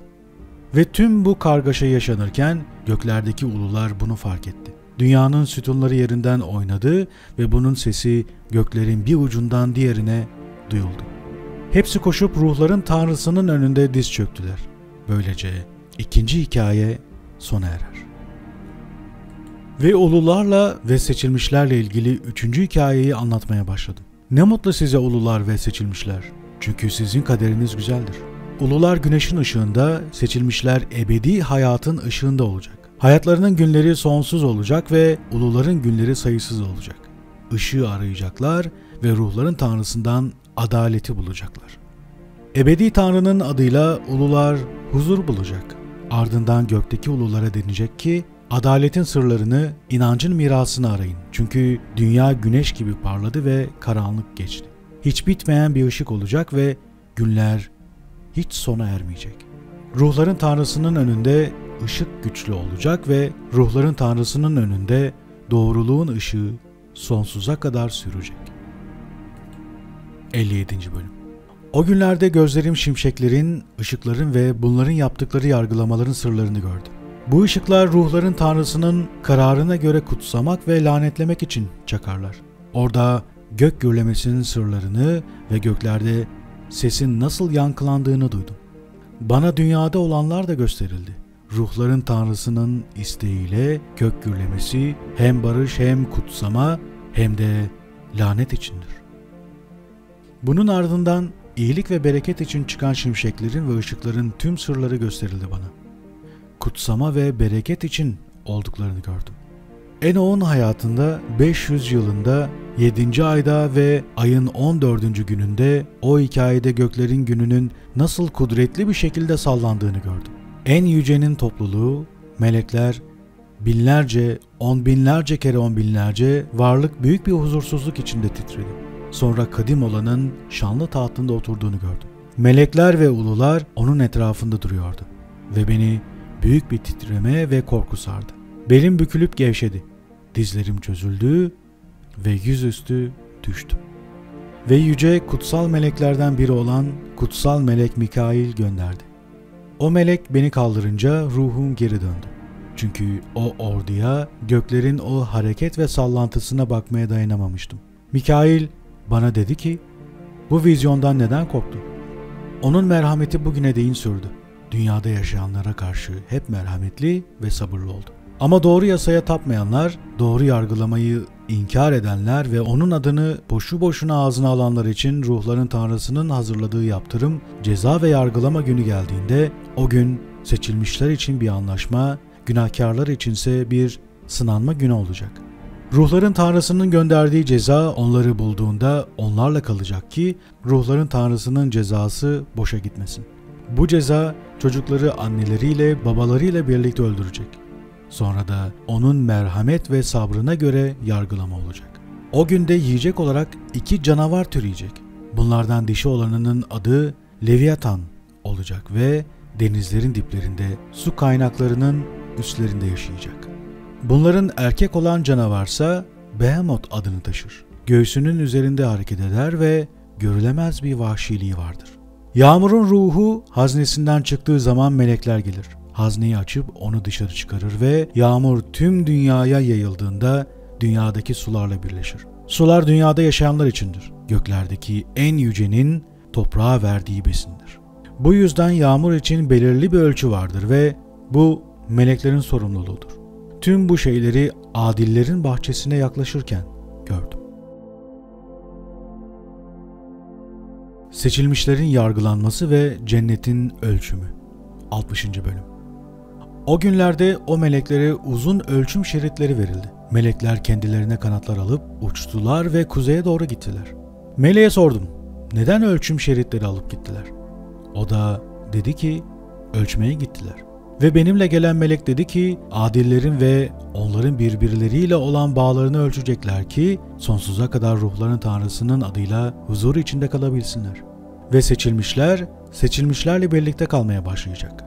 Ve tüm bu kargaşa yaşanırken göklerdeki ulular bunu fark etti. Dünyanın sütunları yerinden oynadı ve bunun sesi göklerin bir ucundan diğerine duyuldu. Hepsi koşup ruhların tanrısının önünde diz çöktüler. Böylece ikinci hikaye sona erer. Ve ulularla ve seçilmişlerle ilgili üçüncü hikayeyi anlatmaya başladım. Ne mutlu size ulular ve seçilmişler. Çünkü sizin kaderiniz güzeldir. Ulular güneşin ışığında, seçilmişler ebedi hayatın ışığında olacak. Hayatlarının günleri sonsuz olacak ve uluların günleri sayısız olacak. Işığı arayacaklar ve ruhların tanrısından adaleti bulacaklar. Ebedi Tanrı'nın adıyla ulular huzur bulacak. Ardından gökteki ululara denilecek ki, adaletin sırlarını, inancın mirasını arayın. Çünkü dünya güneş gibi parladı ve karanlık geçti. Hiç bitmeyen bir ışık olacak ve günler hiç sona ermeyecek. Ruhların Tanrısının önünde ışık güçlü olacak ve ruhların Tanrısının önünde doğruluğun ışığı sonsuza kadar sürecek. 57. bölüm. O günlerde gözlerim şimşeklerin, ışıkların ve bunların yaptıkları yargılamaların sırlarını gördü. Bu ışıklar ruhların Tanrısının kararına göre kutsamak ve lanetlemek için çakarlar. Orada gök gürlemesinin sırlarını ve göklerde sesin nasıl yankılandığını duydum. Bana dünyada olanlar da gösterildi. Ruhların Tanrısının isteğiyle gök gürlemesi hem barış hem kutsama hem de lanet içindir. Bunun ardından iyilik ve bereket için çıkan şimşeklerin ve ışıkların tüm sırları gösterildi bana. Kutsama ve bereket için olduklarını gördüm. Enoch'un hayatında 500 yılında 7. ayda ve ayın 14. gününde o hikayede göklerin gününün nasıl kudretli bir şekilde sallandığını gördüm. En yücenin topluluğu, melekler, binlerce, on binlerce kere on binlerce varlık büyük bir huzursuzluk içinde titredi. Sonra kadim olanın şanlı tahtında oturduğunu gördüm. Melekler ve ulular onun etrafında duruyordu ve beni büyük bir titreme ve korku sardı. Belim bükülüp gevşedi. Dizlerim çözüldü ve yüzüstü düştüm. Ve yüce kutsal meleklerden biri olan kutsal melek Mikail gönderdi. O melek beni kaldırınca ruhum geri döndü. Çünkü o orduya, göklerin o hareket ve sallantısına bakmaya dayanamamıştım. Mikail bana dedi ki, bu vizyondan neden korktun? Onun merhameti bugüne değin sürdü. Dünyada yaşayanlara karşı hep merhametli ve sabırlı oldu. Ama doğru yasaya tapmayanlar, doğru yargılamayı inkar edenler ve onun adını boşu boşuna ağzına alanlar için ruhların Tanrısının hazırladığı yaptırım, ceza ve yargılama günü geldiğinde o gün seçilmişler için bir anlaşma, günahkarlar içinse bir sınanma günü olacak. Ruhların Tanrısının gönderdiği ceza onları bulduğunda onlarla kalacak ki ruhların Tanrısının cezası boşa gitmesin. Bu ceza çocukları anneleriyle babalarıyla birlikte öldürecek. Sonra da onun merhamet ve sabrına göre yargılama olacak. O günde yiyecek olarak 2 canavar türeyecek. Bunlardan dişi olanının adı Leviathan olacak ve denizlerin diplerinde su kaynaklarının üstlerinde yaşayacak. Bunların erkek olan canavarsa Behemoth adını taşır. Göğsünün üzerinde hareket eder ve görülemez bir vahşiliği vardır. Yağmurun ruhu haznesinden çıktığı zaman melekler gelir. Hazneyi açıp onu dışarı çıkarır ve yağmur tüm dünyaya yayıldığında dünyadaki sularla birleşir. Sular dünyada yaşayanlar içindir. Göklerdeki en yücenin toprağa verdiği besindir. Bu yüzden yağmur için belirli bir ölçü vardır ve bu meleklerin sorumluluğudur. Tüm bu şeyleri adillerin bahçesine yaklaşırken gördüm. Seçilmişlerin yargılanması ve cennetin ölçümü. 60. bölüm. O günlerde o meleklere uzun ölçüm şeritleri verildi. Melekler kendilerine kanatlar alıp uçtular ve kuzeye doğru gittiler. Meleğe sordum, neden ölçüm şeritleri alıp gittiler? O da dedi ki, ölçmeye gittiler. Ve benimle gelen melek dedi ki, adillerin ve onların birbirleriyle olan bağlarını ölçecekler ki, sonsuza kadar ruhların Tanrısının adıyla huzur içinde kalabilsinler. Ve seçilmişler, seçilmişlerle birlikte kalmaya başlayacak.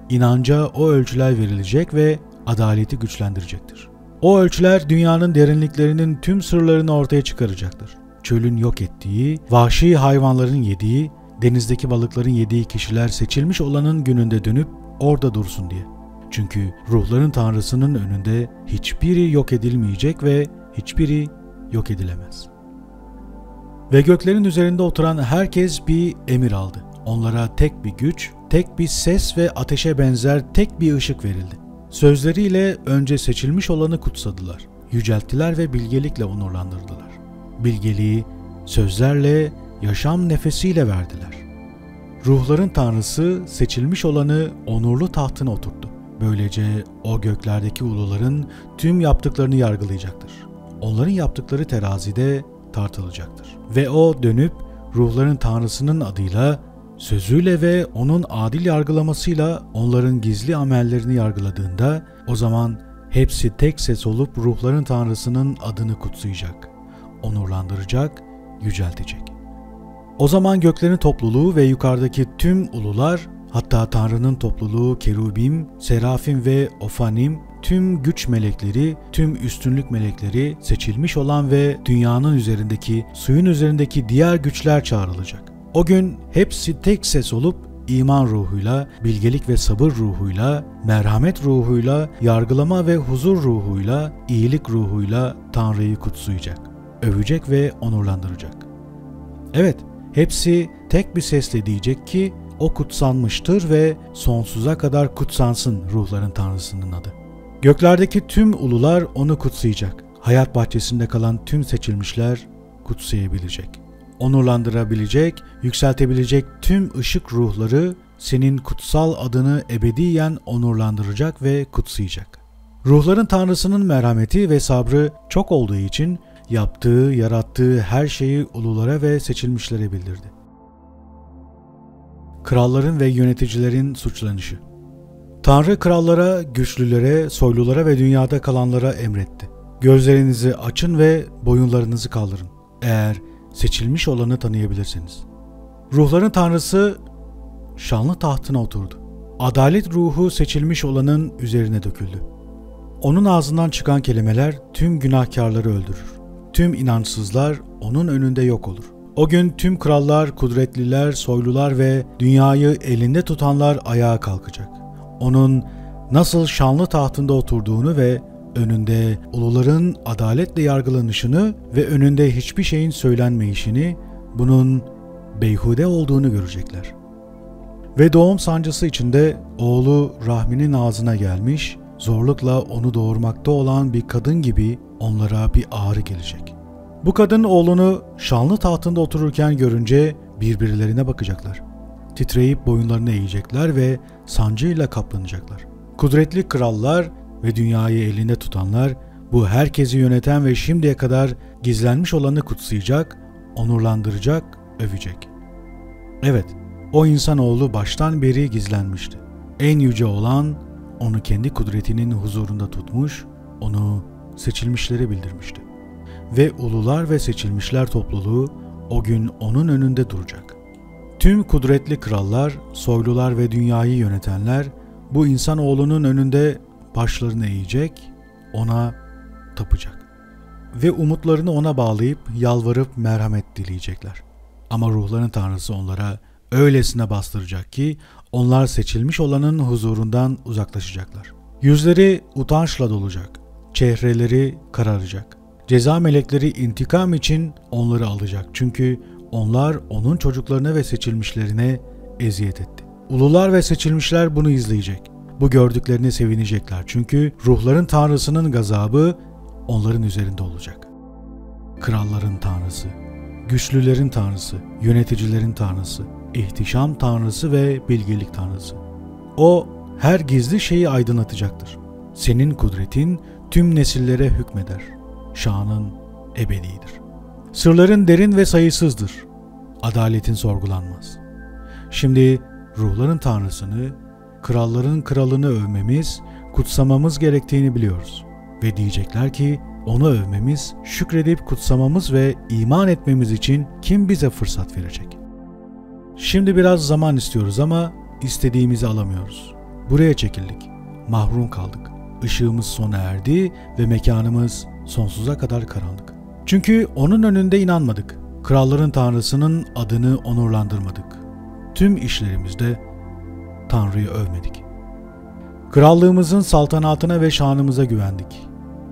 İnanca o ölçüler verilecek ve adaleti güçlendirecektir. O ölçüler dünyanın derinliklerinin tüm sırlarını ortaya çıkaracaktır. Çölün yok ettiği, vahşi hayvanların yediği, denizdeki balıkların yediği kişiler seçilmiş olanın gününde dönüp orada dursun diye. Çünkü ruhların Tanrısının önünde hiçbiri yok edilmeyecek ve hiçbiri yok edilemez. Ve göklerin üzerinde oturan herkes bir emir aldı. Onlara tek bir güç, tek bir ses ve ateşe benzer tek bir ışık verildi. Sözleriyle önce seçilmiş olanı kutsadılar, yücelttiler ve bilgelikle onurlandırdılar. Bilgeliği sözlerle, yaşam nefesiyle verdiler. Ruhların Tanrısı seçilmiş olanı onurlu tahtına oturttu. Böylece o göklerdeki uluların tüm yaptıklarını yargılayacaktır. Onların yaptıkları terazide tartılacaktır. Ve o dönüp ruhların Tanrısının adıyla, sözüyle ve onun adil yargılamasıyla onların gizli amellerini yargıladığında, o zaman hepsi tek ses olup ruhların Tanrısının adını kutsayacak, onurlandıracak, yüceltecek. O zaman göklerin topluluğu ve yukarıdaki tüm ulular, hatta Tanrı'nın topluluğu kerubim, serafim ve ofanim, tüm güç melekleri, tüm üstünlük melekleri, seçilmiş olan ve dünyanın üzerindeki, suyun üzerindeki diğer güçler çağrılacak. O gün hepsi tek ses olup iman ruhuyla, bilgelik ve sabır ruhuyla, merhamet ruhuyla, yargılama ve huzur ruhuyla, iyilik ruhuyla Tanrı'yı kutsayacak, övecek ve onurlandıracak. Evet, hepsi tek bir sesle diyecek ki o kutsanmıştır ve sonsuza kadar kutsansın ruhların Tanrısının adı. Göklerdeki tüm ulular onu kutsayacak. Hayat bahçesinde kalan tüm seçilmişler kutsayabilecek. Onurlandırabilecek, yükseltebilecek tüm ışık ruhları senin kutsal adını ebediyen onurlandıracak ve kutsayacak. Ruhların Tanrısının merhameti ve sabrı çok olduğu için yaptığı, yarattığı her şeyi ululara ve seçilmişlere bildirdi. Kralların ve yöneticilerin suçlanışı. Tanrı krallara, güçlülere, soylulara ve dünyada kalanlara emretti. Gözlerinizi açın ve boyunlarınızı kaldırın, eğer seçilmiş olanı tanıyabilirsiniz. Ruhların Tanrısı şanlı tahtına oturdu. Adalet ruhu seçilmiş olanın üzerine döküldü. Onun ağzından çıkan kelimeler tüm günahkarları öldürür. Tüm inançsızlar onun önünde yok olur. O gün tüm krallar, kudretliler, soylular ve dünyayı elinde tutanlar ayağa kalkacak. Onun nasıl şanlı tahtında oturduğunu ve önünde uluların adaletle yargılanışını ve önünde hiçbir şeyin söylenmeyişini, bunun beyhude olduğunu görecekler. Ve doğum sancısı içinde oğlu rahminin ağzına gelmiş, zorlukla onu doğurmakta olan bir kadın gibi onlara bir ağrı gelecek. Bu kadın oğlunu şanlı tahtında otururken görünce birbirlerine bakacaklar. Titreyip boyunlarını eğecekler ve sancıyla kaplanacaklar. Kudretli krallar ve dünyayı elinde tutanlar, bu herkesi yöneten ve şimdiye kadar gizlenmiş olanı kutsayacak, onurlandıracak, övecek. Evet, o insanoğlu baştan beri gizlenmişti. En yüce olan onu kendi kudretinin huzurunda tutmuş, onu seçilmişlere bildirmişti. Ve ulular ve seçilmişler topluluğu o gün onun önünde duracak. Tüm kudretli krallar, soylular ve dünyayı yönetenler bu insanoğlunun önünde başlarını eğecek, ona tapacak. Ve umutlarını ona bağlayıp yalvarıp merhamet dileyecekler. Ama ruhların Tanrısı onlara öylesine bastıracak ki onlar seçilmiş olanın huzurundan uzaklaşacaklar. Yüzleri utançla dolacak, çehreleri kararacak. Ceza melekleri intikam için onları alacak çünkü onlar onun çocuklarına ve seçilmişlerine eziyet etti. Ulular ve seçilmişler bunu izleyecek. Bu gördüklerine sevinecekler çünkü ruhların Tanrısının gazabı onların üzerinde olacak. Kralların Tanrısı, güçlülerin Tanrısı, yöneticilerin Tanrısı, ihtişam Tanrısı ve bilgelik Tanrısı. O her gizli şeyi aydınlatacaktır. Senin kudretin tüm nesillere hükmeder. Şanın ebedidir. Sırların derin ve sayısızdır. Adaletin sorgulanmaz. Şimdi ruhların Tanrısını, kralların kralını övmemiz, kutsamamız gerektiğini biliyoruz. Ve diyecekler ki onu övmemiz, şükredip kutsamamız ve iman etmemiz için kim bize fırsat verecek? Şimdi biraz zaman istiyoruz ama istediğimizi alamıyoruz. Buraya çekildik, mahrum kaldık. Işığımız sona erdi ve mekanımız sonsuza kadar karanlık. Çünkü onun önünde inanmadık. Kralların Tanrısının adını onurlandırmadık. Tüm işlerimizde Tanrı'yı övmedik. Krallığımızın saltanatına ve şanımıza güvendik.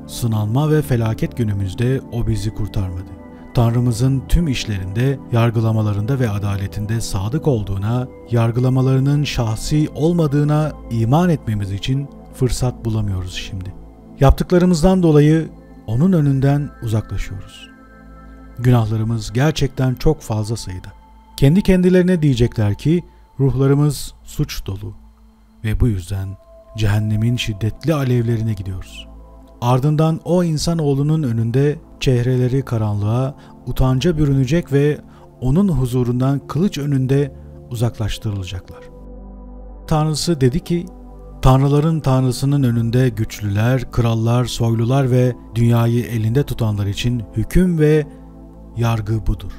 Sınanma ve felaket günümüzde o bizi kurtarmadı. Tanrımızın tüm işlerinde, yargılamalarında ve adaletinde sadık olduğuna, yargılamalarının şahsi olmadığına iman etmemiz için fırsat bulamıyoruz şimdi. Yaptıklarımızdan dolayı onun önünden uzaklaşıyoruz. Günahlarımız gerçekten çok fazla sayıda. Kendi kendilerine diyecekler ki ruhlarımız suç dolu ve bu yüzden cehennemin şiddetli alevlerine gidiyoruz. Ardından o insanoğlunun önünde çehreleri karanlığa, utanca bürünecek ve onun huzurundan kılıç önünde uzaklaştırılacaklar. Tanrısı dedi ki, Tanrıların Tanrısının önünde güçlüler, krallar, soylular ve dünyayı elinde tutanlar için hüküm ve yargı budur.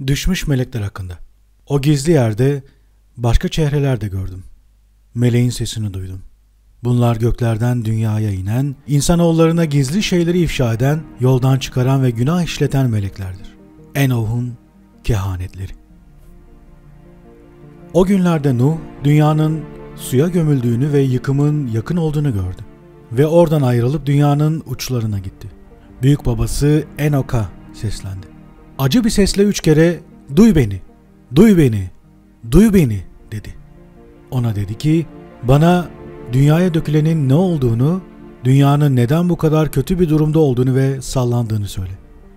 Düşmüş melekler hakkında. O gizli yerde başka çehreler de gördüm. Meleğin sesini duydum. Bunlar göklerden dünyaya inen, insanoğullarına gizli şeyleri ifşa eden, yoldan çıkaran ve günah işleten meleklerdir. Enoh'un kehanetleri. O günlerde Nuh, dünyanın suya gömüldüğünü ve yıkımın yakın olduğunu gördü. Ve oradan ayrılıp dünyanın uçlarına gitti. Büyük babası Enok'a seslendi. Acı bir sesle 3 kere "Duy beni, duy beni, duy beni" dedi. Ona dedi ki, bana dünyaya dökülenin ne olduğunu, dünyanın neden bu kadar kötü bir durumda olduğunu ve sallandığını söyle.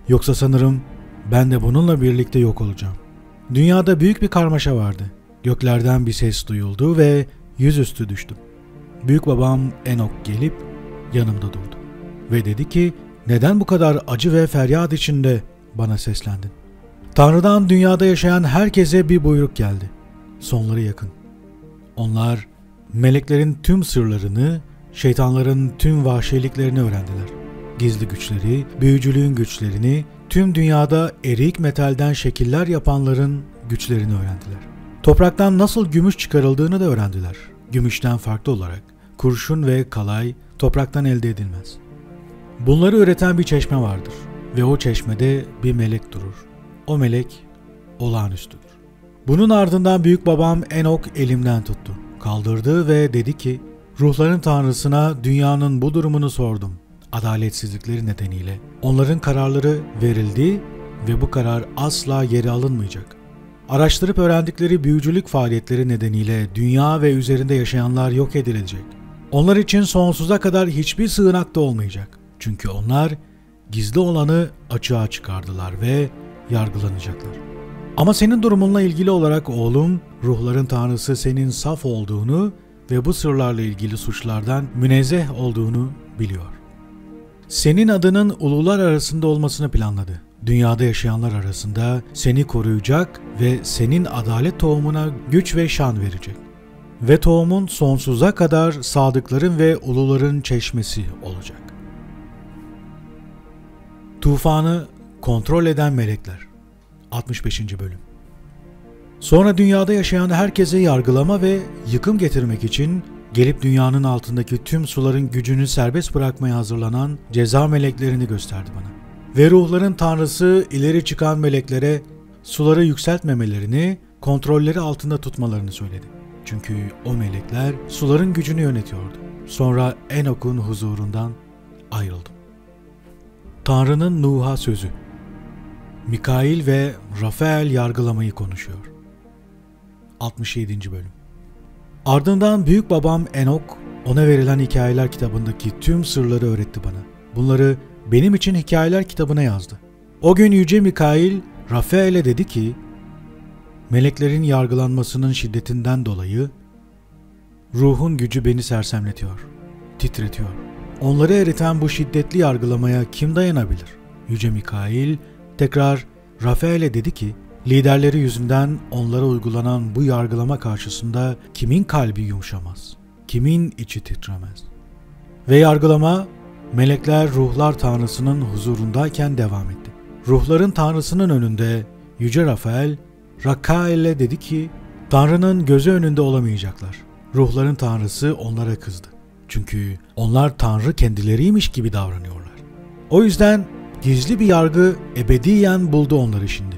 Yoksa sanırım ben de bununla birlikte yok olacağım. Dünyada büyük bir karmaşa vardı. Göklerden bir ses duyuldu ve yüzüstü düştüm. Büyük babam Enok gelip yanımda durdu. Ve dedi ki, neden bu kadar acı ve feryat içinde bana seslendin? Tanrı'dan dünyada yaşayan herkese bir buyruk geldi. Sonları yakın. Onlar meleklerin tüm sırlarını, şeytanların tüm vahşiliklerini öğrendiler. Gizli güçleri, büyücülüğün güçlerini, tüm dünyada erik metalden şekiller yapanların güçlerini öğrendiler. Topraktan nasıl gümüş çıkarıldığını da öğrendiler. Gümüşten farklı olarak kurşun ve kalay topraktan elde edilmez. Bunları üreten bir çeşme vardır ve o çeşmede bir melek durur. O melek olağanüstüdür. Bunun ardından büyük babam Enok elimden tuttu, kaldırdı ve dedi ki, ruhların tanrısına dünyanın bu durumunu sordum. Adaletsizlikleri nedeniyle onların kararları verildi ve bu karar asla geri alınmayacak. Araştırıp öğrendikleri büyücülük faaliyetleri nedeniyle dünya ve üzerinde yaşayanlar yok edilecek. Onlar için sonsuza kadar hiçbir sığınak da olmayacak. Çünkü onlar gizli olanı açığa çıkardılar ve yargılanacaklar. Ama senin durumunla ilgili olarak oğlum, ruhların tanrısı senin saf olduğunu ve bu sırlarla ilgili suçlardan münezzeh olduğunu biliyor. Senin adının ulular arasında olmasını planladı. Dünyada yaşayanlar arasında seni koruyacak ve senin adalet tohumuna güç ve şan verecek. Ve tohumun sonsuza kadar sadıkların ve uluların çeşmesi olacak. Tufanı kontrol eden melekler. 65. bölüm. Sonra dünyada yaşayan herkese yargılama ve yıkım getirmek için gelip dünyanın altındaki tüm suların gücünü serbest bırakmaya hazırlanan ceza meleklerini gösterdi bana. Ve ruhların tanrısı ileri çıkan meleklere suları yükseltmemelerini, kontrolleri altında tutmalarını söyledi. Çünkü o melekler suların gücünü yönetiyordu. Sonra Enok'un huzurundan ayrıldım. Tanrı'nın Nuh'a sözü. Mikail ve Rafael yargılamayı konuşuyor. 67. bölüm. Ardından büyük babam Enok, ona verilen hikayeler kitabındaki tüm sırları öğretti bana. Bunları benim için hikayeler kitabına yazdı. O gün Yüce Mikail, Rafael'e dedi ki, meleklerin yargılanmasının şiddetinden dolayı ruhun gücü beni sersemletiyor, titretiyor. Onları eriten bu şiddetli yargılamaya kim dayanabilir? Yüce Mikail tekrar Rafael'e dedi ki, liderleri yüzünden onlara uygulanan bu yargılama karşısında kimin kalbi yumuşamaz, kimin içi titremez? Ve yargılama, melekler ruhlar tanrısının huzurundayken devam etti. Ruhların tanrısının önünde Yüce Rafael, Rakael'e dedi ki, Tanrı'nın gözü önünde olamayacaklar. ruhların tanrısı onlara kızdı. Çünkü onlar tanrı kendileriymiş gibi davranıyorlar. O yüzden gizli bir yargı ebediyen buldu onları şimdi.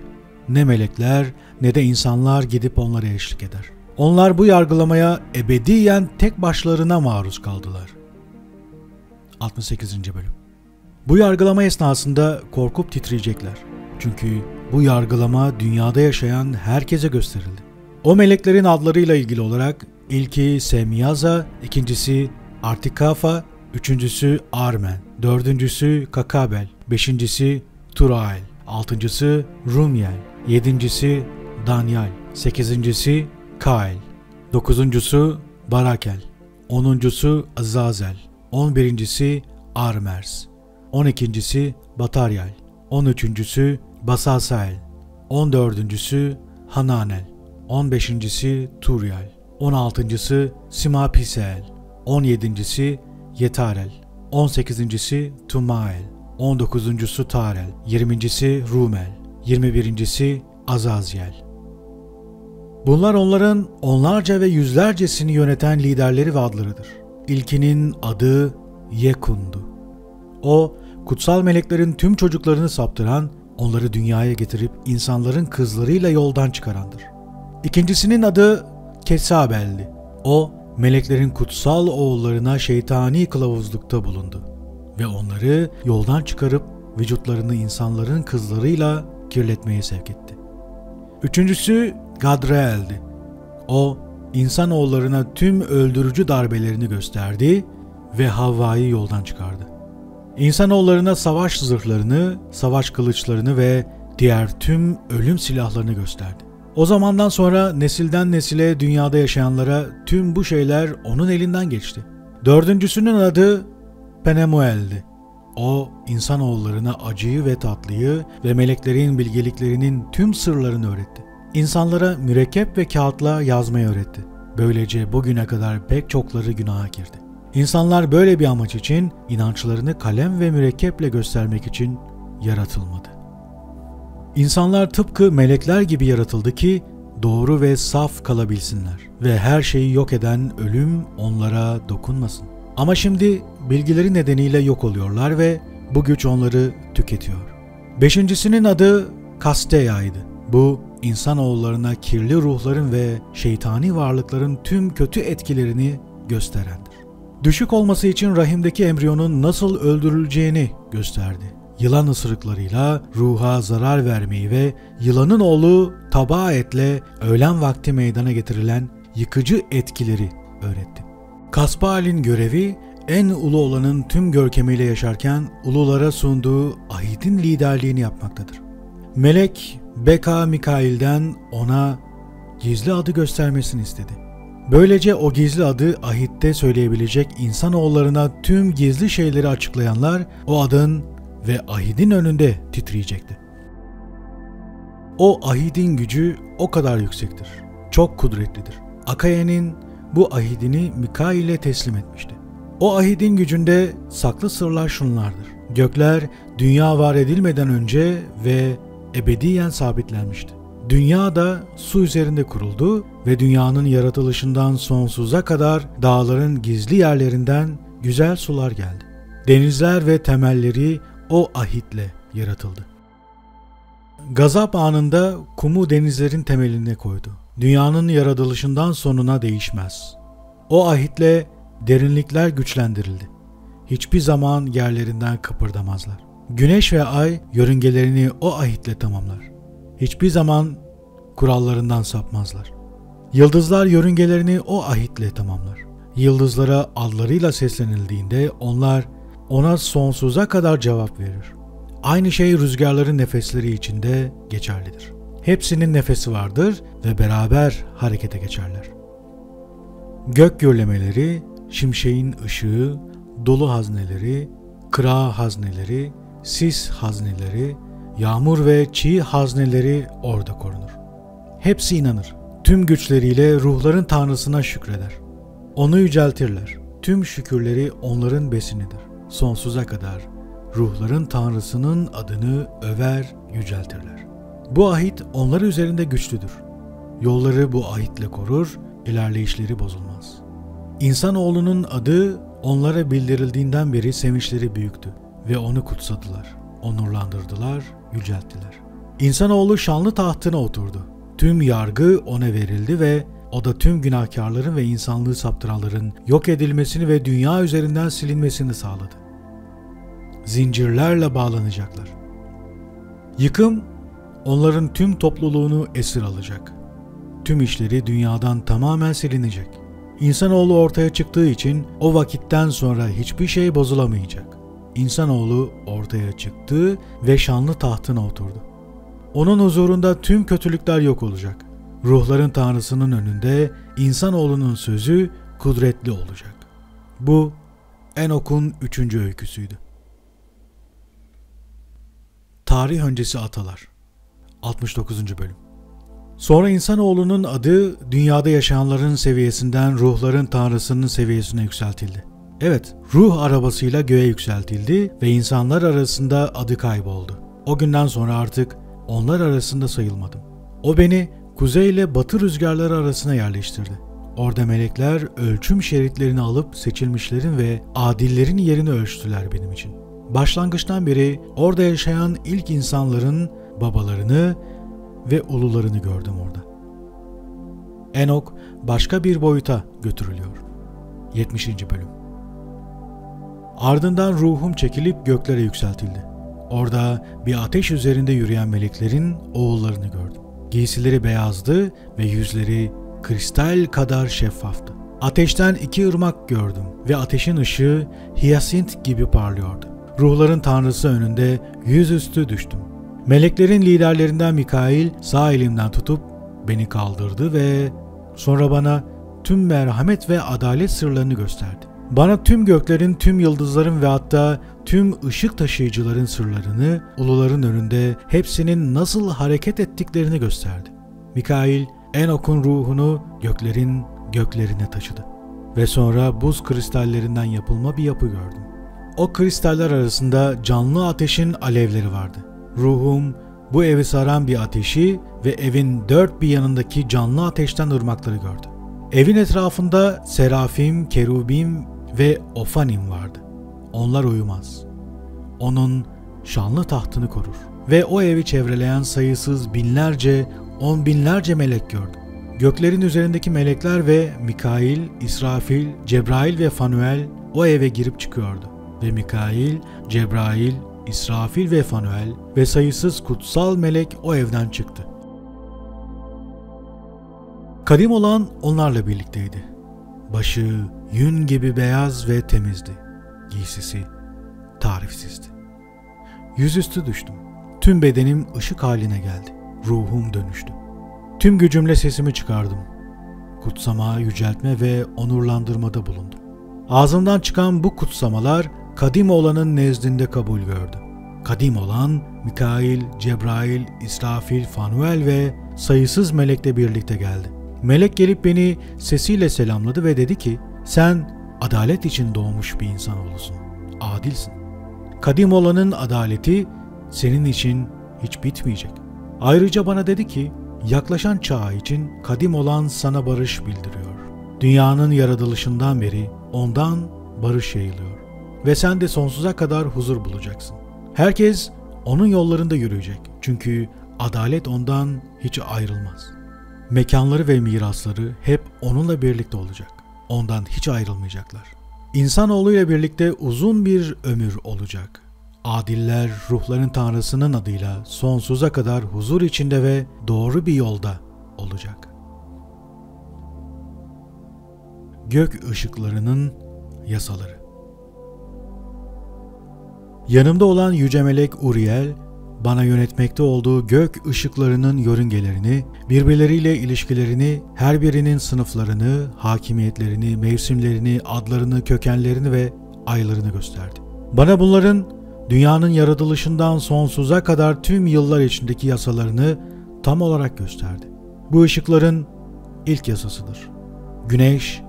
Ne melekler ne de insanlar gidip onlara eşlik eder. Onlar bu yargılamaya ebediyen tek başlarına maruz kaldılar. 68. bölüm. Bu yargılama esnasında korkup titriyecekler. Çünkü bu yargılama dünyada yaşayan herkese gösterildi. O meleklerin adlarıyla ilgili olarak ilki Semyaza, ikincisi Artikafa, üçüncüsü Armen, dördüncüsü Kakabel, beşincisi Turael, altıncısı Rumyel, yedincisi Danyal, sekizincisi Kael, dokuzuncusu Barakel, onuncusu Azazel, 11'incisi Armers, 12'incisi Bataryal, 13'üncüsü Basasael, 14'üncüsü Hananel, 15'incisi Turyal, 16'ncısı Simapisel, 17'incisi Yetarel, 18'incisi Tumael, 19'uncusu Tarel, 20'incisi Rumel, 21'incisi Azazyel. Bunlar onların onlarca ve yüzlercesini yöneten liderleri ve adlarıdır. İlkinin adı Yekun'du. O, kutsal meleklerin tüm çocuklarını saptıran, onları dünyaya getirip insanların kızlarıyla yoldan çıkarandır. İkincisinin adı Kesabel'di. O, meleklerin kutsal oğullarına şeytani kılavuzlukta bulundu ve onları yoldan çıkarıp vücutlarını insanların kızlarıyla kirletmeye sevk etti. Üçüncüsü Gadriel'di. O, insanoğullarına tüm öldürücü darbelerini gösterdi ve Havva'yı yoldan çıkardı. İnsanoğullarına savaş zırhlarını, savaş kılıçlarını ve diğer tüm ölüm silahlarını gösterdi. O zamandan sonra nesilden nesile dünyada yaşayanlara tüm bu şeyler onun elinden geçti. Dördüncüsünün adı Penemuel'di. O, insanoğullarına acıyı ve tatlıyı ve meleklerin bilgeliklerinin tüm sırlarını öğretti. İnsanlara mürekkep ve kağıtla yazmayı öğretti. Böylece bugüne kadar pek çokları günaha girdi. İnsanlar böyle bir amaç için inançlarını kalem ve mürekkeple göstermek için yaratılmadı. İnsanlar tıpkı melekler gibi yaratıldı ki doğru ve saf kalabilsinler ve her şeyi yok eden ölüm onlara dokunmasın. Ama şimdi bilgileri nedeniyle yok oluyorlar ve bu güç onları tüketiyor. Beşincisinin adı Kasteya'ydı. Bu, insanoğullarına kirli ruhların ve şeytani varlıkların tüm kötü etkilerini gösterendir. Düşük olması için rahimdeki embriyonun nasıl öldürüleceğini gösterdi. Yılan ısırıklarıyla ruha zarar vermeyi ve yılanın oğlu Tabaetle öğlen vakti meydana getirilen yıkıcı etkileri öğretti. Kasbaal'in görevi en ulu olanın tüm görkemiyle yaşarken ululara sunduğu ahidin liderliğini yapmaktadır. Melek Beka Mikail'den ona gizli adı göstermesini istedi. Böylece o gizli adı ahitte söyleyebilecek insanoğullarına tüm gizli şeyleri açıklayanlar o adın ve ahidin önünde titriyecekti. O ahidin gücü o kadar yüksektir. Çok kudretlidir. Akaye'nin bu ahidini Mikail'e teslim etmişti. O ahidin gücünde saklı sırlar şunlardır. Gökler dünya var edilmeden önce ve ebediyen sabitlenmişti. Dünya da su üzerinde kuruldu ve dünyanın yaratılışından sonsuza kadar dağların gizli yerlerinden güzel sular geldi. Denizler ve temelleri o ahitle yaratıldı. Gazap anında kumu denizlerin temeline koydu. Dünyanın yaratılışından sonuna değişmez. O ahitle derinlikler güçlendirildi. Hiçbir zaman yerlerinden kıpırdamazlar. Güneş ve ay yörüngelerini o ahitle tamamlar. Hiçbir zaman kurallarından sapmazlar. Yıldızlar yörüngelerini o ahitle tamamlar. Yıldızlara adlarıyla seslenildiğinde onlar ona sonsuza kadar cevap verir. Aynı şey rüzgarların nefesleri içinde geçerlidir. Hepsinin nefesi vardır ve beraber harekete geçerler. Gök gürlemeleri, şimşeğin ışığı, dolu hazneleri, kıra hazneleri, sis hazneleri, yağmur ve çiğ hazneleri orada korunur. Hepsi inanır. Tüm güçleriyle ruhların tanrısına şükreder. Onu yüceltirler. Tüm şükürleri onların besinidir. Sonsuza kadar ruhların tanrısının adını över, yüceltirler. Bu ahit onlar üzerinde güçlüdür. Yolları bu ahitle korur, ilerleyişleri bozulmaz. İnsanoğlunun adı onlara bildirildiğinden beri sevinçleri büyüktü ve onu kutsadılar, onurlandırdılar, yücelttiler. İnsanoğlu şanlı tahtına oturdu. Tüm yargı ona verildi ve o da tüm günahkarların ve insanlığı saptıranların yok edilmesini ve dünya üzerinden silinmesini sağladı. Zincirlerle bağlanacaklar. Yıkım onların tüm topluluğunu esir alacak. Tüm işleri dünyadan tamamen silinecek. İnsanoğlu ortaya çıktığı için o vakitten sonra hiçbir şey bozulamayacak. İnsanoğlu ortaya çıktı ve şanlı tahtına oturdu. Onun huzurunda tüm kötülükler yok olacak. Ruhların Tanrısının önünde insanoğlunun sözü kudretli olacak. Bu Enok'un 3. öyküsüydü. Tarih öncesi atalar 69. bölüm. Sonra insanoğlunun adı dünyada yaşayanların seviyesinden ruhların Tanrısının seviyesine yükseltildi. Evet, ruh arabasıyla göğe yükseltildi ve insanlar arasında adı kayboldu. O günden sonra artık onlar arasında sayılmadım. O beni kuzey ile batı rüzgarları arasına yerleştirdi. Orada melekler ölçüm şeritlerini alıp seçilmişlerin ve adillerin yerini ölçtüler benim için. Başlangıçtan beri orada yaşayan ilk insanların babalarını ve ulularını gördüm orada. Enok başka bir boyuta götürülüyor. 70. bölüm. Ardından ruhum çekilip göklere yükseltildi. Orada bir ateş üzerinde yürüyen meleklerin oğullarını gördüm. Giysileri beyazdı ve yüzleri kristal kadar şeffaftı. Ateşten 2 ırmak gördüm ve ateşin ışığı hiyasint gibi parlıyordu. Ruhların Tanrısı önünde yüzüstü düştüm. Meleklerin liderlerinden Mikail sağ elimden tutup beni kaldırdı ve sonra bana tüm merhamet ve adalet sırlarını gösterdi. Bana tüm göklerin, tüm yıldızların ve hatta tüm ışık taşıyıcıların sırlarını, uluların önünde hepsinin nasıl hareket ettiklerini gösterdi. Mikail, Enok'un ruhunu göklerin göklerine taşıdı. Ve sonra buz kristallerinden yapılma bir yapı gördüm. O kristaller arasında canlı ateşin alevleri vardı. Ruhum bu evi saran bir ateşi ve evin dört bir yanındaki canlı ateşten ırmakları gördü. Evin etrafında serafim, kerubim ve ofanim vardı. Onlar uyumaz. Onun şanlı tahtını korur. Ve o evi çevreleyen sayısız binlerce, 10 binlerce melek gördüm. Göklerin üzerindeki melekler ve Mikail, İsrafil, Cebrail ve Fanuel o eve girip çıkıyordu. Ve Mikail, Cebrail, İsrafil ve Fanuel ve sayısız kutsal melek o evden çıktı. Kadim olan onlarla birlikteydi. Başı yün gibi beyaz ve temizdi. Giysisi tarifsizdi. Yüzüstü düştüm. Tüm bedenim ışık haline geldi. Ruhum dönüştü. Tüm gücümle sesimi çıkardım. Kutsama, yüceltme ve onurlandırmada bulundum. Ağzımdan çıkan bu kutsamalar kadim olanın nezdinde kabul gördü. Kadim olan Mikail, Cebrail, İsrafil, Fanuel ve sayısız melekle birlikte geldi. Melek gelip beni sesiyle selamladı ve dedi ki, sen adalet için doğmuş bir insanoğlusun. Adilsin. Kadim olanın adaleti senin için hiç bitmeyecek. Ayrıca bana dedi ki, yaklaşan çağ için kadim olan sana barış bildiriyor. Dünyanın yaratılışından beri ondan barış yayılıyor. Ve sen de sonsuza kadar huzur bulacaksın. Herkes onun yollarında yürüyecek. Çünkü adalet ondan hiç ayrılmaz. Mekanları ve mirasları hep onunla birlikte olacak. Ondan hiç ayrılmayacaklar. İnsanoğluyla birlikte uzun bir ömür olacak. Adiller ruhların Tanrısının adıyla sonsuza kadar huzur içinde ve doğru bir yolda olacak. Gök ışıklarının yasaları. Yanımda olan yüce melek Uriel, bana yönetmekte olduğu gök ışıklarının yörüngelerini, birbirleriyle ilişkilerini, her birinin sınıflarını, hakimiyetlerini, mevsimlerini, adlarını, kökenlerini ve aylarını gösterdi. Bana bunların dünyanın yaratılışından sonsuza kadar tüm yıllar içindeki yasalarını tam olarak gösterdi. Bu ışıkların ilk yasasıdır. Güneş,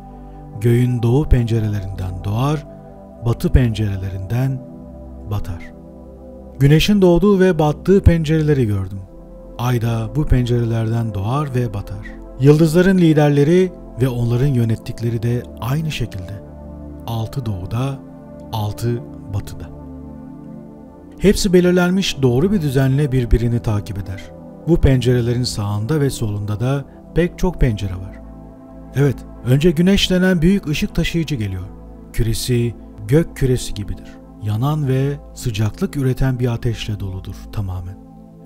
göğün doğu pencerelerinden doğar, batı pencerelerinden batar. Güneşin doğduğu ve battığı pencereleri gördüm. Ay da bu pencerelerden doğar ve batar. Yıldızların liderleri ve onların yönettikleri de aynı şekilde. 6 doğuda, 6 batıda. Hepsi belirlenmiş doğru bir düzenle birbirini takip eder. Bu pencerelerin sağında ve solunda da pek çok pencere var. Evet, önce güneş denen büyük ışık taşıyıcı geliyor. Küresi gök küresi gibidir. Yanan ve sıcaklık üreten bir ateşle doludur tamamen.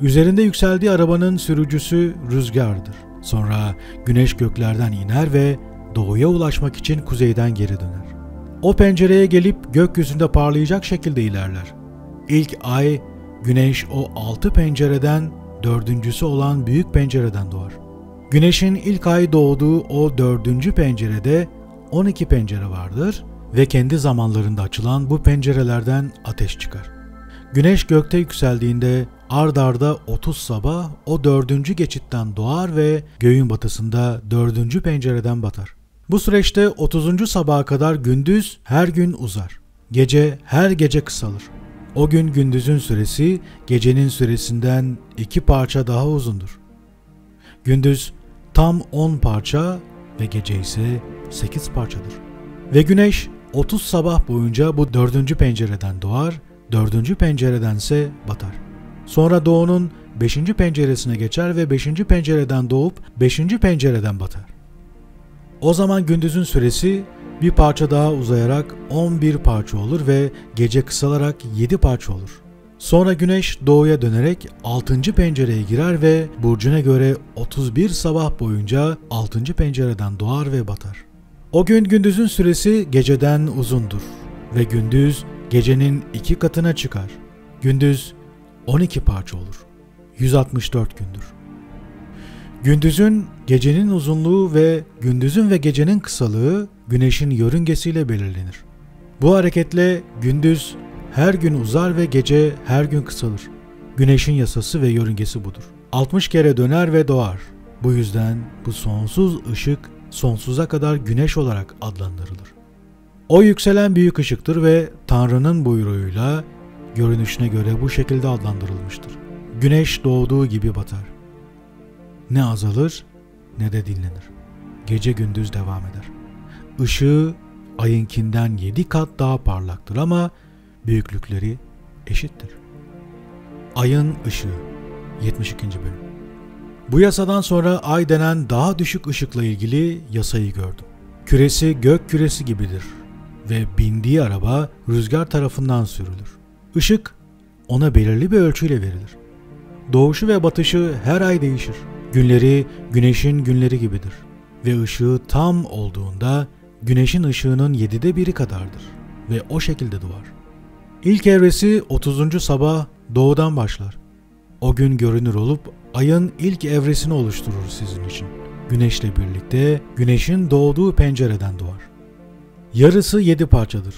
Üzerinde yükseldiği arabanın sürücüsü rüzgardır. Sonra güneş göklerden iner ve doğuya ulaşmak için kuzeyden geri döner. O pencereye gelip gökyüzünde parlayacak şekilde ilerler. İlk ay, güneş o 6 pencereden dördüncüsü olan büyük pencereden doğar. Güneşin ilk ay doğduğu o 4. pencerede 12 pencere vardır ve kendi zamanlarında açılan bu pencerelerden ateş çıkar. Güneş gökte yükseldiğinde ard arda 30 sabah o 4. geçitten doğar ve göğün batısında 4. pencereden batar. Bu süreçte 30. sabaha kadar gündüz her gün uzar. Gece her gece kısalır. O gün gündüzün süresi gecenin süresinden 2 parça daha uzundur. Gündüz tam 10 parça ve gece ise 8 parçadır. Ve güneş 30 sabah boyunca bu 4. pencereden doğar, 4. penceredense batar. Sonra doğunun 5. penceresine geçer ve 5. pencereden doğup 5. pencereden batar. O zaman gündüzün süresi bir parça daha uzayarak 11 parça olur ve gece kısalarak 7 parça olur. Sonra güneş doğuya dönerek 6. pencereye girer ve burcuna göre 31 sabah boyunca 6. pencereden doğar ve batar. O gün gündüzün süresi geceden uzundur ve gündüz gecenin 2 katına çıkar. Gündüz 12 parça olur. 164 gündür. Gündüzün, gecenin uzunluğu ve gündüzün ve gecenin kısalığı güneşin yörüngesiyle belirlenir. Bu hareketle gündüz her gün uzar ve gece her gün kısalır. Güneşin yasası ve yörüngesi budur. 60 kere döner ve doğar. Bu yüzden bu sonsuz ışık sonsuza kadar güneş olarak adlandırılır. O yükselen büyük ışıktır ve Tanrı'nın buyruğuyla görünüşüne göre bu şekilde adlandırılmıştır. Güneş doğduğu gibi batar. Ne azalır ne de dinlenir. Gece gündüz devam eder. Işığı ayınkinden 7 kat daha parlaktır ama büyüklükleri eşittir. Ayın ışığı 72. bölüm. Bu yasadan sonra ay denen daha düşük ışıkla ilgili yasayı gördüm. Küresi gök küresi gibidir ve bindiği araba rüzgar tarafından sürülür. Işık ona belirli bir ölçüyle verilir. Doğuşu ve batışı her ay değişir. Günleri güneşin günleri gibidir ve ışığı tam olduğunda güneşin ışığının 7'de 1'i kadardır ve o şekilde doğar. İlk evresi 30. sabah doğudan başlar. O gün görünür olup ayın ilk evresini oluşturur sizin için. Güneşle birlikte güneşin doğduğu pencereden doğar. Yarısı 7 parçadır.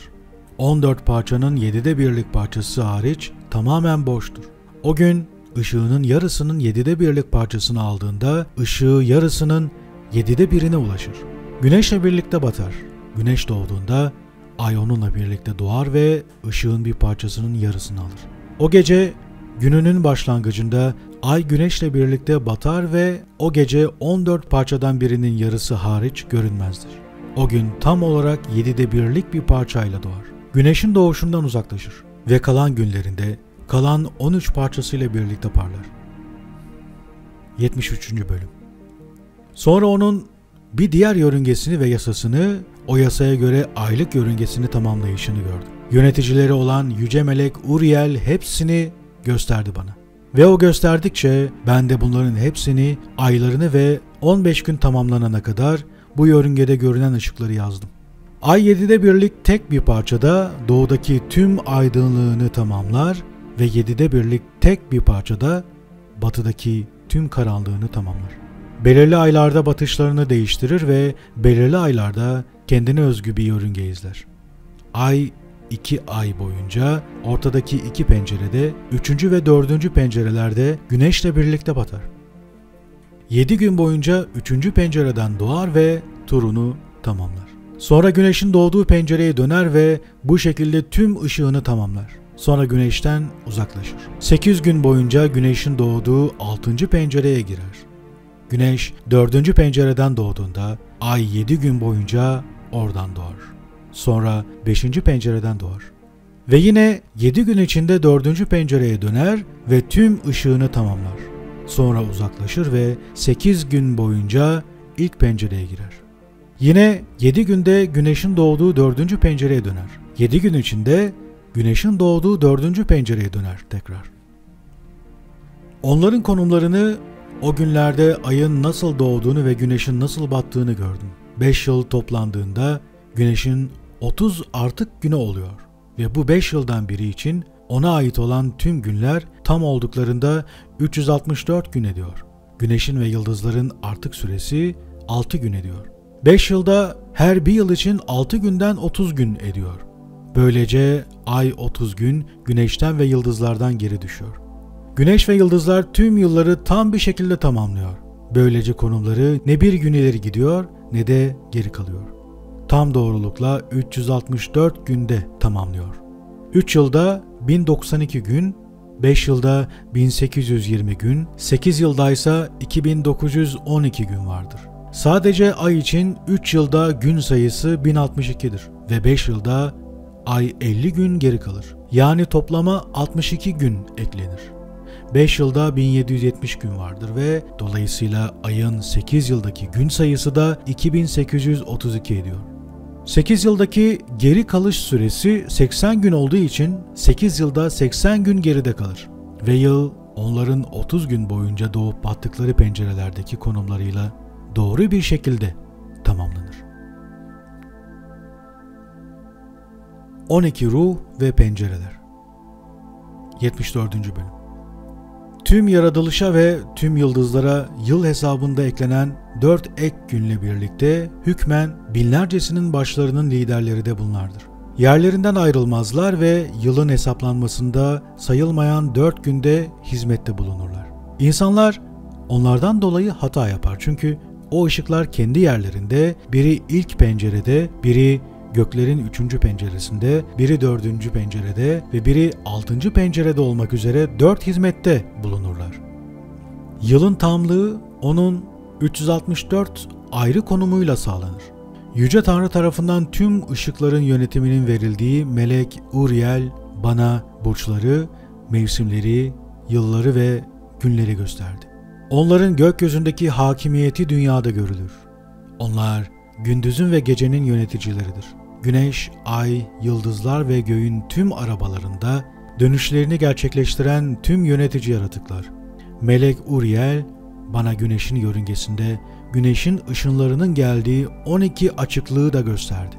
14 parçanın 7'de 1'lik parçası hariç tamamen boştur. O gün ışığının yarısının 7'de 1'lik parçasını aldığında ışığı yarısının 7'de 1'ine ulaşır. Güneşle birlikte batar. Güneş doğduğunda ay onunla birlikte doğar ve ışığın bir parçasının yarısını alır. O gece gününün başlangıcında ay güneşle birlikte batar ve o gece 14 parçadan birinin yarısı hariç görünmezdir. O gün tam olarak 7'de 1'lik bir parçayla doğar. Güneşin doğuşundan uzaklaşır ve kalan günlerinde kalan 13 parçasıyla birlikte parlar. 73. bölüm. Sonra onun bir diğer yörüngesini ve yasasını, o yasaya göre aylık yörüngesini tamamlayışını gördüm. Yöneticileri olan yüce melek Uriel hepsini gösterdi bana. Ve o gösterdikçe ben de bunların hepsini, aylarını ve 15 gün tamamlanana kadar bu yörüngede görünen ışıkları yazdım. Ay 7'de 1'lik tek bir parçada doğudaki tüm aydınlığını tamamlar ve 7'de 1'lik tek bir parçada batıdaki tüm karanlığını tamamlar. Belirli aylarda batışlarını değiştirir ve belirli aylarda kendine özgü bir yörünge izler. Ay 2 ay boyunca ortadaki 2 pencerede, 3. ve 4. pencerelerde güneşle birlikte batar. 7 gün boyunca 3. pencereden doğar ve turunu tamamlar. Sonra güneşin doğduğu pencereye döner ve bu şekilde tüm ışığını tamamlar. Sonra güneşten uzaklaşır. 8 gün boyunca güneşin doğduğu 6. pencereye girer. Güneş 4. pencereden doğduğunda ay 7 gün boyunca oradan doğar. Sonra 5. pencereden doğar. Ve yine 7 gün içinde 4. pencereye döner ve tüm ışığını tamamlar. Sonra uzaklaşır ve 8 gün boyunca ilk pencereye girer. Yine 7 günde güneşin doğduğu 4. pencereye döner. 7 gün içinde güneşin doğduğu 4. pencereye döner tekrar. Onların konumlarını, o günlerde ayın nasıl doğduğunu ve güneşin nasıl battığını gördüm. 5 yıl toplandığında güneşin 30 artık günü oluyor. Ve bu 5 yıldan biri için ona ait olan tüm günler tam olduklarında 364 gün ediyor. Güneşin ve yıldızların artık süresi 6 gün ediyor. 5 yılda her bir yıl için 6 günden 30 gün ediyor. Böylece ay 30 gün güneşten ve yıldızlardan geri düşüyor. Güneş ve yıldızlar tüm yılları tam bir şekilde tamamlıyor. Böylece konumları ne bir gün ileri gidiyor ne de geri kalıyor. Tam doğrulukla 364 günde tamamlıyor. 3 yılda 1092 gün, 5 yılda 1820 gün, 8 yılda ise 2912 gün vardır. Sadece ay için 3 yılda gün sayısı 1062'dir ve 5 yılda ay 50 gün geri kalır. Yani toplama 62 gün eklenir. 5 yılda 1770 gün vardır ve dolayısıyla ayın 8 yıldaki gün sayısı da 2832 ediyor. 8 yıldaki geri kalış süresi 80 gün olduğu için 8 yılda 80 gün geride kalır ve yıl onların 30 gün boyunca doğup battıkları pencerelerdeki konumlarıyla doğru bir şekilde tamamlanır. 12 ruh ve pencereler. 74. bölüm. Tüm yaratılışa ve tüm yıldızlara yıl hesabında eklenen 4 ek günle birlikte hükmen binlercesinin başlarının liderleri de bunlardır. Yerlerinden ayrılmazlar ve yılın hesaplanmasında sayılmayan 4 günde hizmette bulunurlar. İnsanlar onlardan dolayı hata yapar çünkü o ışıklar kendi yerlerinde, biri ilk pencerede, biri göklerin 3. penceresinde, biri 4. pencerede ve biri 6. pencerede olmak üzere 4 hizmette bulunurlar. Yılın tamlığı onun 364 ayrı konumuyla sağlanır. Yüce Tanrı tarafından tüm ışıkların yönetiminin verildiği melek Uriel bana burçları, mevsimleri, yılları ve günleri gösterdi. Onların gökyüzündeki hakimiyeti dünyada görülür. Onlar gündüzün ve gecenin yöneticileridir. Güneş, ay, yıldızlar ve göğün tüm arabalarında dönüşlerini gerçekleştiren tüm yönetici yaratıklar. Melek Uriel bana güneşin yörüngesinde güneşin ışınlarının geldiği 12 açıklığı da gösterdi.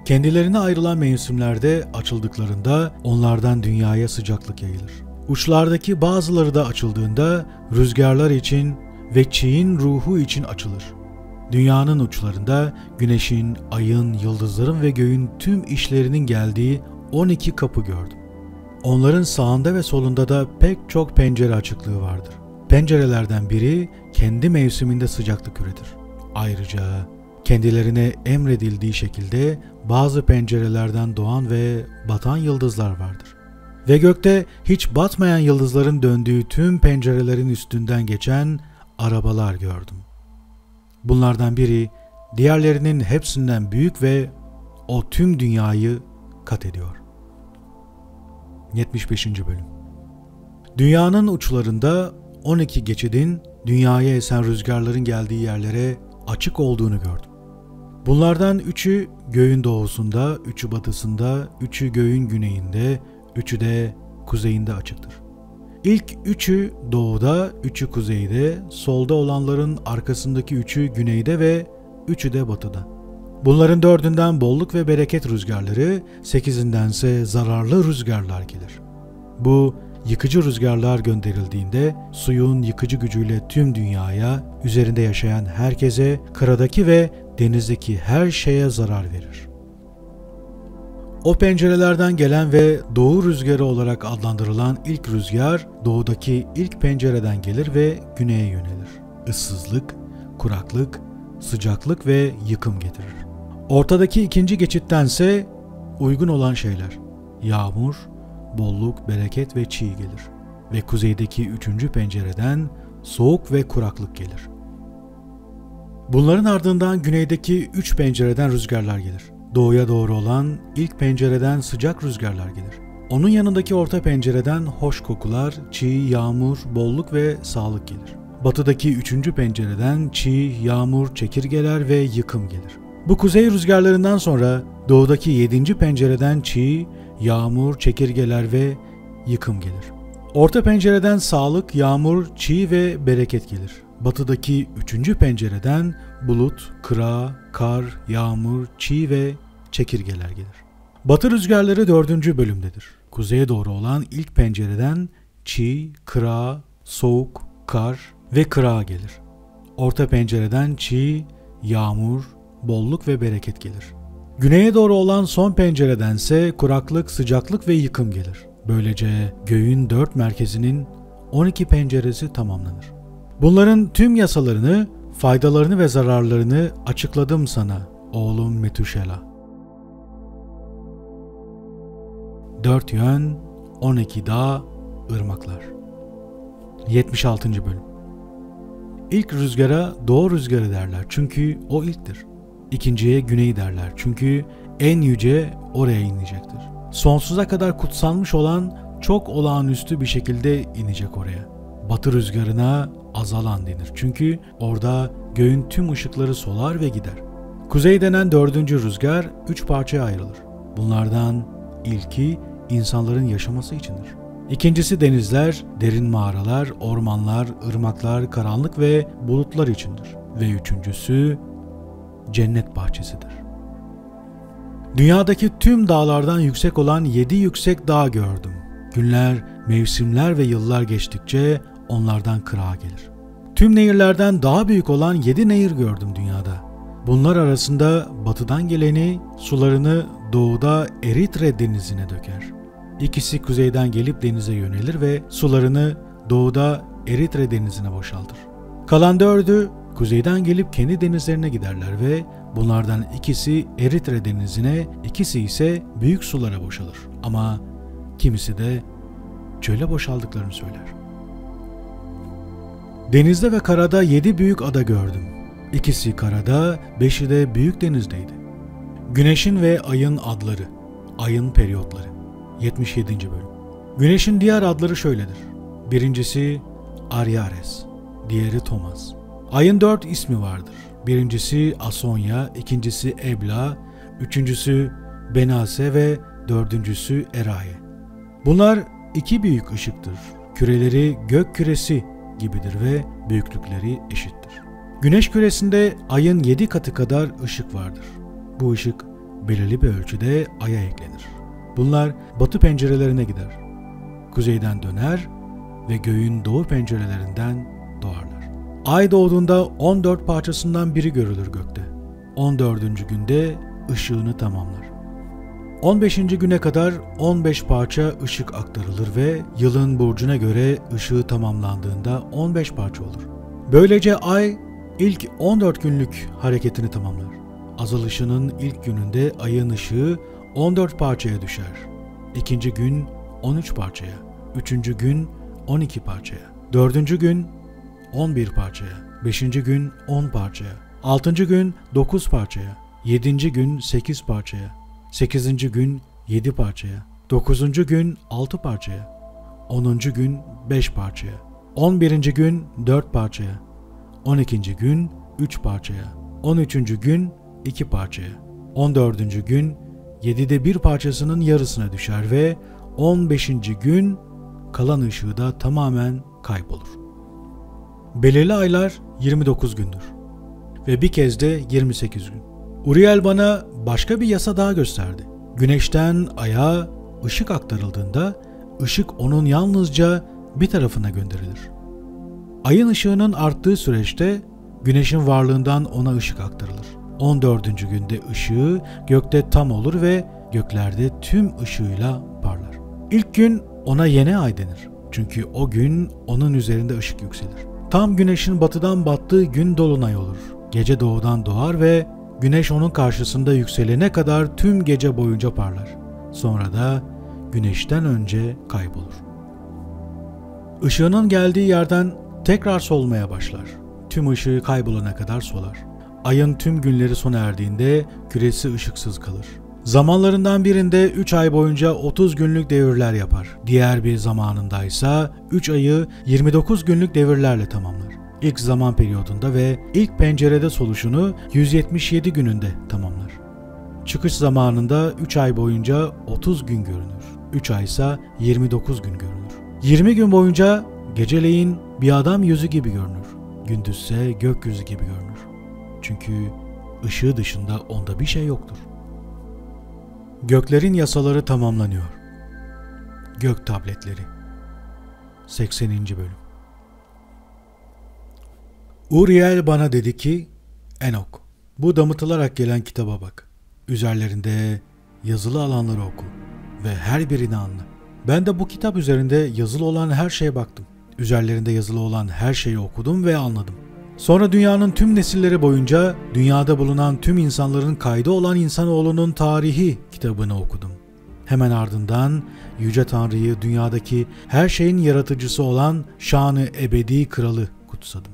Kendilerine ayrılan mevsimlerde açıldıklarında onlardan dünyaya sıcaklık yayılır. Uçlardaki bazıları da açıldığında rüzgarlar için ve çiğin ruhu için açılır. Dünyanın uçlarında güneşin, ayın, yıldızların ve göğün tüm işlerinin geldiği 12 kapı gördüm. Onların sağında ve solunda da pek çok pencere açıklığı vardır. Pencerelerden biri kendi mevsiminde sıcaklık üretir. Ayrıca kendilerine emredildiği şekilde bazı pencerelerden doğan ve batan yıldızlar vardır. Ve gökte hiç batmayan yıldızların döndüğü tüm pencerelerin üstünden geçen arabalar gördüm. Bunlardan biri diğerlerinin hepsinden büyük ve o tüm dünyayı kat ediyor. 75. bölüm. Dünyanın uçlarında 12 geçidin dünyaya esen rüzgarların geldiği yerlere açık olduğunu gördüm. Bunlardan 3'ü göğün doğusunda, 3'ü batısında, 3'ü göğün güneyinde, 3'ü de kuzeyinde açıktır. İlk 3'ü doğuda, 3'ü kuzeyde, solda olanların arkasındaki 3'ü güneyde ve 3'ü de batıda. Bunların 4'ünden bolluk ve bereket rüzgarları, 8'indense zararlı rüzgarlar gelir. Bu yıkıcı rüzgarlar gönderildiğinde suyun yıkıcı gücüyle tüm dünyaya, üzerinde yaşayan herkese, karadaki ve denizdeki her şeye zarar verir. O pencerelerden gelen ve doğu rüzgarı olarak adlandırılan ilk rüzgar doğudaki ilk pencereden gelir ve güneye yönelir. Issızlık, kuraklık, sıcaklık ve yıkım getirir. Ortadaki ikinci geçittense uygun olan şeyler, yağmur, bolluk, bereket ve çiğ gelir. Ve kuzeydeki 3. pencereden soğuk ve kuraklık gelir. Bunların ardından güneydeki 3 pencereden rüzgarlar gelir. Doğuya doğru olan ilk pencereden sıcak rüzgarlar gelir. Onun yanındaki orta pencereden hoş kokular, çiğ, yağmur, bolluk ve sağlık gelir. Batıdaki 3. pencereden çiğ, yağmur, çekirgeler ve yıkım gelir. Bu kuzey rüzgarlarından sonra doğudaki 7. pencereden çiğ, yağmur, çekirgeler ve yıkım gelir. Orta pencereden sağlık, yağmur, çiğ ve bereket gelir. Batıdaki 3. pencereden bulut, kıra, kar, yağmur, çiğ ve çekirgeler gelir. Batı rüzgarları 4. bölümdedir. Kuzeye doğru olan ilk pencereden çiğ, kıra, soğuk, kar ve kıra gelir. Orta pencereden çiğ, yağmur, bolluk ve bereket gelir. Güneye doğru olan son penceredense kuraklık, sıcaklık ve yıkım gelir. Böylece göğün 4 merkezinin 12 penceresi tamamlanır. Bunların tüm yasalarını, faydalarını ve zararlarını açıkladım sana, oğlum Metuşela. 4 yön, 12 dağ, ırmaklar. 76. bölüm. İlk rüzgara doğu rüzgarı derler çünkü o ilktir. İkinciye güney derler çünkü en yüce oraya inecektir. Sonsuza kadar kutsanmış olan çok olağanüstü bir şekilde inecek oraya. Batı rüzgarına azalan denir çünkü orada göğün tüm ışıkları solar ve gider. Kuzey denen 4. rüzgar 3 parçaya ayrılır. Bunlardan ilki insanların yaşaması içindir. İkincisi denizler, derin mağaralar, ormanlar, ırmaklar, karanlık ve bulutlar içindir. Ve üçüncüsü cennet bahçesidir. Dünyadaki tüm dağlardan yüksek olan 7 yüksek dağ gördüm. Günler, mevsimler ve yıllar geçtikçe onlardan kırağa gelir. Tüm nehirlerden daha büyük olan 7 nehir gördüm dünyada. Bunlar arasında batıdan geleni sularını doğuda Eritre denizine döker. İkisi kuzeyden gelip denize yönelir ve sularını doğuda Eritre denizine boşaltır. Kalan 4'ü kuzeyden gelip kendi denizlerine giderler ve bunlardan ikisi Eritre denizine, ikisi ise büyük sulara boşalır. Ama kimisi de çöle boşaldıklarını söyler. Denizde ve karada 7 büyük ada gördüm. İkisi karada, 5'i de büyük denizdeydi. Güneşin ve ayın adları, ayın periyotları. 77. bölüm. Güneşin diğer adları şöyledir. Birincisi Aryares, diğeri Thomas. Ayın 4 ismi vardır. Birincisi Asonya, ikincisi Ebla, üçüncüsü Benase ve dördüncüsü Eraye. Bunlar 2 büyük ışıktır. Küreleri gök küresi gibidir ve büyüklükleri eşittir. Güneş küresinde ayın 7 katı kadar ışık vardır. Bu ışık belirli bir ölçüde aya eklenir. Bunlar batı pencerelerine gider. Kuzeyden döner ve göğün doğu pencerelerinden doğarlar. Ay doğduğunda 14 parçasından biri görülür gökte. 14. günde ışığını tamamlar. 15. güne kadar 15 parça ışık aktarılır ve yılın burcuna göre ışığı tamamlandığında 15 parça olur. Böylece ay ilk 14 günlük hareketini tamamlar. Azalışının ilk gününde ayın ışığı 14 parçaya düşer. İkinci gün 13 parçaya, üçüncü gün 12 parçaya, dördüncü gün 11 parçaya, 5. gün 10 parçaya, 6. gün 9 parçaya, 7. gün 8 parçaya, 8. gün 7 parçaya, 9. gün 6 parçaya, 10. gün 5 parçaya, 11. gün 4 parçaya, 12. gün 3 parçaya, 13. gün 2 parçaya, 14. gün 7'de 1 parçasının yarısına düşer ve 15. gün kalan ışığı da tamamen kaybolur. Belirli aylar 29 gündür ve bir kez de 28 gün. Uriel bana başka bir yasa daha gösterdi. Güneşten aya ışık aktarıldığında ışık onun yalnızca bir tarafına gönderilir. Ayın ışığının arttığı süreçte güneşin varlığından ona ışık aktarılır. 14. günde ışığı gökte tam olur ve göklerde tüm ışığıyla parlar. İlk gün ona yeni ay denir. Çünkü o gün onun üzerinde ışık yükselir. Tam güneşin batıdan battığı gün dolunay olur. Gece doğudan doğar ve güneş onun karşısında yükselene kadar tüm gece boyunca parlar. Sonra da güneşten önce kaybolur. Işığının geldiği yerden tekrar solmaya başlar. Tüm ışığı kaybolana kadar solar. Ayın tüm günleri sona erdiğinde küresi ışıksız kalır. Zamanlarından birinde 3 ay boyunca 30 günlük devirler yapar. Diğer bir zamanındaysa 3 ayı 29 günlük devirlerle tamamlar. İlk zaman periyodunda ve ilk pencerede soluşunu 177 gününde tamamlar. Çıkış zamanında 3 ay boyunca 30 gün görünür. 3 ay ise 29 gün görünür. 20 gün boyunca geceleyin bir adam yüzü gibi görünür. Gündüzse gökyüzü gibi görünür. Çünkü ışığı dışında onda bir şey yoktur. Göklerin yasaları tamamlanıyor. Gök tabletleri. 80. bölüm. Uriel bana dedi ki, Enok, bu damıtılarak gelen kitaba bak. Üzerlerinde yazılı alanları oku ve her birini anla. Ben de bu kitap üzerinde yazılı olan her şeye baktım. Üzerlerinde yazılı olan her şeyi okudum ve anladım. Sonra dünyanın tüm nesilleri boyunca dünyada bulunan tüm insanların kaydı olan insanoğlunun tarihi kitabını okudum. Hemen ardından Yüce Tanrı'yı, dünyadaki her şeyin yaratıcısı olan şanı ebedi kralı kutsadım.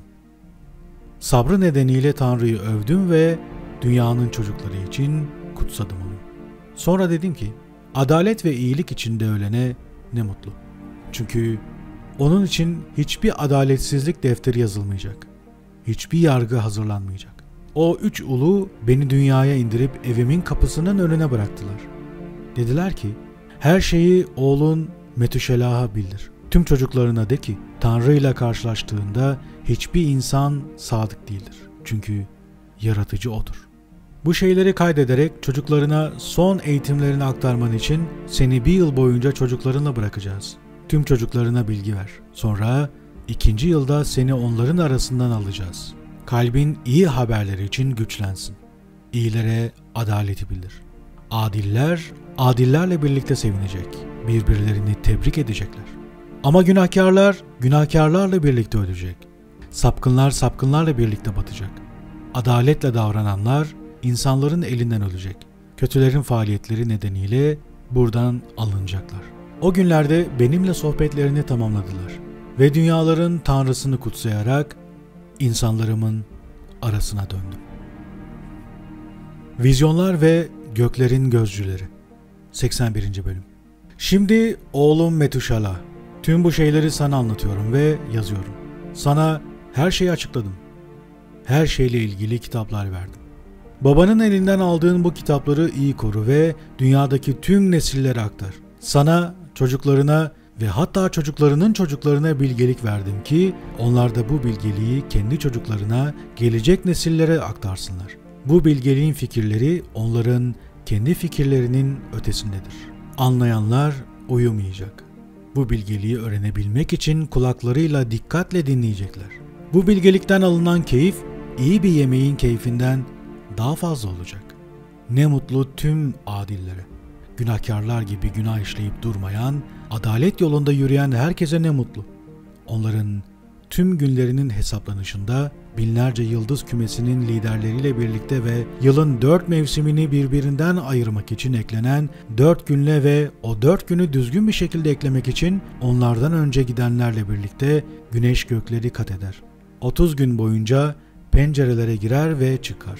Sabrı nedeniyle Tanrı'yı övdüm ve dünyanın çocukları için kutsadım onu. Sonra dedim ki, adalet ve iyilik içinde ölene ne mutlu. Çünkü onun için hiçbir adaletsizlik defteri yazılmayacak. Hiçbir yargı hazırlanmayacak. O 3 ulu beni dünyaya indirip evimin kapısının önüne bıraktılar. Dediler ki, her şeyi oğlun Metüşelah'a bildir. Tüm çocuklarına de ki, Tanrı ile karşılaştığında hiçbir insan sadık değildir. Çünkü yaratıcı odur. Bu şeyleri kaydederek çocuklarına son eğitimlerini aktarman için seni 1 yıl boyunca çocuklarınla bırakacağız. Tüm çocuklarına bilgi ver. Sonra 2. yılda seni onların arasından alacağız. Kalbin iyi haberleri için güçlensin. İyilere adaleti bildir. Adiller, adillerle birlikte sevinecek. Birbirlerini tebrik edecekler. Ama günahkarlar, günahkarlarla birlikte ölecek. Sapkınlar, sapkınlarla birlikte batacak. Adaletle davrananlar, insanların elinden ölecek. Kötülerin faaliyetleri nedeniyle buradan alınacaklar. O günlerde benimle sohbetlerini tamamladılar ve dünyaların Tanrısını kutsayarak insanlarımın arasına döndüm. Vizyonlar ve göklerin gözcüleri. 81. bölüm. Şimdi oğlum Metuşala, tüm bu şeyleri sana anlatıyorum ve yazıyorum. Sana her şeyi açıkladım. Her şeyle ilgili kitaplar verdim. Babanın elinden aldığın bu kitapları iyi koru ve dünyadaki tüm nesillere aktar. Sana, çocuklarına ve hatta çocuklarının çocuklarına bilgelik verdim ki onlar da bu bilgeliği kendi çocuklarına, gelecek nesillere aktarsınlar. Bu bilgeliğin fikirleri onların kendi fikirlerinin ötesindedir. Anlayanlar uyumayacak. Bu bilgeliği öğrenebilmek için kulaklarıyla dikkatle dinleyecekler. Bu bilgelikten alınan keyif, iyi bir yemeğin keyfinden daha fazla olacak. Ne mutlu tüm adillere. Günahkarlar gibi günah işleyip durmayan, adalet yolunda yürüyen herkese ne mutlu. Onların tüm günlerinin hesaplanışında binlerce yıldız kümesinin liderleriyle birlikte ve yılın 4 mevsimini birbirinden ayırmak için eklenen 4 günle ve o 4 günü düzgün bir şekilde eklemek için onlardan önce gidenlerle birlikte güneş gökleri kat eder. 30 gün boyunca pencerelere girer ve çıkar.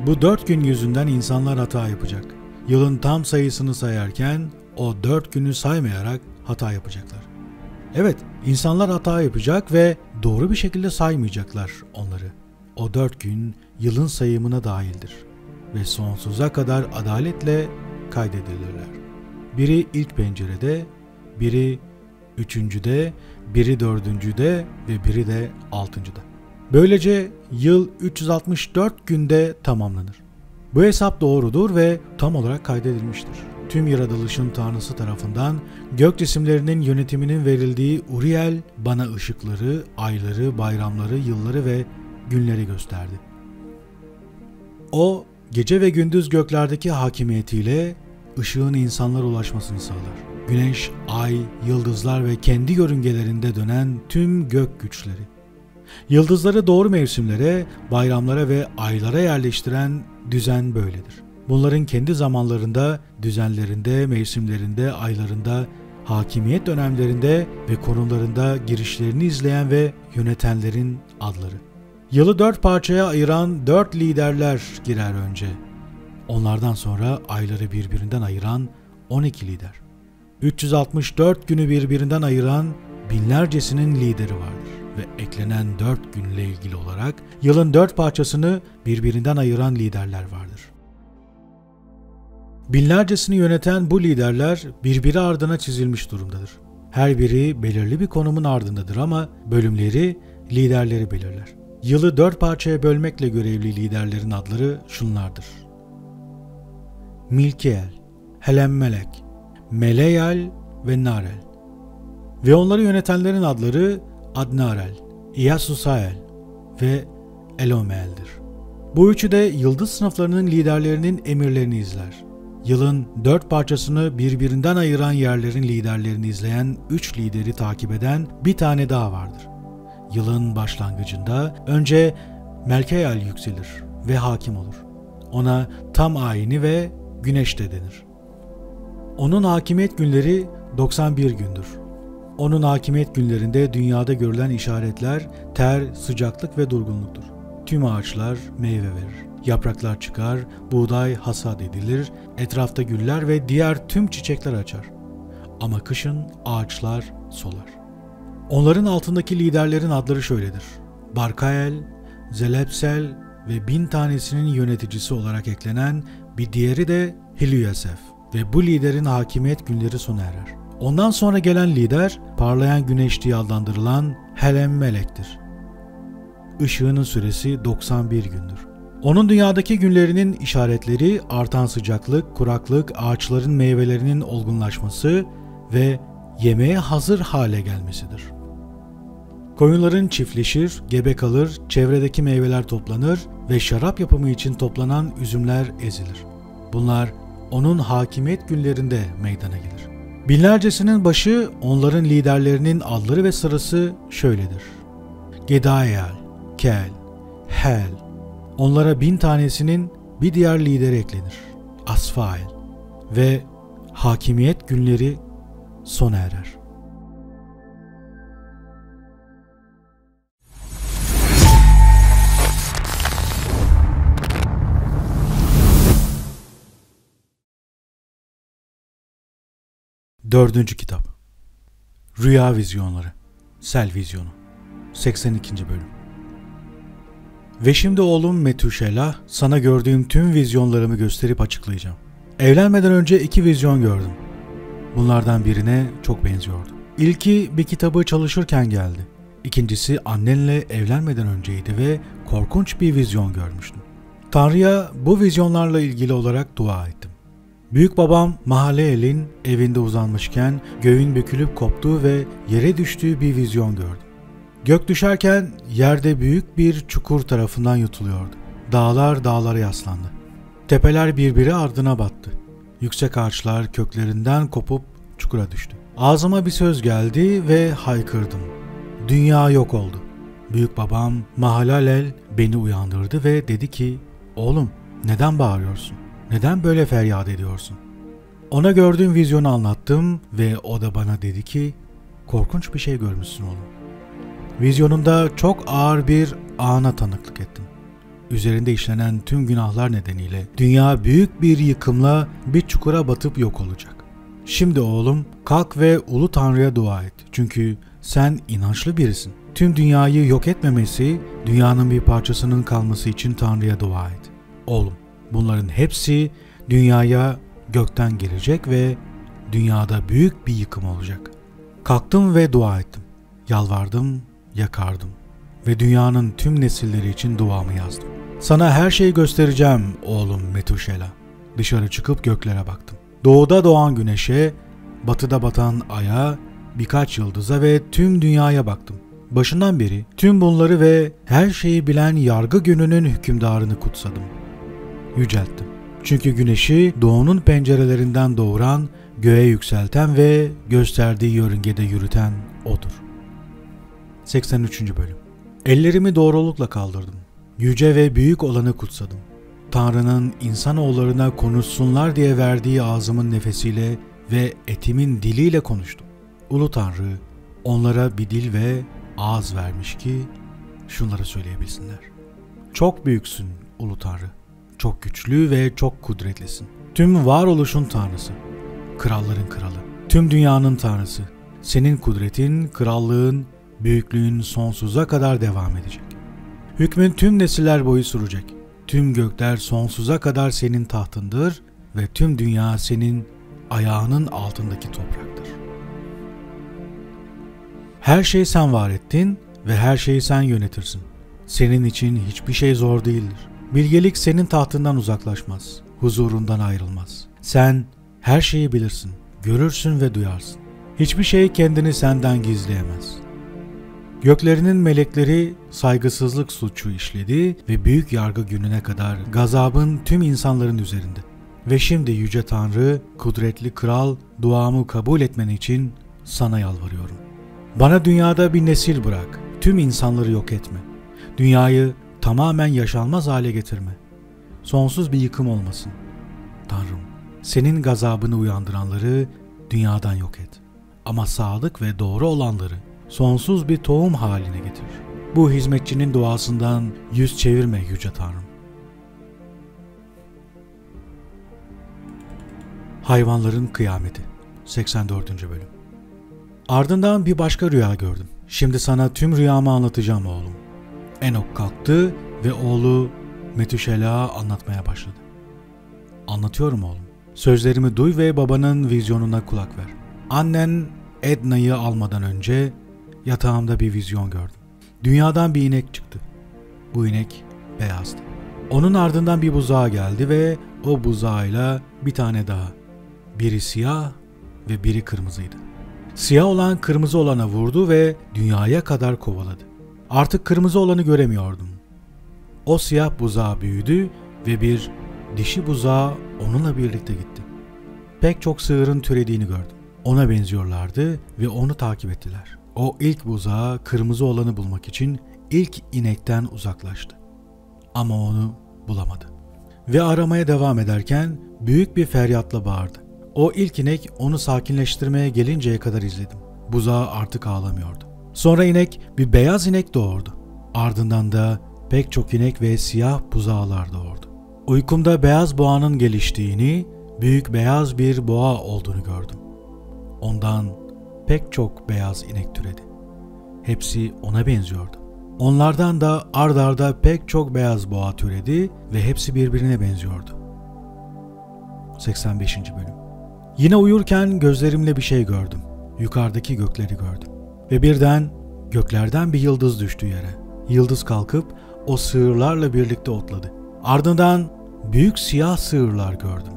Bu 4 gün yüzünden insanlar hata yapacak. Yılın tam sayısını sayarken o 4 günü saymayarak hata yapacaklar. Evet, insanlar hata yapacak ve doğru bir şekilde saymayacaklar onları. O 4 gün yılın sayımına dahildir ve sonsuza kadar adaletle kaydedilirler. Biri ilk pencerede, biri 3.'de, biri 4.'de ve biri de 6.'da. Böylece yıl 364 günde tamamlanır. Bu hesap doğrudur ve tam olarak kaydedilmiştir. Tüm yaratılışın Tanrısı tarafından gök cisimlerinin yönetiminin verildiği Uriel bana ışıkları, ayları, bayramları, yılları ve günleri gösterdi. O, gece ve gündüz göklerdeki hakimiyetiyle ışığın insanlara ulaşmasını sağlar. Güneş, ay, yıldızlar ve kendi yörüngelerinde dönen tüm gök güçleri. Yıldızları doğru mevsimlere, bayramlara ve aylara yerleştiren düzen böyledir. Bunların kendi zamanlarında, düzenlerinde, mevsimlerinde, aylarında, hakimiyet dönemlerinde ve konumlarında girişlerini izleyen ve yönetenlerin adları. Yılı 4 parçaya ayıran 4 liderler girer önce. Onlardan sonra ayları birbirinden ayıran 12 lider. 364 günü birbirinden ayıran binlercesinin lideri vardır ve eklenen 4 günle ilgili olarak yılın 4 parçasını birbirinden ayıran liderler vardır. Binlercesini yöneten bu liderler birbiri ardına çizilmiş durumdadır. Her biri belirli bir konumun ardındadır ama bölümleri liderleri belirler. Yılı 4 parçaya bölmekle görevli liderlerin adları şunlardır: Milkiel, Helemmelek, Meleyal ve Narel. Ve onları yönetenlerin adları Adnarel, Iyasusael ve Elomeel'dir. Bu üçü de yıldız sınıflarının liderlerinin emirlerini izler. Yılın 4 parçasını birbirinden ayıran yerlerin liderlerini izleyen 3 lideri takip eden bir tane daha vardır. Yılın başlangıcında önce Melkeyal yükselir ve hakim olur. Ona tam ayini ve güneş de denir. Onun hakimiyet günleri 91 gündür. Onun hakimiyet günlerinde dünyada görülen işaretler ter, sıcaklık ve durgunluktur. Tüm ağaçlar meyve verir. Yapraklar çıkar, buğday hasat edilir, etrafta güller ve diğer tüm çiçekler açar. Ama kışın ağaçlar solar. Onların altındaki liderlerin adları şöyledir: Barkael, Zelepsel ve 1000 tanesinin yöneticisi olarak eklenen bir diğeri de Hilyasef ve bu liderin hakimiyet günleri sona erer. Ondan sonra gelen lider parlayan güneş diye adlandırılan Helemmelek'tir. Işığının süresi 91 gündür. Onun dünyadaki günlerinin işaretleri artan sıcaklık, kuraklık, ağaçların meyvelerinin olgunlaşması ve yemeğe hazır hale gelmesidir. Koyunların çiftleşir, gebe kalır, çevredeki meyveler toplanır ve şarap yapımı için toplanan üzümler ezilir. Bunlar onun hakimiyet günlerinde meydana gelir. Binlercesinin başı, onların liderlerinin adları ve sırası şöyledir: Gedayel, Kel, Hel. Onlara 1000 tanesinin bir diğer lideri eklenir: Asfael ve hakimiyet günleri sona erer. Dördüncü kitap. Rüya Vizyonları. Sel Vizyonu. 82. bölüm. Ve şimdi oğlum Metuşela, sana gördüğüm tüm vizyonlarımı gösterip açıklayacağım. Evlenmeden önce 2 vizyon gördüm. Bunlardan birine çok benziyordu. İlki bir kitabı çalışırken geldi. İkincisi annenle evlenmeden önceydi ve korkunç bir vizyon görmüştüm. Tanrı'ya bu vizyonlarla ilgili olarak dua ettim. Büyük babam Mahalel'in evinde uzanmışken göğün bükülüp koptuğu ve yere düştüğü bir vizyon gördüm. Gök düşerken yerde büyük bir çukur tarafından yutuluyordu. Dağlar dağlara yaslandı. Tepeler birbiri ardına battı. Yüksek ağaçlar köklerinden kopup çukura düştü. Ağzıma bir söz geldi ve haykırdım. Dünya yok oldu. Büyük babam Mahalalel beni uyandırdı ve dedi ki, oğlum neden bağırıyorsun? Neden böyle feryat ediyorsun? Ona gördüğüm vizyonu anlattım ve o da bana dedi ki, korkunç bir şey görmüşsün oğlum. Vizyonunda çok ağır bir ana tanıklık ettim. Üzerinde işlenen tüm günahlar nedeniyle dünya büyük bir yıkımla bir çukura batıp yok olacak. Şimdi oğlum kalk ve Ulu Tanrı'ya dua et. Çünkü sen inançlı birisin. Tüm dünyayı yok etmemesi, dünyanın bir parçasının kalması için Tanrı'ya dua et. Oğlum, bunların hepsi dünyaya gökten gelecek ve dünyada büyük bir yıkım olacak. Kalktım ve dua ettim. Yalvardım, yakardım ve dünyanın tüm nesilleri için duamı yazdım. Sana her şeyi göstereceğim oğlum Metuşela. Dışarı çıkıp göklere baktım. Doğuda doğan güneşe, batıda batan aya, birkaç yıldıza ve tüm dünyaya baktım. Başından beri tüm bunları ve her şeyi bilen yargı gününün hükümdarını kutsadım. Yücelttim. Çünkü güneşi doğunun pencerelerinden doğuran, göğe yükselten ve gösterdiği yörüngede yürüten O'dur. 83. bölüm. Ellerimi doğrulukla kaldırdım. Yüce ve büyük olanı kutsadım. Tanrı'nın insanoğullarına konuşsunlar diye verdiği ağzımın nefesiyle ve etimin diliyle konuştum. Ulu Tanrı onlara bir dil ve ağız vermiş ki şunları söyleyebilsinler. Çok büyüksün Ulu Tanrı. Çok güçlü ve çok kudretlisin. Tüm varoluşun Tanrısı. Kralların kralı. Tüm dünyanın Tanrısı. Senin kudretin, krallığın, büyüklüğün sonsuza kadar devam edecek. Hükmün tüm nesiller boyu sürecek. Tüm gökler sonsuza kadar senin tahtındır ve tüm dünya senin ayağının altındaki topraktır. Her şeyi sen var ettin ve her şeyi sen yönetirsin. Senin için hiçbir şey zor değildir. Bilgelik senin tahtından uzaklaşmaz, huzurundan ayrılmaz. Sen her şeyi bilirsin, görürsün ve duyarsın. Hiçbir şey kendini senden gizleyemez. Göklerinin melekleri saygısızlık suçu işledi ve büyük yargı gününe kadar gazabın tüm insanların üzerinde. Ve şimdi Yüce Tanrı, kudretli Kral, duamı kabul etmen için sana yalvarıyorum. Bana dünyada bir nesil bırak, tüm insanları yok etme. Dünyayı tamamen yaşanmaz hale getirme. Sonsuz bir yıkım olmasın. Tanrım, senin gazabını uyandıranları dünyadan yok et. Ama sadık ve doğru olanları sonsuz bir tohum haline getir. Bu hizmetçinin duasından yüz çevirme Yüce Tanrım. Hayvanların Kıyameti 84. Bölüm. Ardından bir başka rüya gördüm. Şimdi sana tüm rüyamı anlatacağım oğlum. Enok kalktı ve oğlu Metüşelah'a anlatmaya başladı. Anlatıyorum oğlum. Sözlerimi duy ve babanın vizyonuna kulak ver. Annen Edna'yı almadan önce yatağımda bir vizyon gördüm. Dünyadan bir inek çıktı. Bu inek beyazdı. Onun ardından bir buzağı geldi ve o buzağıyla bir tane daha. Biri siyah ve biri kırmızıydı. Siyah olan kırmızı olana vurdu ve dünyaya kadar kovaladı. Artık kırmızı olanı göremiyordum. O siyah buzağı büyüdü ve bir dişi buzağı onunla birlikte gitti. Pek çok sığırın türediğini gördüm. Ona benziyorlardı ve onu takip ettiler. O ilk buzağı kırmızı olanı bulmak için ilk inekten uzaklaştı. Ama onu bulamadı. Ve aramaya devam ederken büyük bir feryatla bağırdı. O ilk inek onu sakinleştirmeye gelinceye kadar izledim. Buzağı artık ağlamıyordu. Sonra inek bir beyaz inek doğurdu. Ardından da pek çok inek ve siyah buzağılar doğurdu. Uykumda beyaz boğanın geliştiğini, büyük beyaz bir boğa olduğunu gördüm. Ondan pek çok beyaz inek türedi. Hepsi ona benziyordu. Onlardan da ard arda pek çok beyaz boğa türedi ve hepsi birbirine benziyordu. 85. Bölüm. Yine uyurken gözlerimle bir şey gördüm. Yukarıdaki gökleri gördüm. Ve birden göklerden bir yıldız düştü yere. Yıldız kalkıp o sığırlarla birlikte otladı. Ardından büyük siyah sığırlar gördüm.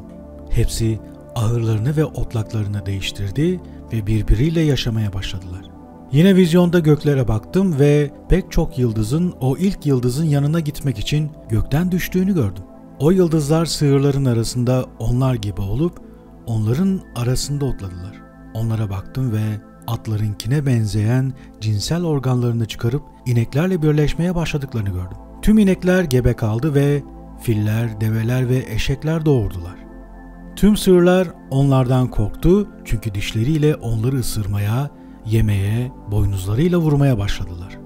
Hepsi ahırlarını ve otlaklarını değiştirdi ve birbiriyle yaşamaya başladılar. Yine vizyonda göklere baktım ve pek çok yıldızın o ilk yıldızın yanına gitmek için gökten düştüğünü gördüm. O yıldızlar sığırların arasında onlar gibi olup onların arasında otladılar. Onlara baktım ve atlarınkine benzeyen cinsel organlarını çıkarıp ineklerle birleşmeye başladıklarını gördüm. Tüm inekler gebe kaldı ve filler, develer ve eşekler doğurdular. Tüm sığırlar onlardan korktu çünkü dişleriyle onları ısırmaya, yemeye, boynuzlarıyla vurmaya başladılar.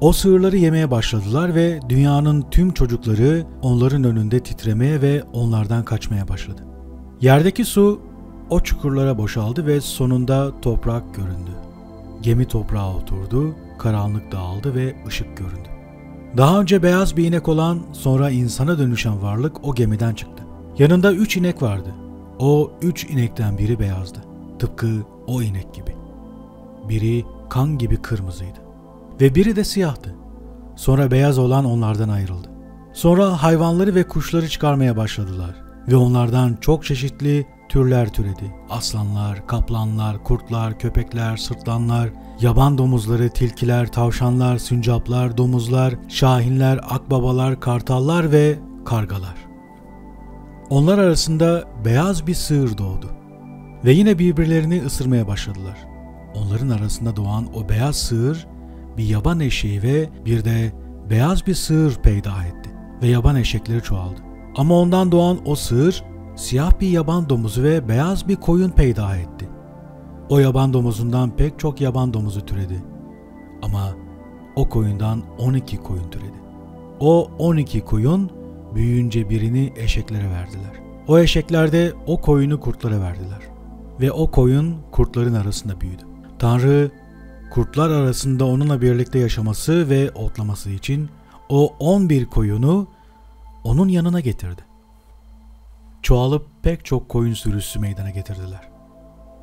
O sığırları yemeye başladılar ve dünyanın tüm çocukları onların önünde titremeye ve onlardan kaçmaya başladı. Yerdeki su o çukurlara boşaldı ve sonunda toprak göründü. Gemi toprağa oturdu, karanlık dağıldı ve ışık göründü. Daha önce beyaz bir inek olan, sonra insana dönüşen varlık o gemiden çıktı. Yanında 3 inek vardı. O 3 inekten biri beyazdı. Tıpkı o inek gibi. Biri kan gibi kırmızıydı. Ve biri de siyahtı. Sonra beyaz olan onlardan ayrıldı. Sonra hayvanları ve kuşları çıkarmaya başladılar. Ve onlardan çok çeşitli türler türedi. Aslanlar, kaplanlar, kurtlar, köpekler, sırtlanlar, yaban domuzları, tilkiler, tavşanlar, sincaplar, domuzlar, şahinler, akbabalar, kartallar ve kargalar. Onlar arasında beyaz bir sığır doğdu. Ve yine birbirlerini ısırmaya başladılar. Onların arasında doğan o beyaz sığır bir yaban eşeği ve bir de beyaz bir sığır peyda etti. Ve yaban eşekleri çoğaldı. Ama ondan doğan o sığır siyah bir yaban domuzu ve beyaz bir koyun peyda etti. O yaban domuzundan pek çok yaban domuzu türedi. Ama o koyundan 12 koyun türedi. O 12 koyun büyüyünce birini eşeklere verdiler. O eşekler de o koyunu kurtlara verdiler. Ve o koyun kurtların arasında büyüdü. Tanrı kurtlar arasında onunla birlikte yaşaması ve otlaması için o 11 koyunu onun yanına getirdi. Çoğalıp pek çok koyun sürüsü meydana getirdiler.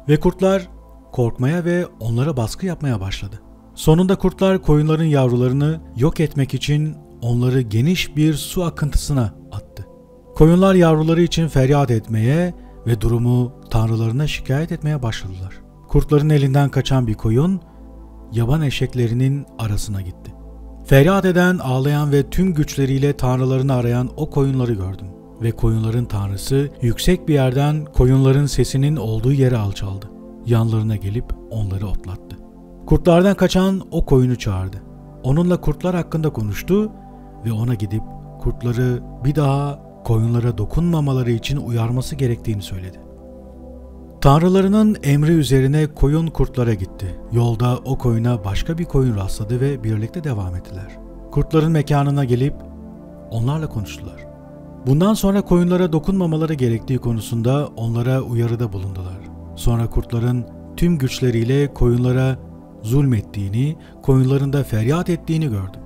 Ve kurtlar korkmaya ve onlara baskı yapmaya başladı. Sonunda kurtlar koyunların yavrularını yok etmek için onları geniş bir su akıntısına attı. Koyunlar yavruları için feryat etmeye ve durumu tanrılarına şikayet etmeye başladılar. Kurtların elinden kaçan bir koyun yaban eşeklerinin arasına gitti. Feryat eden, ağlayan ve tüm güçleriyle tanrılarını arayan o koyunları gördüm. Ve koyunların tanrısı yüksek bir yerden koyunların sesinin olduğu yere alçaldı. Yanlarına gelip onları otlattı. Kurtlardan kaçan o koyunu çağırdı. Onunla kurtlar hakkında konuştu ve ona gidip kurtları bir daha koyunlara dokunmamaları için uyarması gerektiğini söyledi. Tanrılarının emri üzerine koyun kurtlara gitti. Yolda o koyuna başka bir koyun rastladı ve birlikte devam ettiler. Kurtların mekanına gelip onlarla konuştular. Bundan sonra koyunlara dokunmamaları gerektiği konusunda onlara uyarıda bulundular. Sonra kurtların tüm güçleriyle koyunlara zulmettiğini, koyunların da feryat ettiğini gördüm.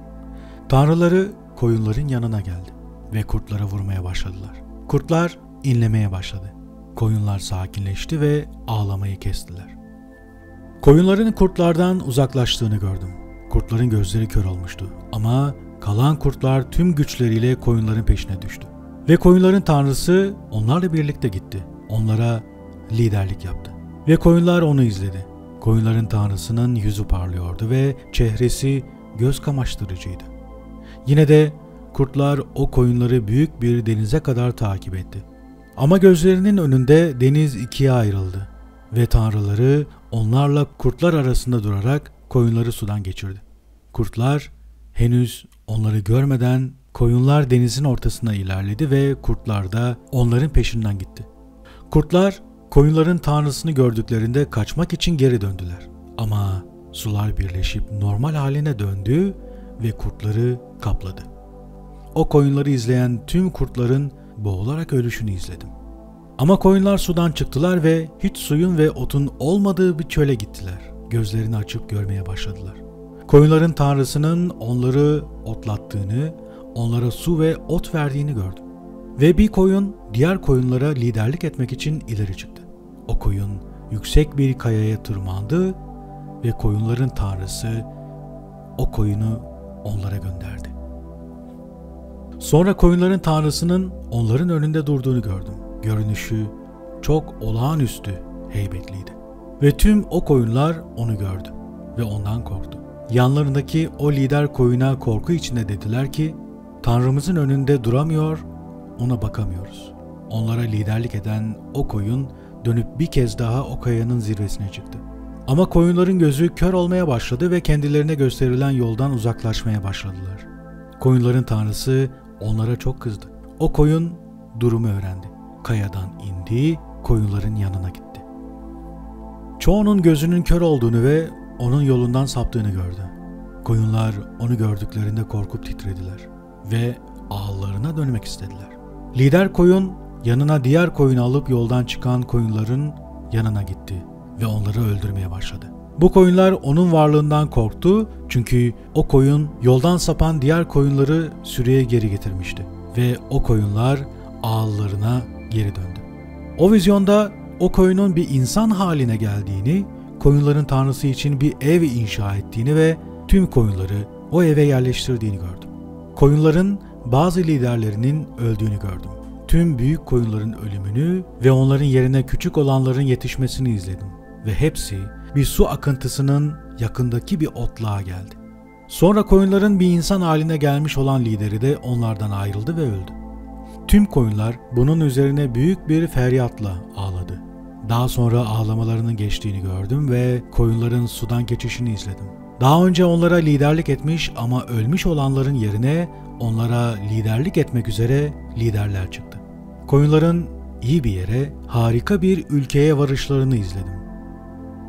Tanrıları koyunların yanına geldi ve kurtlara vurmaya başladılar. Kurtlar inlemeye başladı. Koyunlar sakinleşti ve ağlamayı kestiler. Koyunların kurtlardan uzaklaştığını gördüm. Kurtların gözleri kör olmuştu ama kalan kurtlar tüm güçleriyle koyunların peşine düştü. Ve koyunların tanrısı onlarla birlikte gitti. Onlara liderlik yaptı. Ve koyunlar onu izledi. Koyunların tanrısının yüzü parlıyordu ve çehresi göz kamaştırıcıydı. Yine de kurtlar o koyunları büyük bir denize kadar takip etti. Ama gözlerinin önünde deniz ikiye ayrıldı ve tanrıları onlarla kurtlar arasında durarak koyunları sudan geçirdi. Kurtlar henüz onları görmeden koyunlar denizin ortasına ilerledi ve kurtlar da onların peşinden gitti. Kurtlar koyunların tanrısını gördüklerinde kaçmak için geri döndüler. Ama sular birleşip normal haline döndü ve kurtları kapladı. O koyunları izleyen tüm kurtların boğularak ölüşünü izledim. Ama koyunlar sudan çıktılar ve hiç suyun ve otun olmadığı bir çöle gittiler. Gözlerini açıp görmeye başladılar. Koyunların tanrısının onları otlattığını, onlara su ve ot verdiğini gördüm. Ve bir koyun diğer koyunlara liderlik etmek için ileri çıktı. O koyun yüksek bir kayaya tırmandı ve koyunların tanrısı o koyunu onlara gönderdi. Sonra koyunların tanrısının onların önünde durduğunu gördüm. Görünüşü çok olağanüstü heybetliydi. Ve tüm o koyunlar onu gördü ve ondan korktu. Yanlarındaki o lider koyuna korku içinde dediler ki, Tanrımızın önünde duramıyor, ona bakamıyoruz. Onlara liderlik eden o koyun dönüp bir kez daha o kayanın zirvesine çıktı. Ama koyunların gözü kör olmaya başladı ve kendilerine gösterilen yoldan uzaklaşmaya başladılar. Koyunların tanrısı onlara çok kızdı. O koyun durumu öğrendi. Kayadan indi, koyunların yanına gitti. Çoğunun gözünün kör olduğunu ve onun yolundan saptığını gördü. Koyunlar onu gördüklerinde korkup titrediler ve ağlarına dönmek istediler. Lider koyun yanına diğer koyunu alıp yoldan çıkan koyunların yanına gitti ve onları öldürmeye başladı. Bu koyunlar onun varlığından korktu çünkü o koyun yoldan sapan diğer koyunları sürüye geri getirmişti ve o koyunlar ağlarına geri döndü. O vizyonda o koyunun bir insan haline geldiğini, koyunların tanrısı için bir ev inşa ettiğini ve tüm koyunları o eve yerleştirdiğini gördüm. Koyunların bazı liderlerinin öldüğünü gördüm. Tüm büyük koyunların ölümünü ve onların yerine küçük olanların yetişmesini izledim ve hepsi bir su akıntısının yakındaki bir otluğa geldi. Sonra koyunların bir insan haline gelmiş olan lideri de onlardan ayrıldı ve öldü. Tüm koyunlar bunun üzerine büyük bir feryatla ağladı. Daha sonra ağlamalarının geçtiğini gördüm ve koyunların sudan geçişini izledim. Daha önce onlara liderlik etmiş ama ölmüş olanların yerine onlara liderlik etmek üzere liderler çıktı. Koyunların iyi bir yere, harika bir ülkeye varışlarını izledim.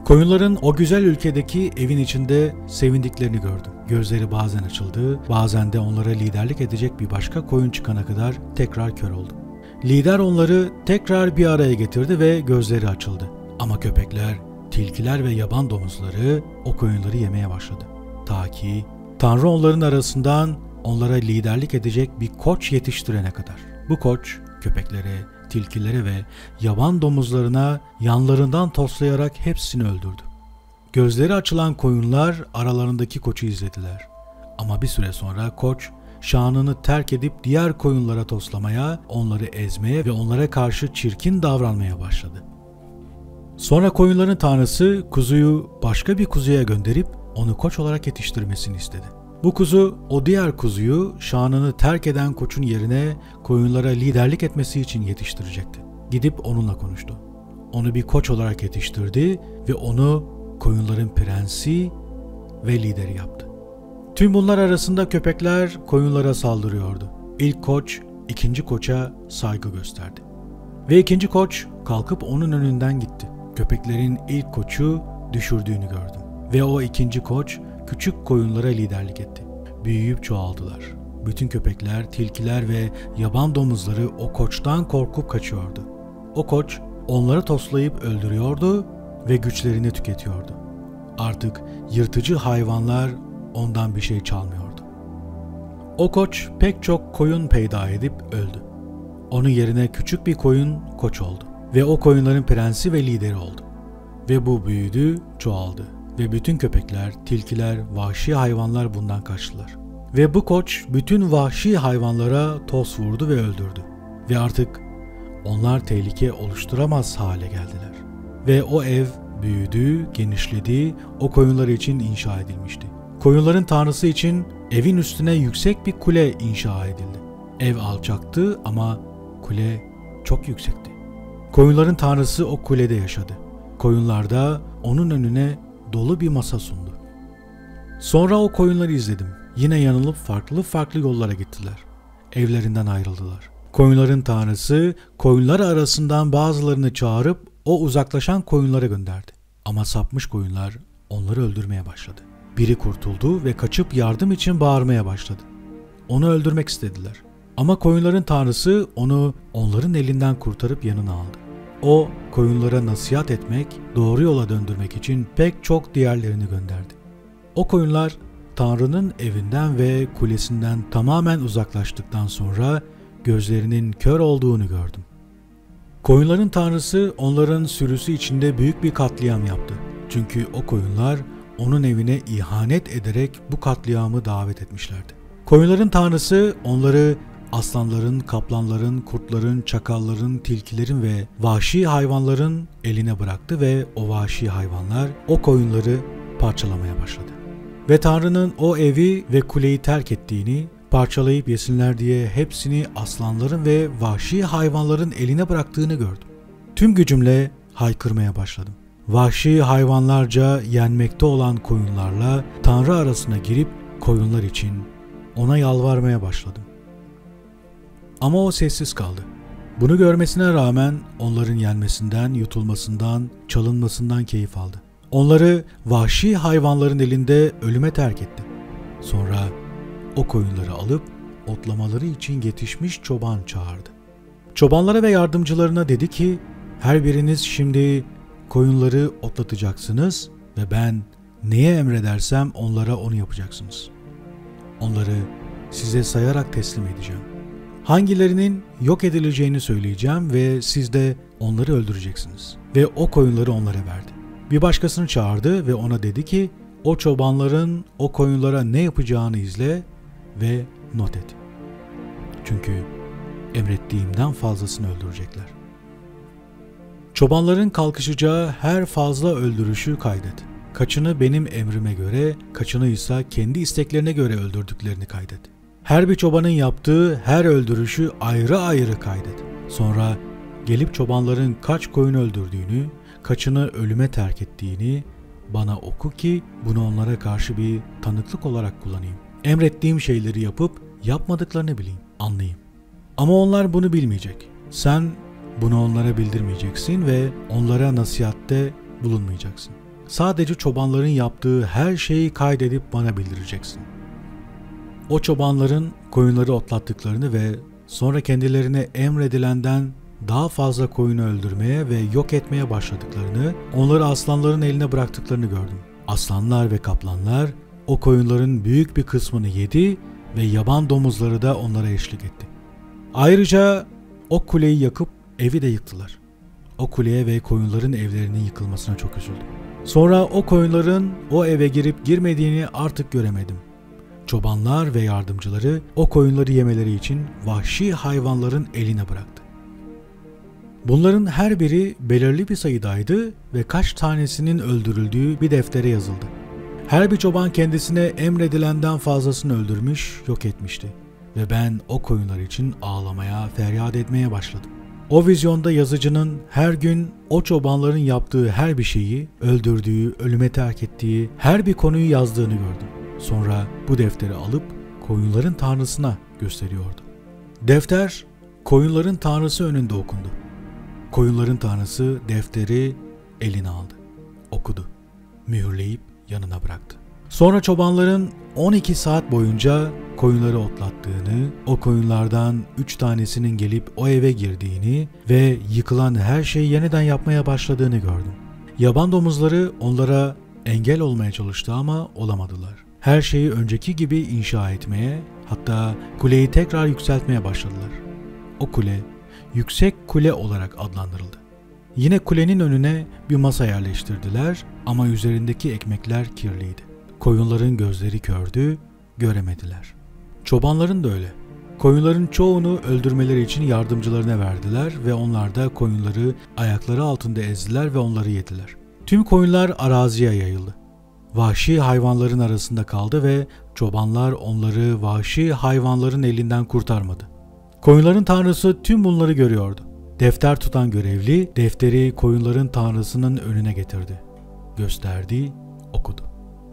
Koyunların o güzel ülkedeki evin içinde sevindiklerini gördüm. gözleri bazen açıldı, bazen de onlara liderlik edecek bir başka koyun çıkana kadar tekrar kör oldu. Lider onları tekrar bir araya getirdi ve gözleri açıldı. Ama köpekler, tilkiler ve yaban domuzları o koyunları yemeye başladı. Ta ki Tanrı onların arasından onlara liderlik edecek bir koç yetiştirene kadar. Bu koç köpeklere, tilkilere ve yaban domuzlarına yanlarından toslayarak hepsini öldürdü. Gözleri açılan koyunlar aralarındaki koçu izlediler. Ama bir süre sonra koç şanını terk edip diğer koyunlara toslamaya, onları ezmeye ve onlara karşı çirkin davranmaya başladı. Sonra koyunların tanrısı kuzuyu başka bir kuzuya gönderip onu koç olarak yetiştirmesini istedi. Bu kuzu o diğer kuzuyu şanını terk eden koçun yerine koyunlara liderlik etmesi için yetiştirecekti. Gidip onunla konuştu. Onu bir koç olarak yetiştirdi ve onu koyunların prensi ve lideri yaptı. Tüm bunlar arasında köpekler koyunlara saldırıyordu. İlk koç ikinci koça saygı gösterdi. Ve ikinci koç kalkıp onun önünden gitti. Köpeklerin ilk koçu düşürdüğünü gördüm. Ve o ikinci koç küçük koyunlara liderlik etti. Büyüyüp çoğaldılar. Bütün köpekler, tilkiler ve yaban domuzları o koçtan korkup kaçıyordu. O koç onları toslayıp öldürüyordu ve güçlerini tüketiyordu. Artık yırtıcı hayvanlar ondan bir şey çalmıyordu. O koç pek çok koyun peyda edip öldü. Onun yerine küçük bir koyun koç oldu ve o koyunların prensi ve lideri oldu. Ve bu büyüdü, çoğaldı ve bütün köpekler, tilkiler, vahşi hayvanlar bundan kaçtılar. Ve bu koç bütün vahşi hayvanlara toz vurdu ve öldürdü. Ve artık onlar tehlike oluşturamaz hale geldiler. Ve o ev büyüdü, genişledi, o koyunlar için inşa edilmişti. Koyunların tanrısı için evin üstüne yüksek bir kule inşa edildi. Ev alçaktı ama kule çok yüksekti. Koyunların tanrısı o kulede yaşadı. Koyunlar da onun önüne dolu bir masa sundu. Sonra o koyunları izledim. Yine yanılıp farklı yollara gittiler. Evlerinden ayrıldılar. Koyunların tanrısı koyunlar arasından bazılarını çağırıp o uzaklaşan koyunlara gönderdi. Ama sapmış koyunlar onları öldürmeye başladı. Biri kurtuldu ve kaçıp yardım için bağırmaya başladı. Onu öldürmek istediler. Ama koyunların tanrısı onu onların elinden kurtarıp yanına aldı. O koyunlara nasihat etmek, doğru yola döndürmek için pek çok diğerlerini gönderdi. O koyunlar Tanrı'nın evinden ve kulesinden tamamen uzaklaştıktan sonra gözlerinin kör olduğunu gördüm. Koyunların tanrısı onların sürüsü içinde büyük bir katliam yaptı. Çünkü o koyunlar onun evine ihanet ederek bu katliamı davet etmişlerdi. Koyunların tanrısı onları aslanların, kaplanların, kurtların, çakalların, tilkilerin ve vahşi hayvanların eline bıraktı ve o vahşi hayvanlar o koyunları parçalamaya başladı. Ve Tanrı'nın o evi ve kuleyi terk ettiğini, parçalayıp yesinler diye hepsini aslanların ve vahşi hayvanların eline bıraktığını gördüm. Tüm gücümle haykırmaya başladım. Vahşi hayvanlarca yenmekte olan koyunlarla Tanrı arasına girip koyunlar için ona yalvarmaya başladım. Ama o sessiz kaldı. Bunu görmesine rağmen onların yenmesinden, yutulmasından, çalınmasından keyif aldı. Onları vahşi hayvanların elinde ölüme terk etti. Sonra o koyunları alıp otlamaları için yetişmiş çoban çağırdı. Çobanlara ve yardımcılarına dedi ki, her biriniz şimdi koyunları otlatacaksınız ve ben neye emredersem onlara onu yapacaksınız. Onları size sayarak teslim edeceğim. Hangilerinin yok edileceğini söyleyeceğim ve siz de onları öldüreceksiniz. Ve o koyunları onlara verdi. Bir başkasını çağırdı ve ona dedi ki, o çobanların o koyunlara ne yapacağını izle ve not et. Çünkü emrettiğimden fazlasını öldürecekler. Çobanların kalkışacağı her fazla öldürüşü kaydet. Kaçını benim emrime göre, kaçını ise kendi isteklerine göre öldürdüklerini kaydet. Her bir çobanın yaptığı her öldürüşü ayrı ayrı kaydet. Sonra gelip çobanların kaç koyun öldürdüğünü, kaçını ölüme terk ettiğini bana oku ki bunu onlara karşı bir tanıklık olarak kullanayım. Emrettiğim şeyleri yapıp yapmadıklarını bileyim, anlayayım. Ama onlar bunu bilmeyecek. Sen bunu onlara bildirmeyeceksin ve onlara nasihatte bulunmayacaksın. sadece çobanların yaptığı her şeyi kaydedip bana bildireceksin. O çobanların koyunları otlattıklarını ve sonra kendilerine emredilenden daha fazla koyunu öldürmeye ve yok etmeye başladıklarını, onları aslanların eline bıraktıklarını gördüm. Aslanlar ve kaplanlar o koyunların büyük bir kısmını yedi ve yaban domuzları da onlara eşlik etti. Ayrıca o kuleyi yakıp evi de yıktılar. O kuleye ve koyunların evlerinin yıkılmasına çok üzüldüm. Sonra o koyunların o eve girip girmediğini artık göremedim. Çobanlar ve yardımcıları o koyunları yemeleri için vahşi hayvanların eline bıraktı. Bunların her biri belirli bir sayıdaydı ve kaç tanesinin öldürüldüğü bir deftere yazıldı. Her bir çoban kendisine emredilenden fazlasını öldürmüş, yok etmişti. Ve ben o koyunlar için ağlamaya, feryat etmeye başladım. O vizyonda yazıcının her gün o çobanların yaptığı her bir şeyi, öldürdüğü, ölüme terk ettiği her bir konuyu yazdığını gördüm. Sonra bu defteri alıp koyunların tanrısına gösteriyordu. Defter, koyunların tanrısı önünde okundu. Koyunların tanrısı defteri eline aldı, okudu, mühürleyip yanına bıraktı. Sonra çobanların 12 saat boyunca koyunları otlattığını, o koyunlardan 3 tanesinin gelip o eve girdiğini ve yıkılan her şeyi yeniden yapmaya başladığını gördüm. Yaban domuzları onlara engel olmaya çalıştı ama olamadılar. Her şeyi önceki gibi inşa etmeye, hatta kuleyi tekrar yükseltmeye başladılar. O kule, yüksek kule olarak adlandırıldı. Yine kulenin önüne bir masa yerleştirdiler ama üzerindeki ekmekler kirliydi. Koyunların gözleri kördü, göremediler. Çobanların da öyle. Koyunların çoğunu öldürmeleri için yardımcılarına verdiler ve onlar da koyunları ayakları altında ezdiler ve onları yediler. Tüm koyunlar araziye yayıldı. Vahşi hayvanların arasında kaldı ve çobanlar onları vahşi hayvanların elinden kurtarmadı. Koyunların tanrısı tüm bunları görüyordu. Defter tutan görevli defteri koyunların tanrısının önüne getirdi. Gösterdi, okudu.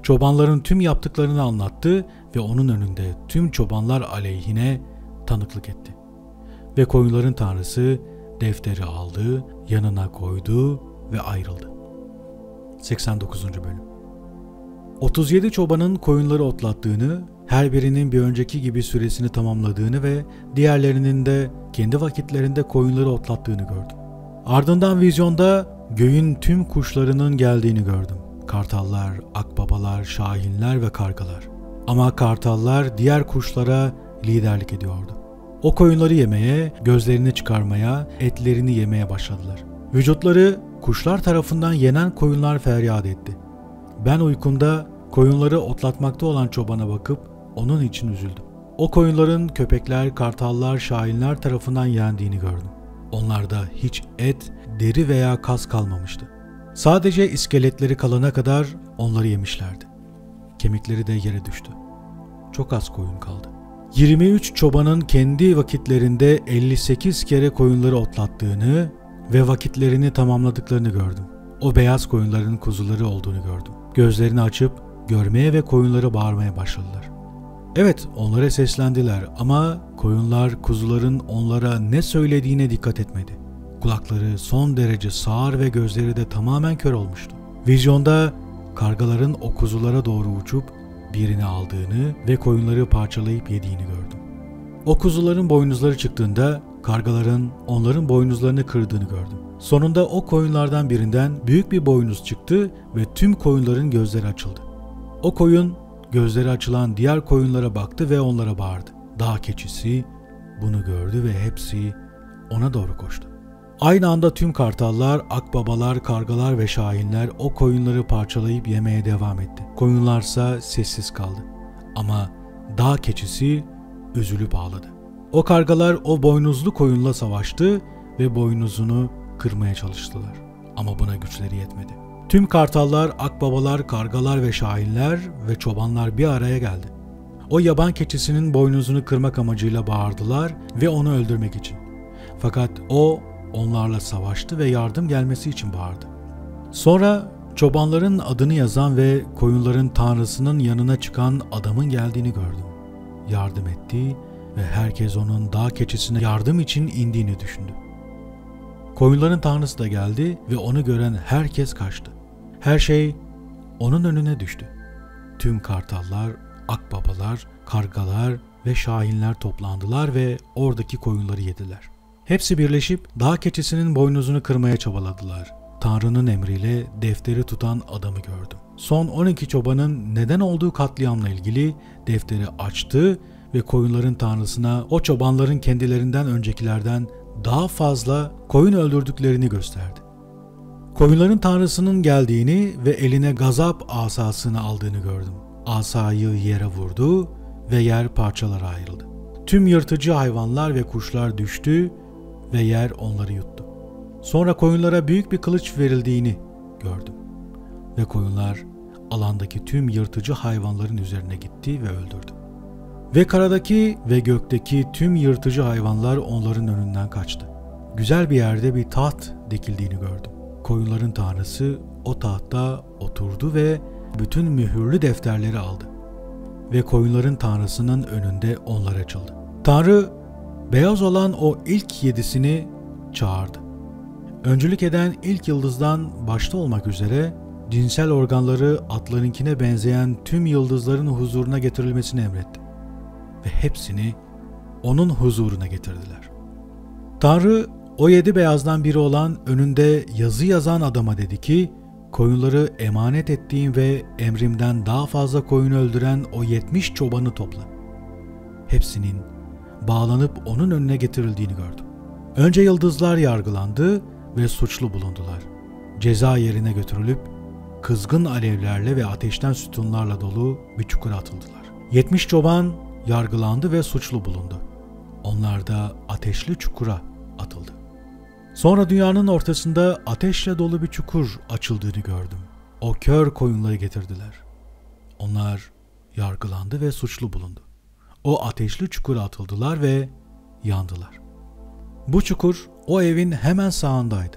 Çobanların tüm yaptıklarını anlattı ve onun önünde tüm çobanlar aleyhine tanıklık etti. Ve koyunların tanrısı defteri aldı, yanına koydu ve ayrıldı. 89. bölüm. 37 çobanın koyunları otlattığını, her birinin bir önceki gibi süresini tamamladığını ve diğerlerinin de kendi vakitlerinde koyunları otlattığını gördüm. Ardından vizyonda göğün tüm kuşlarının geldiğini gördüm. Kartallar, akbabalar, şahinler ve kargalar. Ama kartallar diğer kuşlara liderlik ediyordu. O koyunları yemeye, gözlerini çıkarmaya, etlerini yemeye başladılar. Vücutları kuşlar tarafından yenen koyunlar feryat etti. Ben uykumda koyunları otlatmakta olan çobana bakıp onun için üzüldüm. O koyunların köpekler, kartallar, şahinler tarafından yendiğini gördüm. Onlarda hiç et, deri veya kas kalmamıştı. Sadece iskeletleri kalana kadar onları yemişlerdi. Kemikleri de yere düştü. Çok az koyun kaldı. 23 çobanın kendi vakitlerinde 58 kere koyunları otlattığını ve vakitlerini tamamladıklarını gördüm. O beyaz koyunların kuzuları olduğunu gördüm. Gözlerini açıp görmeye ve koyunlara bağırmaya başladılar. Evet, onlara seslendiler ama koyunlar kuzuların onlara ne söylediğine dikkat etmedi. Kulakları son derece sağır ve gözleri de tamamen kör olmuştu. Vizyonda kargaların o kuzulara doğru uçup birini aldığını ve koyunları parçalayıp yediğini gördüm. O kuzuların boynuzları çıktığında kargaların onların boynuzlarını kırdığını gördüm. Sonunda o koyunlardan birinden büyük bir boynuz çıktı ve tüm koyunların gözleri açıldı. O koyun gözleri açılan diğer koyunlara baktı ve onlara bağırdı. Dağ keçisi bunu gördü ve hepsi ona doğru koştu. Aynı anda tüm kartallar, akbabalar, kargalar ve şahinler o koyunları parçalayıp yemeye devam etti. Koyunlarsa sessiz kaldı. Ama dağ keçisi üzülüp ağladı. O kargalar o boynuzlu koyunla savaştı ve boynuzunu kırmaya çalıştılar. Ama buna güçleri yetmedi. Tüm kartallar, akbabalar, kargalar ve şahinler ve çobanlar bir araya geldi. O yaban keçisinin boynuzunu kırmak amacıyla bağırdılar ve onu öldürmek için. Fakat o onlarla savaştı ve yardım gelmesi için bağırdı. Sonra çobanların adını yazan ve koyunların tanrısının yanına çıkan adamın geldiğini gördüm. Yardım etti ve herkes onun dağ keçisine yardım için indiğini düşündü. Koyunların tanrısı da geldi ve onu gören herkes kaçtı. Her şey onun önüne düştü. Tüm kartallar, akbabalar, kargalar ve şahinler toplandılar ve oradaki koyunları yediler. Hepsi birleşip dağ keçisinin boynuzunu kırmaya çabaladılar. Tanrı'nın emriyle defteri tutan adamı gördüm. Son 12 çobanın neden olduğu katliamla ilgili defteri açtı ve koyunların tanrısına o çobanların kendilerinden öncekilerden daha fazla koyun öldürdüklerini gösterdi. Koyunların tanrısının geldiğini ve eline gazap asasını aldığını gördüm. Asayı yere vurdu ve yer parçalara ayrıldı. Tüm yırtıcı hayvanlar ve kuşlar düştü ve yer onları yuttu. Sonra koyunlara büyük bir kılıç verildiğini gördüm. Ve koyunlar alandaki tüm yırtıcı hayvanların üzerine gitti ve öldürdü. Ve karadaki ve gökteki tüm yırtıcı hayvanlar onların önünden kaçtı. Güzel bir yerde bir taht dikildiğini gördüm. Koyunların tanrısı o tahtta oturdu ve bütün mühürlü defterleri aldı. Ve koyunların tanrısının önünde onlar açıldı. Tanrı beyaz olan o ilk 7'sini çağırdı. Öncülük eden ilk yıldızdan başta olmak üzere cinsel organları atlarınkine benzeyen tüm yıldızların huzuruna getirilmesini emretti. Ve hepsini onun huzuruna getirdiler. Tanrı o 7 beyazdan biri olan önünde yazı yazan adama dedi ki, koyunları emanet ettiğim ve emrimden daha fazla koyun öldüren o 70 çobanı topla. Hepsinin bağlanıp onun önüne getirildiğini gördüm. Önce yıldızlar yargılandı ve suçlu bulundular. Ceza yerine götürülüp kızgın alevlerle ve ateşten sütunlarla dolu bir çukura atıldılar. 70 çoban yargılandı ve suçlu bulundu. Onlar da ateşli çukura atıldı. Sonra dünyanın ortasında ateşle dolu bir çukur açıldığını gördüm. O kör koyunları getirdiler. Onlar yargılandı ve suçlu bulundu. O ateşli çukura atıldılar ve yandılar. Bu çukur o evin hemen sağındaydı.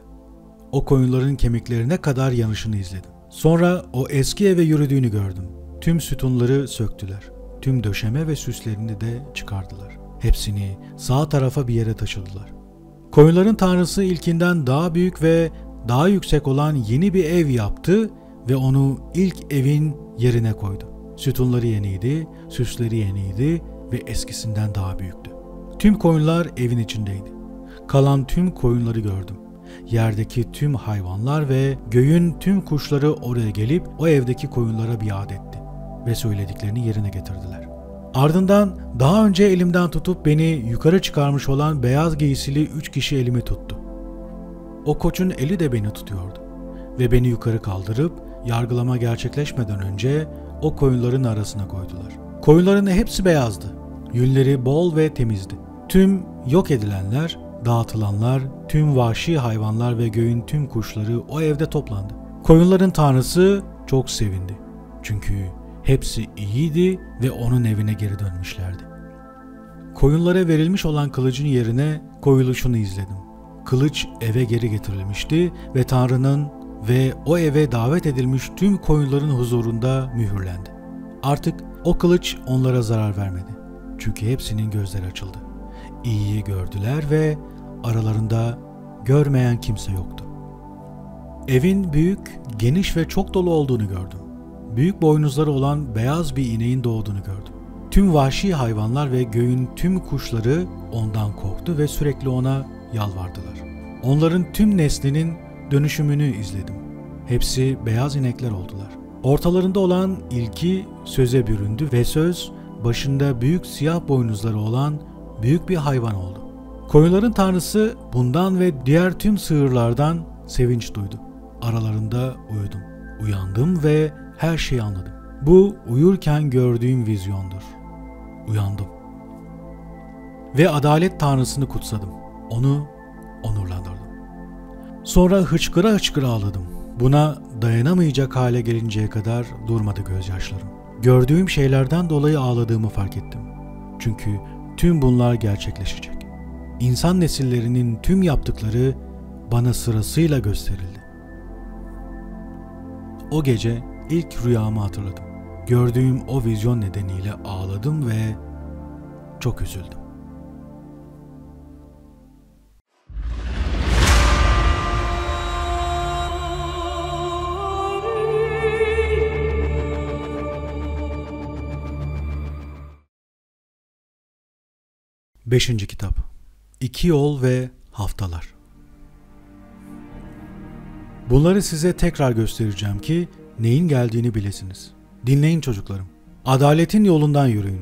O koyunların kemiklerine kadar yanışını izledim. Sonra o eski eve yürüdüğünü gördüm. Tüm sütunları söktüler. Tüm döşeme ve süslerini de çıkardılar. Hepsini sağ tarafa bir yere taşıdılar. Koyunların tanrısı ilkinden daha büyük ve daha yüksek olan yeni bir ev yaptı ve onu ilk evin yerine koydu. Sütunları yeniydi, süsleri yeniydi ve eskisinden daha büyüktü. Tüm koyunlar evin içindeydi. Kalan tüm koyunları gördüm. Yerdeki tüm hayvanlar ve göğün tüm kuşları oraya gelip o evdeki koyunlara biat etti ve söylediklerini yerine getirdiler. Ardından daha önce elimden tutup beni yukarı çıkarmış olan beyaz giysili 3 kişi elimi tuttu. O koçun eli de beni tutuyordu ve beni yukarı kaldırıp yargılama gerçekleşmeden önce o koyunların arasına koydular. Koyunların hepsi beyazdı. Yünleri bol ve temizdi. Tüm yok edilenler, dağıtılanlar, tüm vahşi hayvanlar ve göğün tüm kuşları o evde toplandı. Koyunların tanrısı çok sevindi. Çünkü hepsi iyiydi ve onun evine geri dönmüşlerdi. Koyunlara verilmiş olan kılıcın yerine koyuluşunu izledim. Kılıç eve geri getirilmişti ve Tanrı'nın ve o eve davet edilmiş tüm koyunların huzurunda mühürlendi. Artık o kılıç onlara zarar vermedi. Çünkü hepsinin gözleri açıldı. İyiyi gördüler ve aralarında görmeyen kimse yoktu. Evin büyük, geniş ve çok dolu olduğunu gördüm. Büyük boynuzları olan beyaz bir ineğin doğduğunu gördüm. Tüm vahşi hayvanlar ve göğün tüm kuşları ondan korktu ve sürekli ona yalvardılar. Onların tüm neslinin dönüşümünü izledim. Hepsi beyaz inekler oldular. Ortalarında olan ilki söze büründü ve söz başında büyük siyah boynuzları olan büyük bir hayvan oldu. Koyunların tanrısı bundan ve diğer tüm sığırlardan sevinç duydu. Aralarında uyudum. Uyandım ve her şeyi anladım. Bu uyurken gördüğüm vizyondur. Uyandım. Ve adalet tanrısını kutsadım. Onu onurlandırdım. Sonra hıçkıra hıçkıra ağladım. Buna dayanamayacak hale gelinceye kadar durmadı gözyaşlarım. Gördüğüm şeylerden dolayı ağladığımı fark ettim. Çünkü tüm bunlar gerçekleşecek. İnsan nesillerinin tüm yaptıkları bana sırasıyla gösterildi. O gece ilk rüyamı hatırladım. Gördüğüm o vizyon nedeniyle ağladım ve çok üzüldüm. 5. kitap. 2 yol ve haftalar. Bunları size tekrar göstereceğim ki neyin geldiğini bilesiniz. Dinleyin çocuklarım. Adaletin yolundan yürüyün.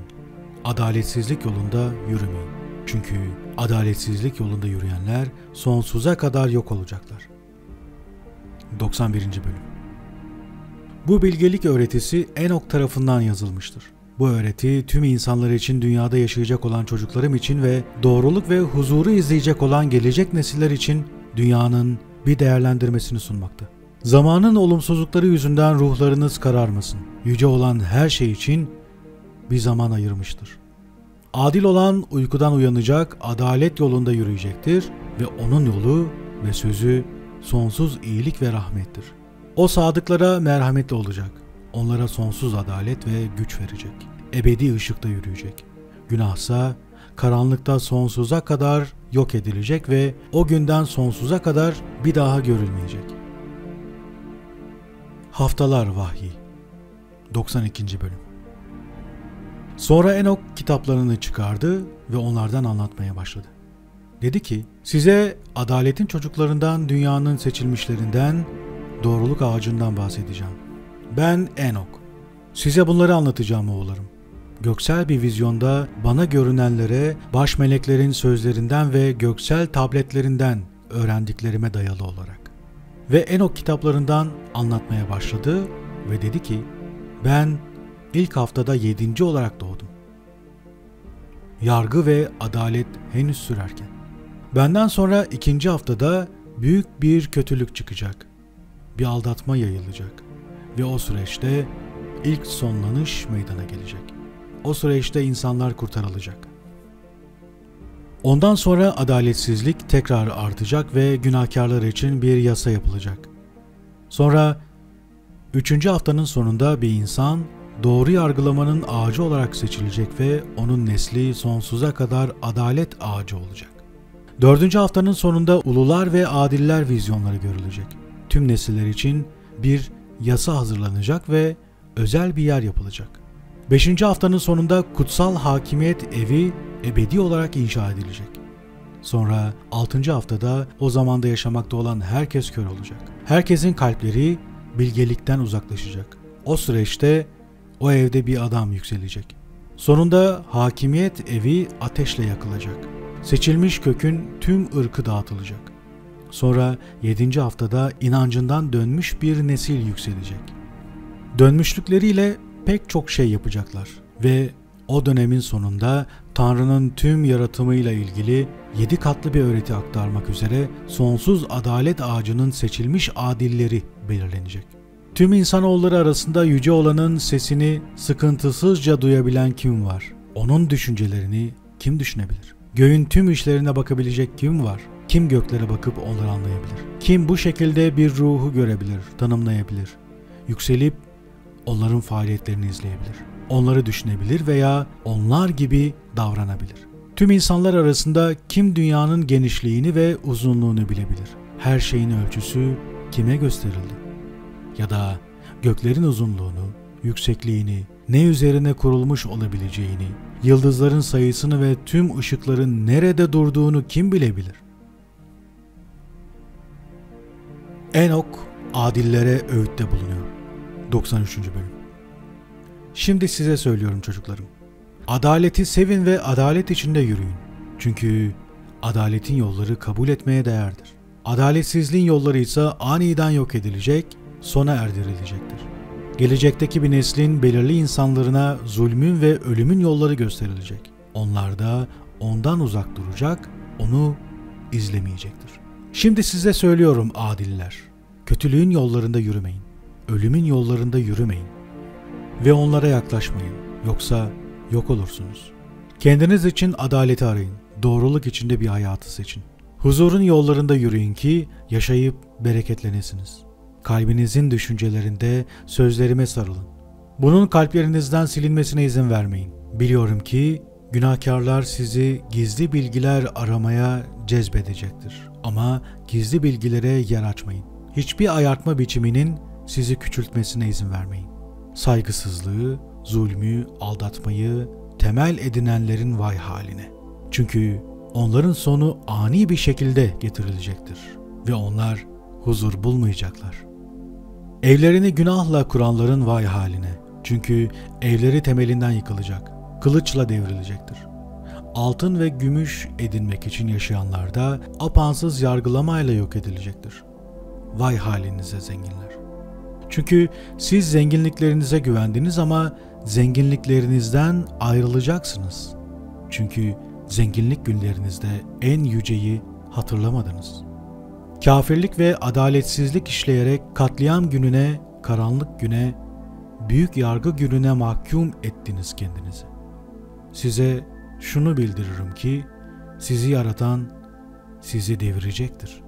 Adaletsizlik yolunda yürümeyin. Çünkü adaletsizlik yolunda yürüyenler sonsuza kadar yok olacaklar. 91. bölüm. Bu bilgelik öğretisi Enok tarafından yazılmıştır. Bu öğreti tüm insanlar için, dünyada yaşayacak olan çocuklarım için ve doğruluk ve huzuru izleyecek olan gelecek nesiller için dünyanın bir değerlendirmesini sunmakta. Zamanın olumsuzlukları yüzünden ruhlarınız kararmasın. Yüce olan her şey için bir zaman ayırmıştır. Adil olan uykudan uyanacak, adalet yolunda yürüyecektir ve onun yolu ve sözü sonsuz iyilik ve rahmettir. O sadıklara merhametli olacak. Onlara sonsuz adalet ve güç verecek. Ebedi ışıkta yürüyecek. Günahsa karanlıkta sonsuza kadar yok edilecek ve o günden sonsuza kadar bir daha görülmeyecek. Haftalar vahyi. 92. bölüm. Sonra Enok kitaplarını çıkardı ve onlardan anlatmaya başladı. Dedi ki, size adaletin çocuklarından, dünyanın seçilmişlerinden, doğruluk ağacından bahsedeceğim. Ben Enok. Size bunları anlatacağım oğullarım. Göksel bir vizyonda bana görünenlere baş meleklerin sözlerinden ve göksel tabletlerinden öğrendiklerime dayalı olarak. Ve Enok kitaplarından anlatmaya başladı ve dedi ki, ben ilk haftada 7. olarak doğdum. Yargı ve adalet henüz sürerken. Benden sonra 2. haftada büyük bir kötülük çıkacak. Bir aldatma yayılacak. Ve o süreçte ilk sonlanış meydana gelecek. O süreçte insanlar kurtarılacak. Ondan sonra adaletsizlik tekrar artacak ve günahkarlar için bir yasa yapılacak. Sonra 3. haftanın sonunda bir insan doğru yargılamanın ağacı olarak seçilecek ve onun nesli sonsuza kadar adalet ağacı olacak. 4. haftanın sonunda ulular ve adiller vizyonları görülecek. Tüm nesiller için bir yasa hazırlanacak ve özel bir yer yapılacak. 5. haftanın sonunda kutsal hakimiyet evi ebedi olarak inşa edilecek. Sonra 6. haftada o zamanda yaşamakta olan herkes kör olacak. Herkesin kalpleri bilgelikten uzaklaşacak. O süreçte o evde bir adam yükselecek. Sonunda hakimiyet evi ateşle yakılacak. Seçilmiş kökün tüm ırkı dağıtılacak. Sonra 7. haftada inancından dönmüş bir nesil yükselecek. Dönmüşlükleriyle pek çok şey yapacaklar ve o dönemin sonunda Tanrı'nın tüm yaratımıyla ilgili 7 katlı bir öğreti aktarmak üzere sonsuz adalet ağacının seçilmiş adilleri belirlenecek. Tüm insanoğulları arasında yüce olanın sesini sıkıntısızca duyabilen kim var? Onun düşüncelerini kim düşünebilir? Göğün tüm işlerine bakabilecek kim var? Kim göklere bakıp onları anlayabilir? Kim bu şekilde bir ruhu görebilir, tanımlayabilir? Yükselip onların faaliyetlerini izleyebilir. Onları düşünebilir veya onlar gibi davranabilir. Tüm insanlar arasında kim dünyanın genişliğini ve uzunluğunu bilebilir? Her şeyin ölçüsü kime gösterildi? Ya da göklerin uzunluğunu, yüksekliğini, ne üzerine kurulmuş olabileceğini, yıldızların sayısını ve tüm ışıkların nerede durduğunu kim bilebilir? Enok adillere öğütte bulunuyor. 93. bölüm. Şimdi size söylüyorum çocuklarım. Adaleti sevin ve adalet içinde yürüyün. Çünkü adaletin yolları kabul etmeye değerdir. Adaletsizliğin yolları ise aniden yok edilecek, sona erdirilecektir. Gelecekteki bir neslin belirli insanlarına zulmün ve ölümün yolları gösterilecek. Onlar da ondan uzak duracak, onu izlemeyecektir. Şimdi size söylüyorum adiller. Kötülüğün yollarında yürümeyin. Ölümün yollarında yürümeyin. Ve onlara yaklaşmayın. Yoksa yok olursunuz. Kendiniz için adaleti arayın. Doğruluk içinde bir hayatı seçin. Huzurun yollarında yürüyün ki yaşayıp bereketlenesiniz. Kalbinizin düşüncelerinde sözlerime sarılın. Bunun kalplerinizden silinmesine izin vermeyin. Biliyorum ki günahkarlar sizi gizli bilgiler aramaya cezbedecektir. Ama gizli bilgilere yer açmayın. Hiçbir ayartma biçiminin sizi küçültmesine izin vermeyin. Saygısızlığı, zulmü, aldatmayı temel edinenlerin vay haline. Çünkü onların sonu ani bir şekilde getirilecektir ve onlar huzur bulmayacaklar. Evlerini günahla kuranların vay haline. Çünkü evleri temelinden yıkılacak, kılıçla devrilecektir. Altın ve gümüş edinmek için yaşayanlar da apansız yargılamayla yok edilecektir. Vay halinize zenginler. Çünkü siz zenginliklerinize güvendiniz ama zenginliklerinizden ayrılacaksınız. Çünkü zenginlik günlerinizde en yüceyi hatırlamadınız. Kafirlik ve adaletsizlik işleyerek katliam gününe, karanlık güne, büyük yargı gününe mahkum ettiniz kendinizi. Size şunu bildiririm ki sizi yaratan sizi devirecektir.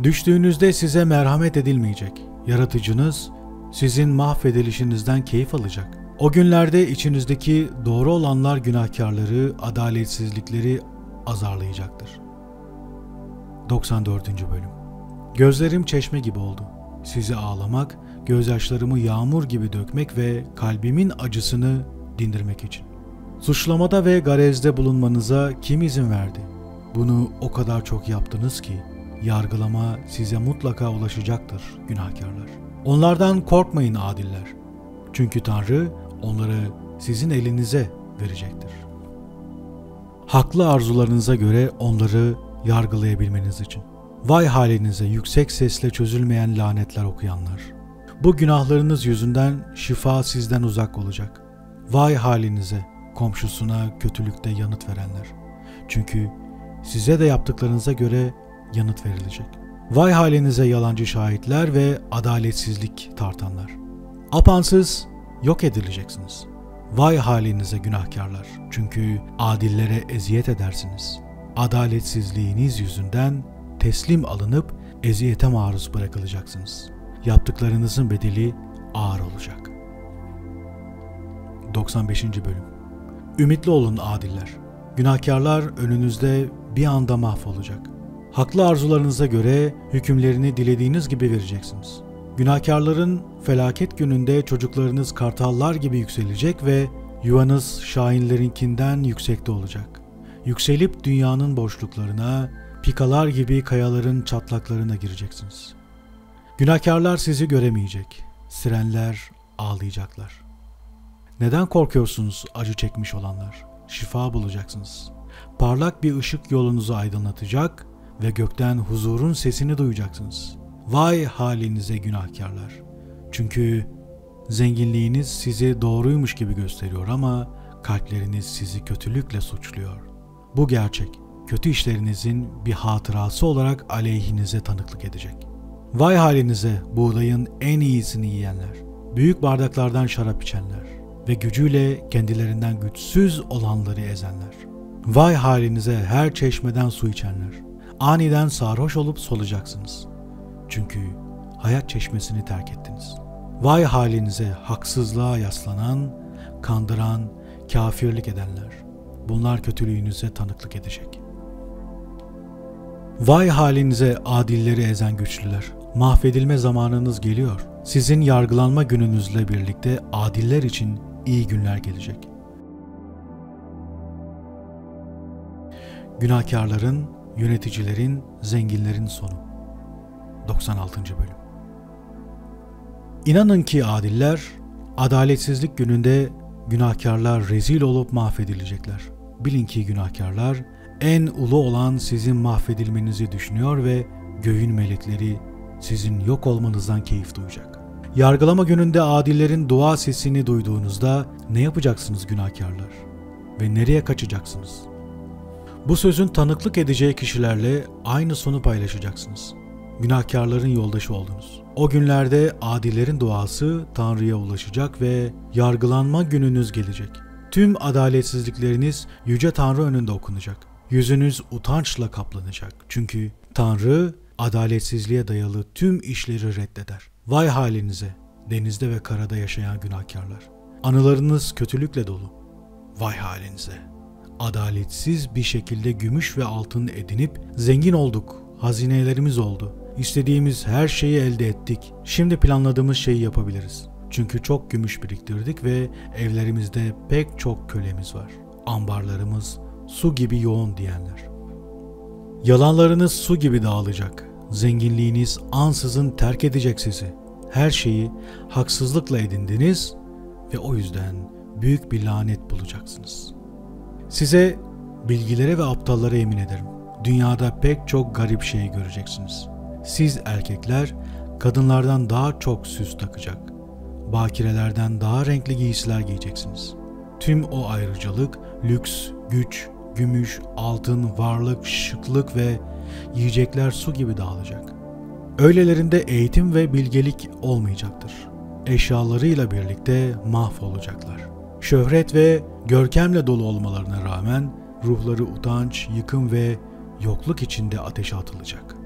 Düştüğünüzde size merhamet edilmeyecek. Yaratıcınız sizin mahvedilişinizden keyif alacak. O günlerde içinizdeki doğru olanlar günahkarları, adaletsizlikleri azarlayacaktır. 94. Bölüm. Gözlerim çeşme gibi oldu. Sizi ağlamak, gözyaşlarımı yağmur gibi dökmek ve kalbimin acısını dindirmek için. Suçlamada ve garezde bulunmanıza kim izin verdi? Bunu o kadar çok yaptınız ki, yargılama size mutlaka ulaşacaktır günahkarlar. Onlardan korkmayın adiller. Çünkü Tanrı onları sizin elinize verecektir. Haklı arzularınıza göre onları yargılayabilmeniz için. Vay halinize yüksek sesle çözülmeyen lanetler okuyanlar. Bu günahlarınız yüzünden şifa sizden uzak olacak. Vay halinize komşusuna kötülükte yanıt verenler. Çünkü size de yaptıklarınıza göre yanıt verilecek. Vay halinize yalancı şahitler ve adaletsizlik tartanlar. Apansız yok edileceksiniz. Vay halinize günahkarlar. Çünkü adillere eziyet edersiniz. Adaletsizliğiniz yüzünden teslim alınıp eziyete maruz bırakılacaksınız. Yaptıklarınızın bedeli ağır olacak. 95. Bölüm. Ümitli olun adiller. Günahkarlar önünüzde bir anda mahvolacak. Haklı arzularınıza göre hükümlerini dilediğiniz gibi vereceksiniz. Günahkarların felaket gününde çocuklarınız kartallar gibi yükselecek ve yuvanız şahinlerinkinden yüksekte olacak. Yükselip dünyanın boşluklarına, pikalar gibi kayaların çatlaklarına gireceksiniz. Günahkarlar sizi göremeyecek. Sirenler ağlayacaklar. Neden korkuyorsunuz acı çekmiş olanlar? Şifa bulacaksınız. Parlak bir ışık yolunuzu aydınlatacak ve gökten huzurun sesini duyacaksınız. Vay halinize günahkarlar! Çünkü zenginliğiniz sizi doğruymuş gibi gösteriyor ama kalpleriniz sizi kötülükle suçluyor. Bu gerçek, kötü işlerinizin bir hatırası olarak aleyhinize tanıklık edecek. Vay halinize buğdayın en iyisini yiyenler, büyük bardaklardan şarap içenler ve gücüyle kendilerinden güçsüz olanları ezenler. Vay halinize her çeşmeden su içenler, aniden sarhoş olup solacaksınız. Çünkü hayat çeşmesini terk ettiniz. Vay halinize haksızlığa yaslanan, kandıran, kafirlik edenler. Bunlar kötülüğünüze tanıklık edecek. Vay halinize adilleri ezen güçlüler. Mahvedilme zamanınız geliyor. Sizin yargılanma gününüzle birlikte adiller için iyi günler gelecek. Günahkarların, yöneticilerin, zenginlerin sonu. 96. Bölüm. İnanın ki adiller, adaletsizlik gününde günahkarlar rezil olup mahvedilecekler. Bilin ki günahkarlar, en ulu olan sizin mahvedilmenizi düşünüyor ve göğün melekleri sizin yok olmanızdan keyif duyacak. Yargılama gününde adillerin dua sesini duyduğunuzda ne yapacaksınız günahkarlar? Ve nereye kaçacaksınız? Bu sözün tanıklık edeceği kişilerle aynı sonu paylaşacaksınız. Günahkarların yoldaşı oldunuz. O günlerde adillerin duası Tanrı'ya ulaşacak ve yargılanma gününüz gelecek. Tüm adaletsizlikleriniz Yüce Tanrı önünde okunacak. Yüzünüz utançla kaplanacak. Çünkü Tanrı adaletsizliğe dayalı tüm işleri reddeder. Vay halinize, denizde ve karada yaşayan günahkarlar. Anılarınız kötülükle dolu. Vay halinize. Adaletsiz bir şekilde gümüş ve altın edinip zengin olduk, hazinelerimiz oldu. İstediğimiz her şeyi elde ettik. Şimdi planladığımız şeyi yapabiliriz. Çünkü çok gümüş biriktirdik ve evlerimizde pek çok kölemiz var. ambarlarımız su gibi yoğun diyenler. Yalanlarınız su gibi dağılacak. Zenginliğiniz ansızın terk edecek sizi. Her şeyi haksızlıkla edindiniz ve o yüzden büyük bir lanet bulacaksınız. Size, bilgilere ve aptallara yemin ederim, dünyada pek çok garip şey göreceksiniz. Siz erkekler kadınlardan daha çok süs takacak, bakirelerden daha renkli giysiler giyeceksiniz. Tüm o ayrıcalık, lüks, güç, gümüş, altın, varlık, şıklık ve yiyecekler su gibi dağılacak. Öylelerinde eğitim ve bilgelik olmayacaktır. Eşyalarıyla birlikte mahvolacaklar. Şöhret ve görkemle dolu olmalarına rağmen ruhları utanç, yıkım ve yokluk içinde ateşe atılacak.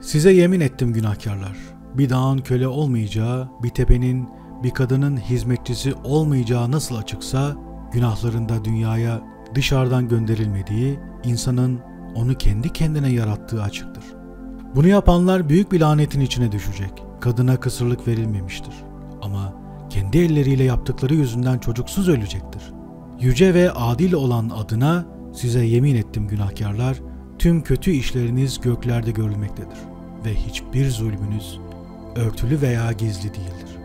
Size yemin ettim günahkarlar, bir dağın köle olmayacağı, bir tepenin, bir kadının hizmetçisi olmayacağı nasıl açıksa, günahlarında dünyaya dışarıdan gönderilmediği, insanın onu kendi kendine yarattığı açıktır. Bunu yapanlar büyük bir lanetin içine düşecek. Kadına kısırlık verilmemiştir. Ama kendi elleriyle yaptıkları yüzünden çocuksuz ölecektir. Yüce ve adil olan adına size yemin ettim günahkarlar, tüm kötü işleriniz göklerde görülmektedir. Ve hiçbir zulmünüz örtülü veya gizli değildir.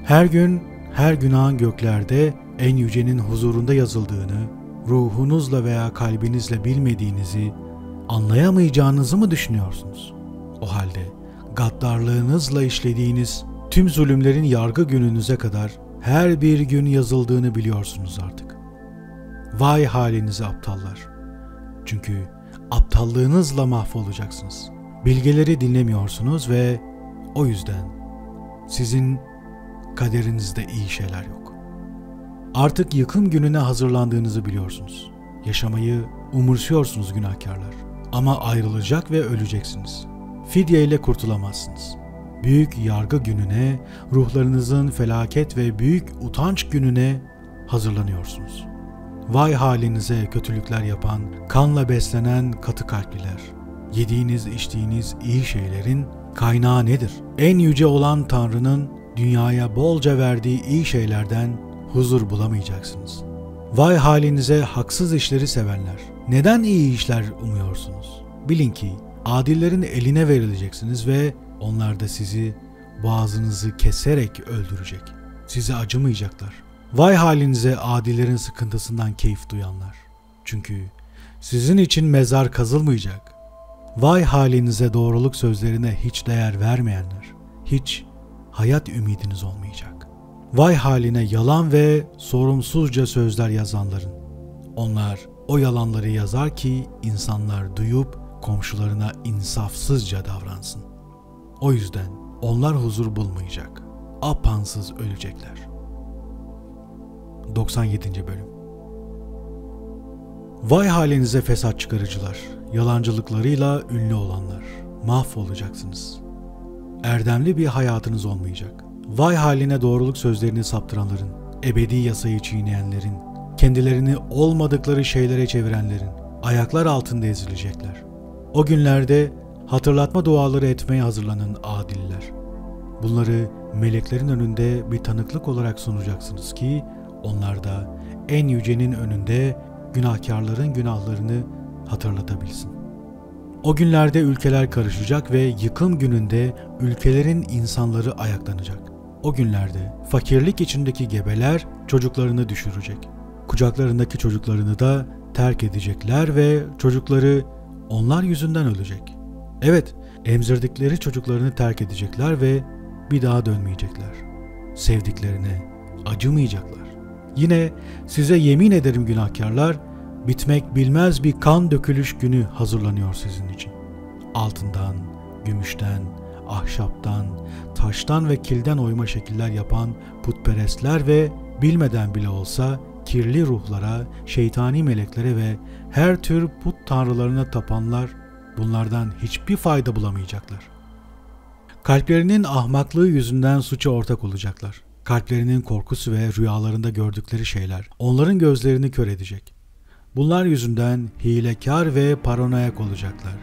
Her gün, her günahın göklerde en yücenin huzurunda yazıldığını, ruhunuzla veya kalbinizle bilmediğinizi, anlayamayacağınızı mı düşünüyorsunuz? O halde gaddarlığınızla işlediğiniz tüm zulümlerin yargı gününüze kadar her bir gün yazıldığını biliyorsunuz artık. Vay halinize aptallar! Çünkü aptallığınızla mahvolacaksınız. Bilgeleri dinlemiyorsunuz ve o yüzden sizin kaderinizde iyi şeyler yok. Artık yıkım gününe hazırlandığınızı biliyorsunuz. Yaşamayı umursuyorsunuz günahkarlar. Ama ayrılacak ve öleceksiniz. Fidye ile kurtulamazsınız. Büyük yargı gününe, ruhlarınızın felaket ve büyük utanç gününe hazırlanıyorsunuz. Vay halinize kötülükler yapan, kanla beslenen katı kalpliler. Yediğiniz, içtiğiniz iyi şeylerin kaynağı nedir? En yüce olan Tanrı'nın dünyaya bolca verdiği iyi şeylerden huzur bulamayacaksınız. Vay halinize haksız işleri sevenler. Neden iyi işler umuyorsunuz? Bilin ki adillerin eline verileceksiniz ve onlar da sizi boğazınızı keserek öldürecek. Size acımayacaklar. Vay halinize adillerin sıkıntısından keyif duyanlar. Çünkü sizin için mezar kazılmayacak. Vay halinize doğruluk sözlerine hiç değer vermeyenler. Hiç hayat ümidiniz olmayacak. Vay haline yalan ve sorumsuzca sözler yazanların. Onlar o yalanları yazar ki insanlar duyup komşularına insafsızca davransın. O yüzden onlar huzur bulmayacak. Apansız ölecekler. 97. Bölüm. Vay halinize fesat çıkarıcılar, yalancılıklarıyla ünlü olanlar. Mahvolacaksınız. Erdemli bir hayatınız olmayacak. Vay haline doğruluk sözlerini saptıranların, ebedi yasayı çiğneyenlerin, kendilerini olmadıkları şeylere çevirenlerin ayaklar altında ezilecekler. O günlerde hatırlatma duaları etmeye hazırlanın adiller. Bunları meleklerin önünde bir tanıklık olarak sunacaksınız ki onlar da en yücenin önünde günahkarların günahlarını hatırlatabilsin. O günlerde ülkeler karışacak ve yıkım gününde ülkelerin insanları ayaklanacak. O günlerde fakirlik içindeki gebeler çocuklarını düşürecek. Kucaklarındaki çocuklarını da terk edecekler ve çocukları onlar yüzünden ölecek. Evet, emzirdikleri çocuklarını terk edecekler ve bir daha dönmeyecekler. Sevdiklerine acımayacaklar. Yine size yemin ederim günahkarlar, bitmek bilmez bir kan dökülüş günü hazırlanıyor sizin için. Altından, gümüşten, ahşaptan, taştan ve kilden oyma şekiller yapan putperestler ve bilmeden bile olsa kirli ruhlara, şeytani meleklere ve her tür put tanrılarına tapanlar bunlardan hiçbir fayda bulamayacaklar. Kalplerinin ahmaklığı yüzünden suça ortak olacaklar. Kalplerinin korkusu ve rüyalarında gördükleri şeyler onların gözlerini kör edecek. Bunlar yüzünden hilekar ve paranoyak olacaklar.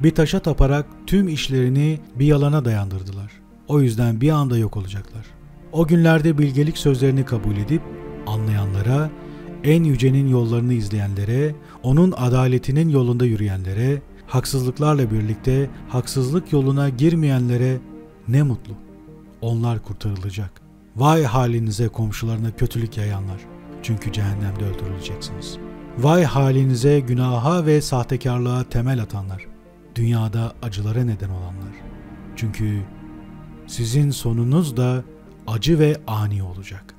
Bir taşa taparak tüm işlerini bir yalana dayandırdılar. O yüzden bir anda yok olacaklar. O günlerde bilgelik sözlerini kabul edip anlayanlara, en yücenin yollarını izleyenlere, onun adaletinin yolunda yürüyenlere, haksızlıklarla birlikte haksızlık yoluna girmeyenlere ne mutlu. Onlar kurtarılacak. Vay halinize komşularına kötülük yayanlar. Çünkü cehennemde öldürüleceksiniz. Vay halinize günaha ve sahtekarlığa temel atanlar. Dünyada acılara neden olanlar. Çünkü sizin sonunuz da acı ve ani olacak.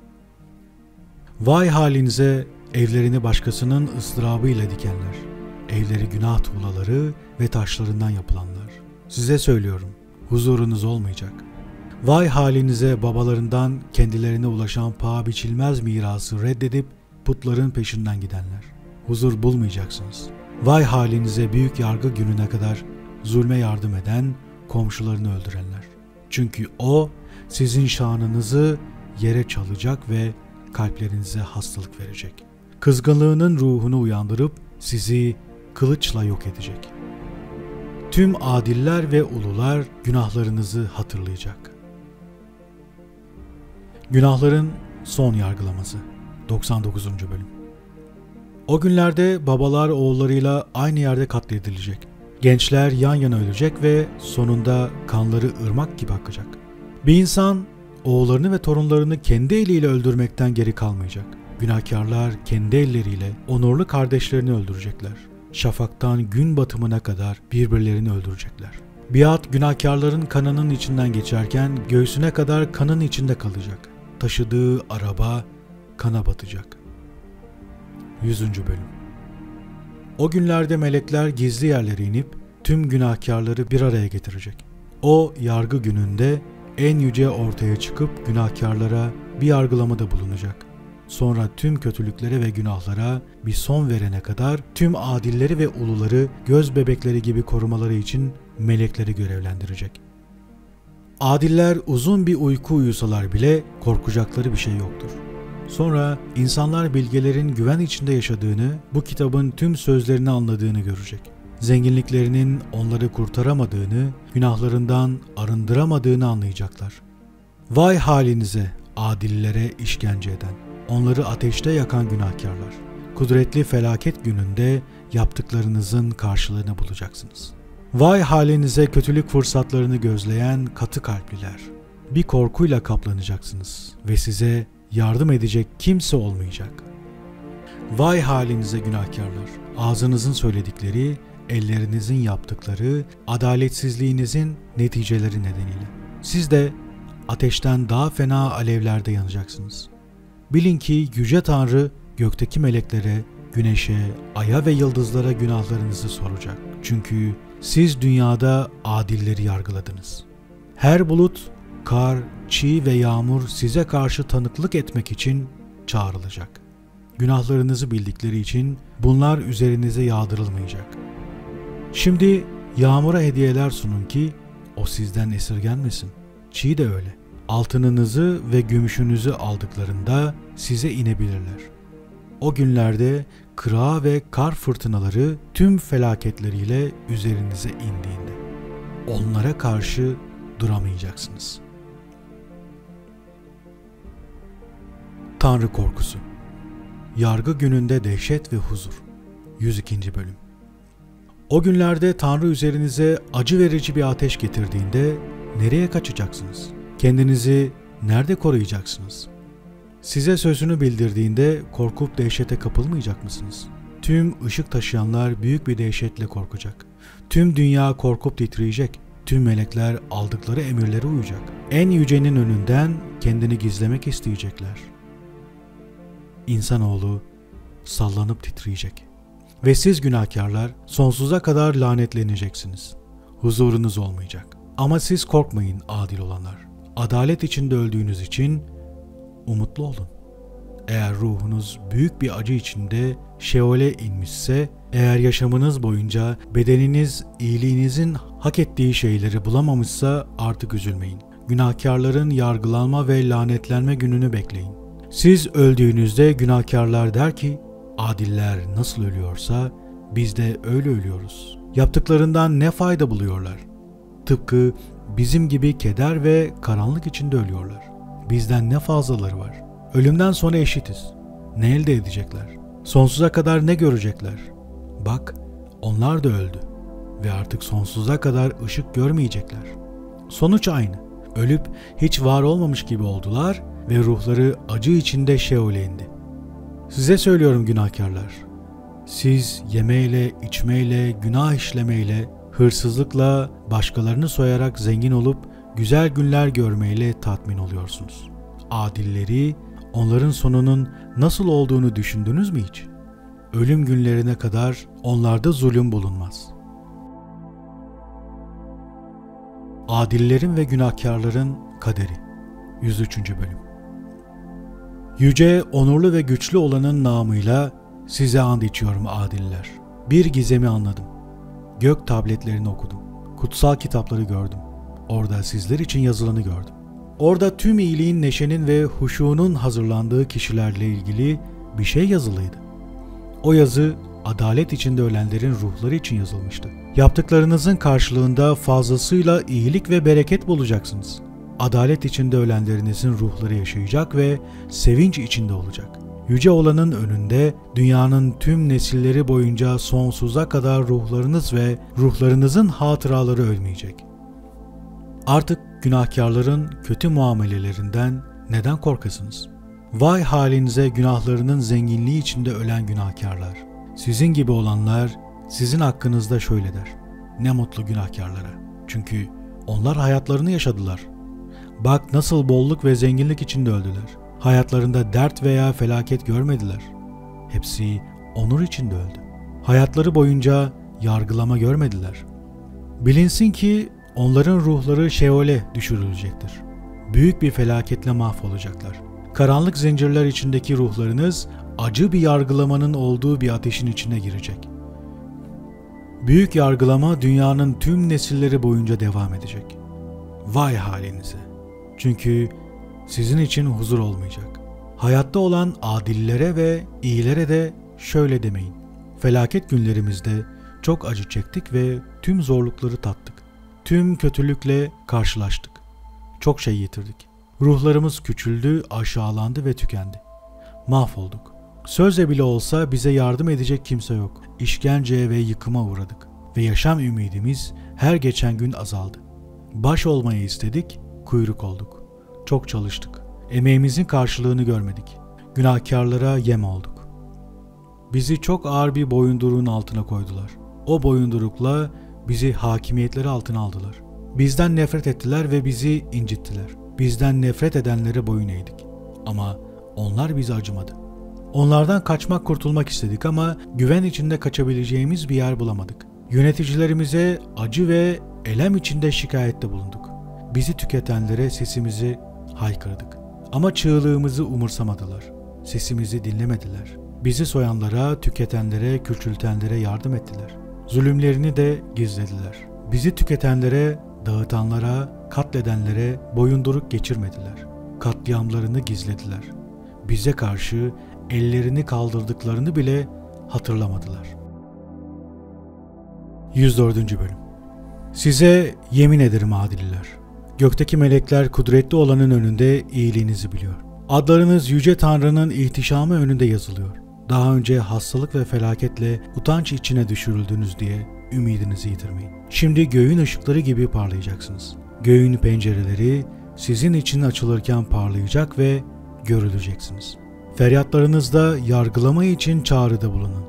Vay halinize evlerini başkasının ıstırabıyla dikenler. Evleri günah tuğlaları ve taşlarından yapılanlar. Size söylüyorum, huzurunuz olmayacak. Vay halinize babalarından kendilerine ulaşan paha biçilmez mirası reddedip putların peşinden gidenler. Huzur bulmayacaksınız. Vay halinize büyük yargı gününe kadar zulme yardım eden, komşularını öldürenler. Çünkü o sizin şanınızı yere çalacak ve kalplerinize hastalık verecek. Kızgınlığının ruhunu uyandırıp sizi kılıçla yok edecek. Tüm adiller ve ulular günahlarınızı hatırlayacak. Günahların son yargılaması. 99. bölüm. O günlerde babalar oğullarıyla aynı yerde katledilecek. Gençler yan yana ölecek ve sonunda kanları ırmak gibi akacak. Bir insan oğullarını ve torunlarını kendi eliyle öldürmekten geri kalmayacak. Günahkarlar kendi elleriyle onurlu kardeşlerini öldürecekler. Şafaktan gün batımına kadar birbirlerini öldürecekler. Biat günahkarların kanının içinden geçerken göğsüne kadar kanın içinde kalacak. Taşıdığı araba kana batacak. 100. bölüm. O günlerde melekler gizli yerlere inip tüm günahkarları bir araya getirecek. O yargı gününde en yüce ortaya çıkıp günahkarlara bir yargılamada bulunacak. Sonra tüm kötülüklere ve günahlara bir son verene kadar tüm adilleri ve uluları göz bebekleri gibi korumaları için melekleri görevlendirecek. Adiller uzun bir uyku uyusalar bile korkacakları bir şey yoktur. Sonra insanlar bilgelerin güven içinde yaşadığını, bu kitabın tüm sözlerini anladığını görecek. Zenginliklerinin onları kurtaramadığını, günahlarından arındıramadığını anlayacaklar. Vay halinize adillere işkence eden, onları ateşte yakan günahkarlar. Kudretli felaket gününde yaptıklarınızın karşılığını bulacaksınız. Vay halinize kötülük fırsatlarını gözleyen katı kalpliler. Bir korkuyla kaplanacaksınız ve size yardım edecek kimse olmayacak. Vay halinize günahkarlar. Ağzınızın söyledikleri, ellerinizin yaptıkları, adaletsizliğinizin neticeleri nedeniyle. Siz de ateşten daha fena alevlerde yanacaksınız. Bilin ki Yüce Tanrı gökteki meleklere, güneşe, aya ve yıldızlara günahlarınızı soracak. Çünkü siz dünyada adilleri yargıladınız. Her bulut, kar, çiğ ve yağmur size karşı tanıklık etmek için çağrılacak. Günahlarınızı bildikleri için bunlar üzerinize yağdırılmayacak. Şimdi yağmura hediyeler sunun ki o sizden esirgenmesin. Çiğ de öyle. Altınınızı ve gümüşünüzü aldıklarında size inebilirler. O günlerde kıra ve kar fırtınaları tüm felaketleriyle üzerinize indiğinde onlara karşı duramayacaksınız. Tanrı korkusu. Yargı gününde dehşet ve huzur. 102. bölüm. O günlerde Tanrı üzerinize acı verici bir ateş getirdiğinde nereye kaçacaksınız? Kendinizi nerede koruyacaksınız? Size sözünü bildirdiğinde korkup dehşete kapılmayacak mısınız? Tüm ışık taşıyanlar büyük bir dehşetle korkacak. Tüm dünya korkup titreyecek. Tüm melekler aldıkları emirlere uyacak. En yücenin önünden kendini gizlemek isteyecekler. İnsanoğlu sallanıp titreyecek. Ve siz günahkarlar sonsuza kadar lanetleneceksiniz. Huzurunuz olmayacak. Ama siz korkmayın adil olanlar. Adalet içinde öldüğünüz için umutlu olun. Eğer ruhunuz büyük bir acı içinde Şeol'e inmişse, eğer yaşamınız boyunca bedeniniz iyiliğinizin hak ettiği şeyleri bulamamışsa artık üzülmeyin. Günahkarların yargılanma ve lanetlenme gününü bekleyin. Siz öldüğünüzde günahkarlar der ki, adiller nasıl ölüyorsa biz de öyle ölüyoruz. Yaptıklarından ne fayda buluyorlar? Tıpkı bizim gibi keder ve karanlık içinde ölüyorlar. Bizden ne fazlaları var? Ölümden sonra eşitiz. Ne elde edecekler? Sonsuza kadar ne görecekler? Bak, onlar da öldü ve artık sonsuza kadar ışık görmeyecekler. Sonuç aynı. Ölüp hiç var olmamış gibi oldular ve ruhları acı içinde Şeol'e indi. Size söylüyorum günahkarlar. Siz yemeyle, içmeyle, günah işlemeyle, hırsızlıkla, başkalarını soyarak zengin olup güzel günler görmeyle tatmin oluyorsunuz. Adilleri, onların sonunun nasıl olduğunu düşündünüz mü hiç? Ölüm günlerine kadar onlarda zulüm bulunmaz. Adillerin ve günahkarların kaderi. 103. bölüm. Yüce, onurlu ve güçlü olanın namıyla size and içiyorum adiller. Bir gizemi anladım. Gök tabletlerini okudum. Kutsal kitapları gördüm. Orada sizler için yazılanı gördüm. Orada tüm iyiliğin, neşenin ve huşunun hazırlandığı kişilerle ilgili bir şey yazılıydı. O yazı adalet içinde ölenlerin ruhları için yazılmıştı. Yaptıklarınızın karşılığında fazlasıyla iyilik ve bereket bulacaksınız. Adalet içinde ölenlerinizin ruhları yaşayacak ve sevinç içinde olacak. Yüce olanın önünde dünyanın tüm nesilleri boyunca sonsuza kadar ruhlarınız ve ruhlarınızın hatıraları ölmeyecek. Artık günahkarların kötü muamelelerinden neden korkasınız? Vay halinize günahlarının zenginliği içinde ölen günahkarlar. Sizin gibi olanlar sizin hakkınızda şöyle der. Ne mutlu günahkarlara. Çünkü onlar hayatlarını yaşadılar. Bak nasıl bolluk ve zenginlik içinde öldüler. Hayatlarında dert veya felaket görmediler. Hepsi onur içinde öldü. Hayatları boyunca yargılama görmediler. Bilinsin ki onların ruhları Şeol'e düşürülecektir. Büyük bir felaketle mahvolacaklar. Karanlık zincirler içindeki ruhlarınız acı bir yargılamanın olduğu bir ateşin içine girecek. Büyük yargılama dünyanın tüm nesilleri boyunca devam edecek. Vay halinize! Çünkü sizin için huzur olmayacak. Hayatta olan adillere ve iyilere de şöyle demeyin. Felaket günlerimizde çok acı çektik ve tüm zorlukları tattık. Tüm kötülükle karşılaştık. Çok şey yitirdik. Ruhlarımız küçüldü, aşağılandı ve tükendi. Mahvolduk. Sözle bile olsa bize yardım edecek kimse yok. İşkenceye ve yıkıma uğradık. Ve yaşam ümidimiz her geçen gün azaldı. Baş olmayı istedik, kuyruk olduk. Çok çalıştık. Emeğimizin karşılığını görmedik. Günahkarlara yem olduk. Bizi çok ağır bir boyunduruğun altına koydular. O boyundurukla bizi hakimiyetleri altına aldılar. Bizden nefret ettiler ve bizi incittiler. Bizden nefret edenlere boyun eğdik. Ama onlar bize acımadı. Onlardan kaçmak, kurtulmak istedik ama güven içinde kaçabileceğimiz bir yer bulamadık. Yöneticilerimize acı ve elem içinde şikayette bulunduk. Bizi tüketenlere sesimizi haykırdık. Ama çığlığımızı umursamadılar. Sesimizi dinlemediler. Bizi soyanlara, tüketenlere, küçültenlere yardım ettiler. Zulümlerini de gizlediler. Bizi tüketenlere, dağıtanlara, katledenlere boyunduruk geçirmediler. Katliamlarını gizlediler. Bize karşı ellerini kaldırdıklarını bile hatırlamadılar. 104. bölüm. Size yemin ederim adiller. Gökteki melekler kudretli olanın önünde iyiliğinizi biliyor. Adlarınız Yüce Tanrı'nın ihtişamı önünde yazılıyor. Daha önce hastalık ve felaketle utanç içine düşürüldünüz diye ümidinizi yitirmeyin. Şimdi göğün ışıkları gibi parlayacaksınız. Göğün pencereleri sizin için açılırken parlayacak ve görüleceksiniz. Feryatlarınızda yargılama için çağrıda bulunun.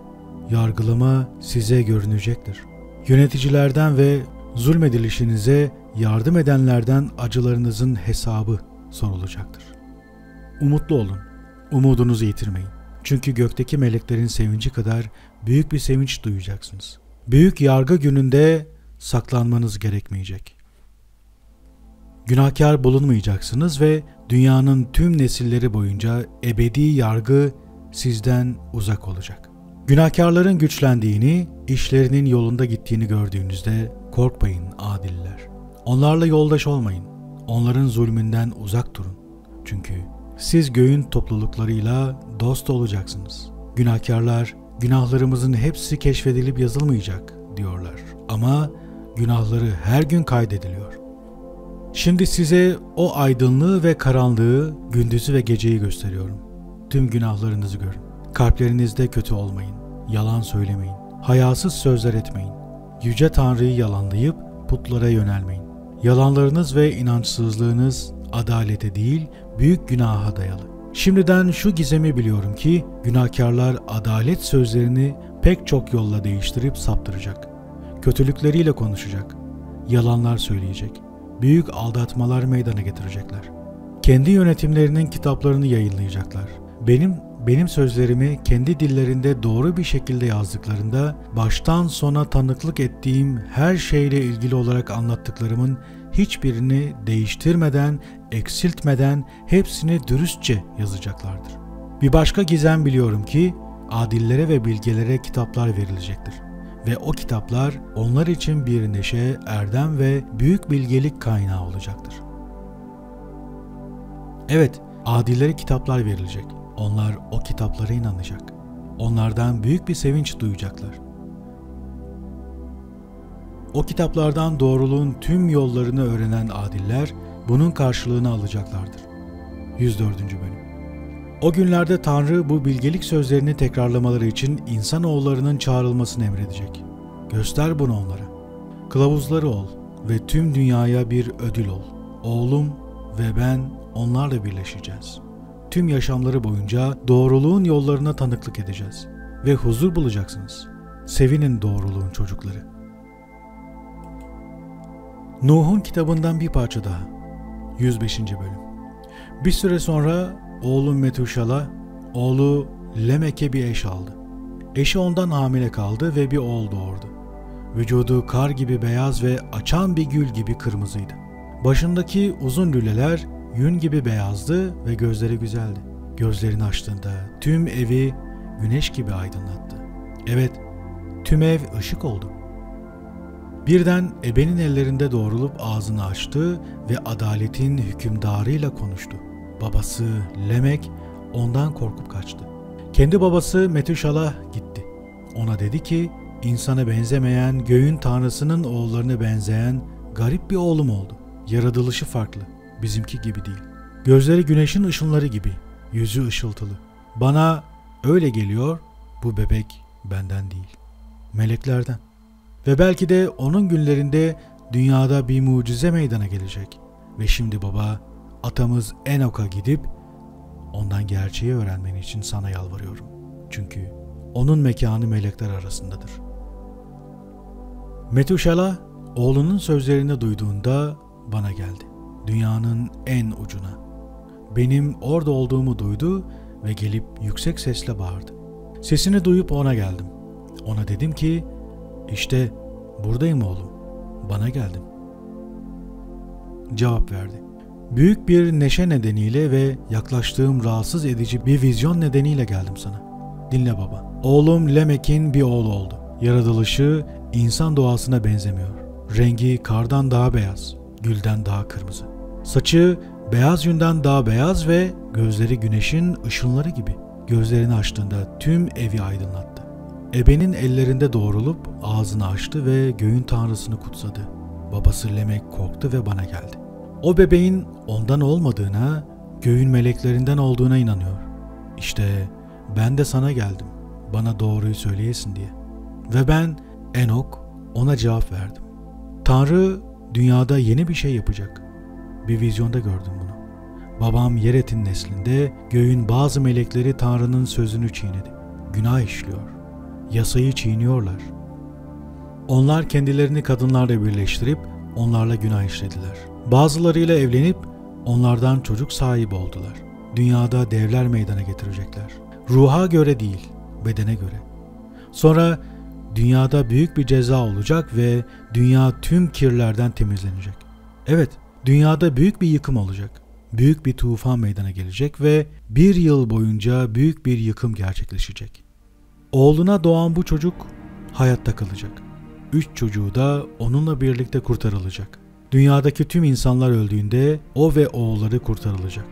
Yargılama size görünecektir. Yöneticilerden ve zulmedilişinize yardım edenlerden acılarınızın hesabı sorulacaktır. Umutlu olun, umudunuzu yitirmeyin. Çünkü gökteki meleklerin sevinci kadar büyük bir sevinç duyacaksınız. Büyük yargı gününde saklanmanız gerekmeyecek. Günahkar bulunmayacaksınız ve dünyanın tüm nesilleri boyunca ebedi yargı sizden uzak olacak. Günahkarların güçlendiğini, işlerinin yolunda gittiğini gördüğünüzde korkmayın adiller. Onlarla yoldaş olmayın. Onların zulmünden uzak durun. Çünkü siz göğün topluluklarıyla dost olacaksınız. Günahkarlar, günahlarımızın hepsi keşfedilip yazılmayacak diyorlar. Ama günahları her gün kaydediliyor. Şimdi size o aydınlığı ve karanlığı, gündüzü ve geceyi gösteriyorum. tüm günahlarınızı görün. Kalplerinizde kötü olmayın, yalan söylemeyin, hayasız sözler etmeyin. Yüce Tanrı'yı yalanlayıp putlara yönelmeyin. Yalanlarınız ve inançsızlığınız adalete değil, büyük günaha dayalı. Şimdiden şu gizemi biliyorum ki günahkarlar adalet sözlerini pek çok yolla değiştirip saptıracak. Kötülükleriyle konuşacak, yalanlar söyleyecek, büyük aldatmalar meydana getirecekler. Kendi yönetimlerinin kitaplarını yayınlayacaklar. Benim sözlerimi kendi dillerinde doğru bir şekilde yazdıklarında baştan sona tanıklık ettiğim her şeyle ilgili olarak anlattıklarımın hiçbirini değiştirmeden, eksiltmeden hepsini dürüstçe yazacaklardır. Bir başka gizem biliyorum ki adillere ve bilgelere kitaplar verilecektir. Ve o kitaplar onlar için bir neşe, erdem ve büyük bilgelik kaynağı olacaktır. Evet, adillere kitaplar verilecek. Onlar o kitaplara inanacak. Onlardan büyük bir sevinç duyacaklar. O kitaplardan doğruluğun tüm yollarını öğrenen adiller bunun karşılığını alacaklardır. 104. bölüm. O günlerde Tanrı bu bilgelik sözlerini tekrarlamaları için insanoğullarının çağrılmasını emredecek. Göster bunu onlara. Kılavuzları ol ve tüm dünyaya bir ödül ol. Oğlum ve ben onlarla birleşeceğiz. Tüm yaşamları boyunca doğruluğun yollarına tanıklık edeceğiz ve huzur bulacaksınız. Sevinin doğruluğun çocukları. Nuh'un kitabından bir parça daha. 105. bölüm. Bir süre sonra oğlu Metuşal'a, oğlu Lemek'e bir eş aldı. Eşi ondan hamile kaldı ve bir oğul doğurdu. Vücudu kar gibi beyaz ve açan bir gül gibi kırmızıydı. Başındaki uzun lüleler yün gibi beyazdı ve gözleri güzeldi. Gözlerini açtığında tüm evi güneş gibi aydınlattı. Evet, tüm ev ışık oldu. Birden ebenin ellerinde doğrulup ağzını açtı ve adaletin hükümdarıyla konuştu. Babası Lemek ondan korkup kaçtı. Kendi babası Metuşal'a gitti. Ona dedi ki, insana benzemeyen, göğün tanrısının oğullarına benzeyen garip bir oğlum oldu. Yaratılışı farklı, bizimki gibi değil. Gözleri güneşin ışınları gibi, yüzü ışıltılı. Bana öyle geliyor, bu bebek benden değil, meleklerden. Ve belki de onun günlerinde dünyada bir mucize meydana gelecek. Ve şimdi baba, atamız Enok'a gidip ondan gerçeği öğrenmen için sana yalvarıyorum. Çünkü onun mekanı melekler arasındadır. Metuşal'a oğlunun sözlerini duyduğunda bana geldi. Dünyanın en ucuna. Benim orada olduğumu duydu ve gelip yüksek sesle bağırdı. Sesini duyup ona geldim. Ona dedim ki, İşte buradayım oğlum, bana geldim. Cevap verdi. Büyük bir neşe nedeniyle ve yaklaştığım rahatsız edici bir vizyon nedeniyle geldim sana. Dinle baba. Oğlum Lemek'in bir oğlu oldu. Yaratılışı insan doğasına benzemiyor. Rengi kardan daha beyaz, gülden daha kırmızı. Saçı beyaz yünden daha beyaz ve gözleri güneşin ışınları gibi. Gözlerini açtığında tüm evi aydınlattı. Ebenin ellerinde doğrulup ağzını açtı ve göğün tanrısını kutsadı. Babası Lemek korktu ve bana geldi. O bebeğin ondan olmadığına, göğün meleklerinden olduğuna inanıyor. İşte ben de sana geldim, bana doğruyu söyleyesin diye. Ve ben, Enok, ona cevap verdim. Tanrı dünyada yeni bir şey yapacak. Bir vizyonda gördüm bunu. Babam Yeret'in neslinde göğün bazı melekleri Tanrı'nın sözünü çiğnedi. Günah işliyor. Yasayı çiğniyorlar. Onlar kendilerini kadınlarla birleştirip onlarla günah işlediler. Bazılarıyla evlenip onlardan çocuk sahibi oldular. Dünyada devler meydana getirecekler. Ruha göre değil, bedene göre. Sonra dünyada büyük bir ceza olacak ve dünya tüm kirlerden temizlenecek. Evet, dünyada büyük bir yıkım olacak. Büyük bir tufan meydana gelecek ve 1 yıl boyunca büyük bir yıkım gerçekleşecek. Oğluna doğan bu çocuk hayatta kalacak. 3 çocuğu da onunla birlikte kurtarılacak. Dünyadaki tüm insanlar öldüğünde o ve oğulları kurtarılacak.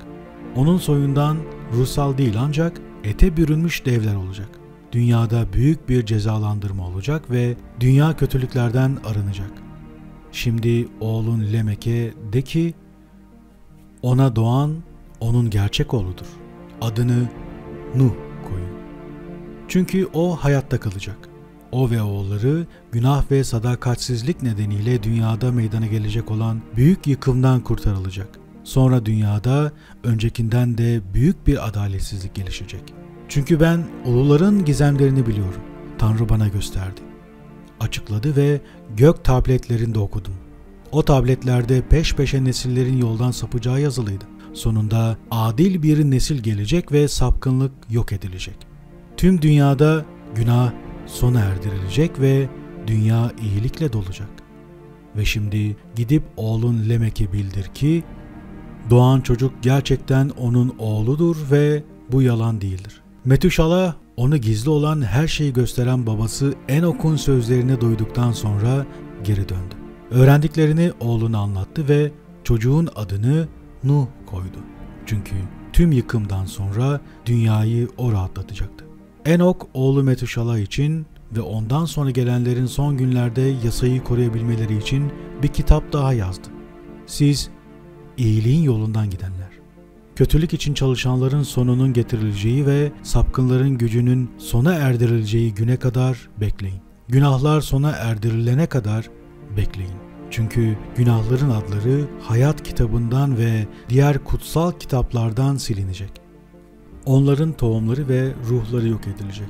Onun soyundan ruhsal değil ancak ete bürünmüş devler olacak. Dünyada büyük bir cezalandırma olacak ve dünya kötülüklerden arınacak. Şimdi oğlun Lemek'e de ki, ona doğan onun gerçek oğludur. Adını Nuh koyun. Çünkü o hayatta kalacak. O ve oğulları günah ve sadakatsizlik nedeniyle dünyada meydana gelecek olan büyük yıkımdan kurtarılacak. Sonra dünyada öncekinden de büyük bir adaletsizlik gelişecek. Çünkü ben uluların gizemlerini biliyorum. Tanrı bana gösterdi. Açıkladı ve gök tabletlerinde okudum. O tabletlerde peş peşe nesillerin yoldan sapacağı yazılıydı. Sonunda adil bir nesil gelecek ve sapkınlık yok edilecek. Tüm dünyada günah sona erdirilecek ve dünya iyilikle dolacak. Ve şimdi gidip oğlun Lemek'e bildir ki, doğan çocuk gerçekten onun oğludur ve bu yalan değildir. Metuşala, onu gizli olan her şeyi gösteren babası Enok'un sözlerini duyduktan sonra geri döndü. Öğrendiklerini oğluna anlattı ve çocuğun adını Nuh koydu. Çünkü tüm yıkımdan sonra dünyayı o rahatlatacaktı. Enok oğlu Metuşala için ve ondan sonra gelenlerin son günlerde yasayı koruyabilmeleri için bir kitap daha yazdı. Siz iyiliğin yolundan gidenler, kötülük için çalışanların sonunun getirileceği ve sapkınların gücünün sona erdirileceği güne kadar bekleyin. Günahlar sona erdirilene kadar bekleyin. Çünkü günahların adları hayat kitabından ve diğer kutsal kitaplardan silinecek. Onların tohumları ve ruhları yok edilecek.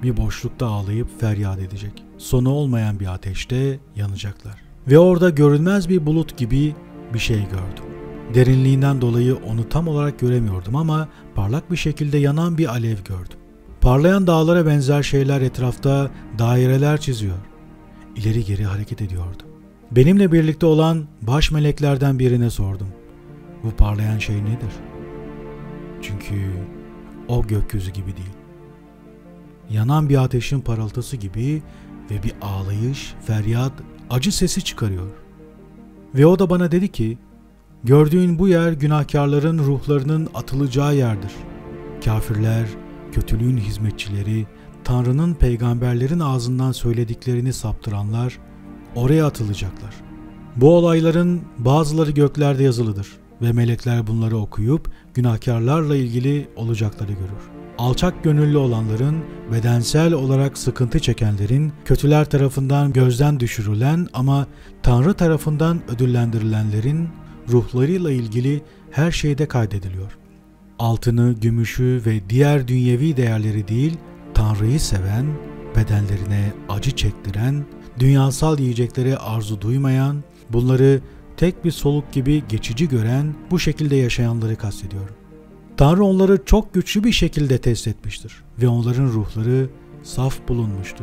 Bir boşlukta ağlayıp feryat edecek. Sonu olmayan bir ateşte yanacaklar. Ve orada görünmez bir bulut gibi bir şey gördüm. Derinliğinden dolayı onu tam olarak göremiyordum ama parlak bir şekilde yanan bir alev gördüm. Parlayan dağlara benzer şeyler etrafta daireler çiziyor. İleri geri hareket ediyordu. Benimle birlikte olan baş meleklerden birine sordum. Bu parlayan şey nedir? Çünkü o gökyüzü gibi değil. Yanan bir ateşin parıltısı gibi ve bir ağlayış, feryat, acı sesi çıkarıyor. Ve o da bana dedi ki, gördüğün bu yer günahkarların ruhlarının atılacağı yerdir. Kafirler, kötülüğün hizmetçileri, Tanrı'nın peygamberlerin ağzından söylediklerini saptıranlar oraya atılacaklar. Bu olayların bazıları göklerde yazılıdır ve melekler bunları okuyup günahkarlarla ilgili olacakları görür. Alçak gönüllü olanların, bedensel olarak sıkıntı çekenlerin, kötüler tarafından gözden düşürülen ama Tanrı tarafından ödüllendirilenlerin ruhlarıyla ilgili her şeyde kaydediliyor. Altını, gümüşü ve diğer dünyevi değerleri değil, Tanrı'yı seven, bedenlerine acı çektiren, dünyasal yiyecekleri arzu duymayan, bunları tek bir soluk gibi geçici gören, bu şekilde yaşayanları kastediyorum. Tanrı onları çok güçlü bir şekilde test etmiştir ve onların ruhları saf bulunmuştur.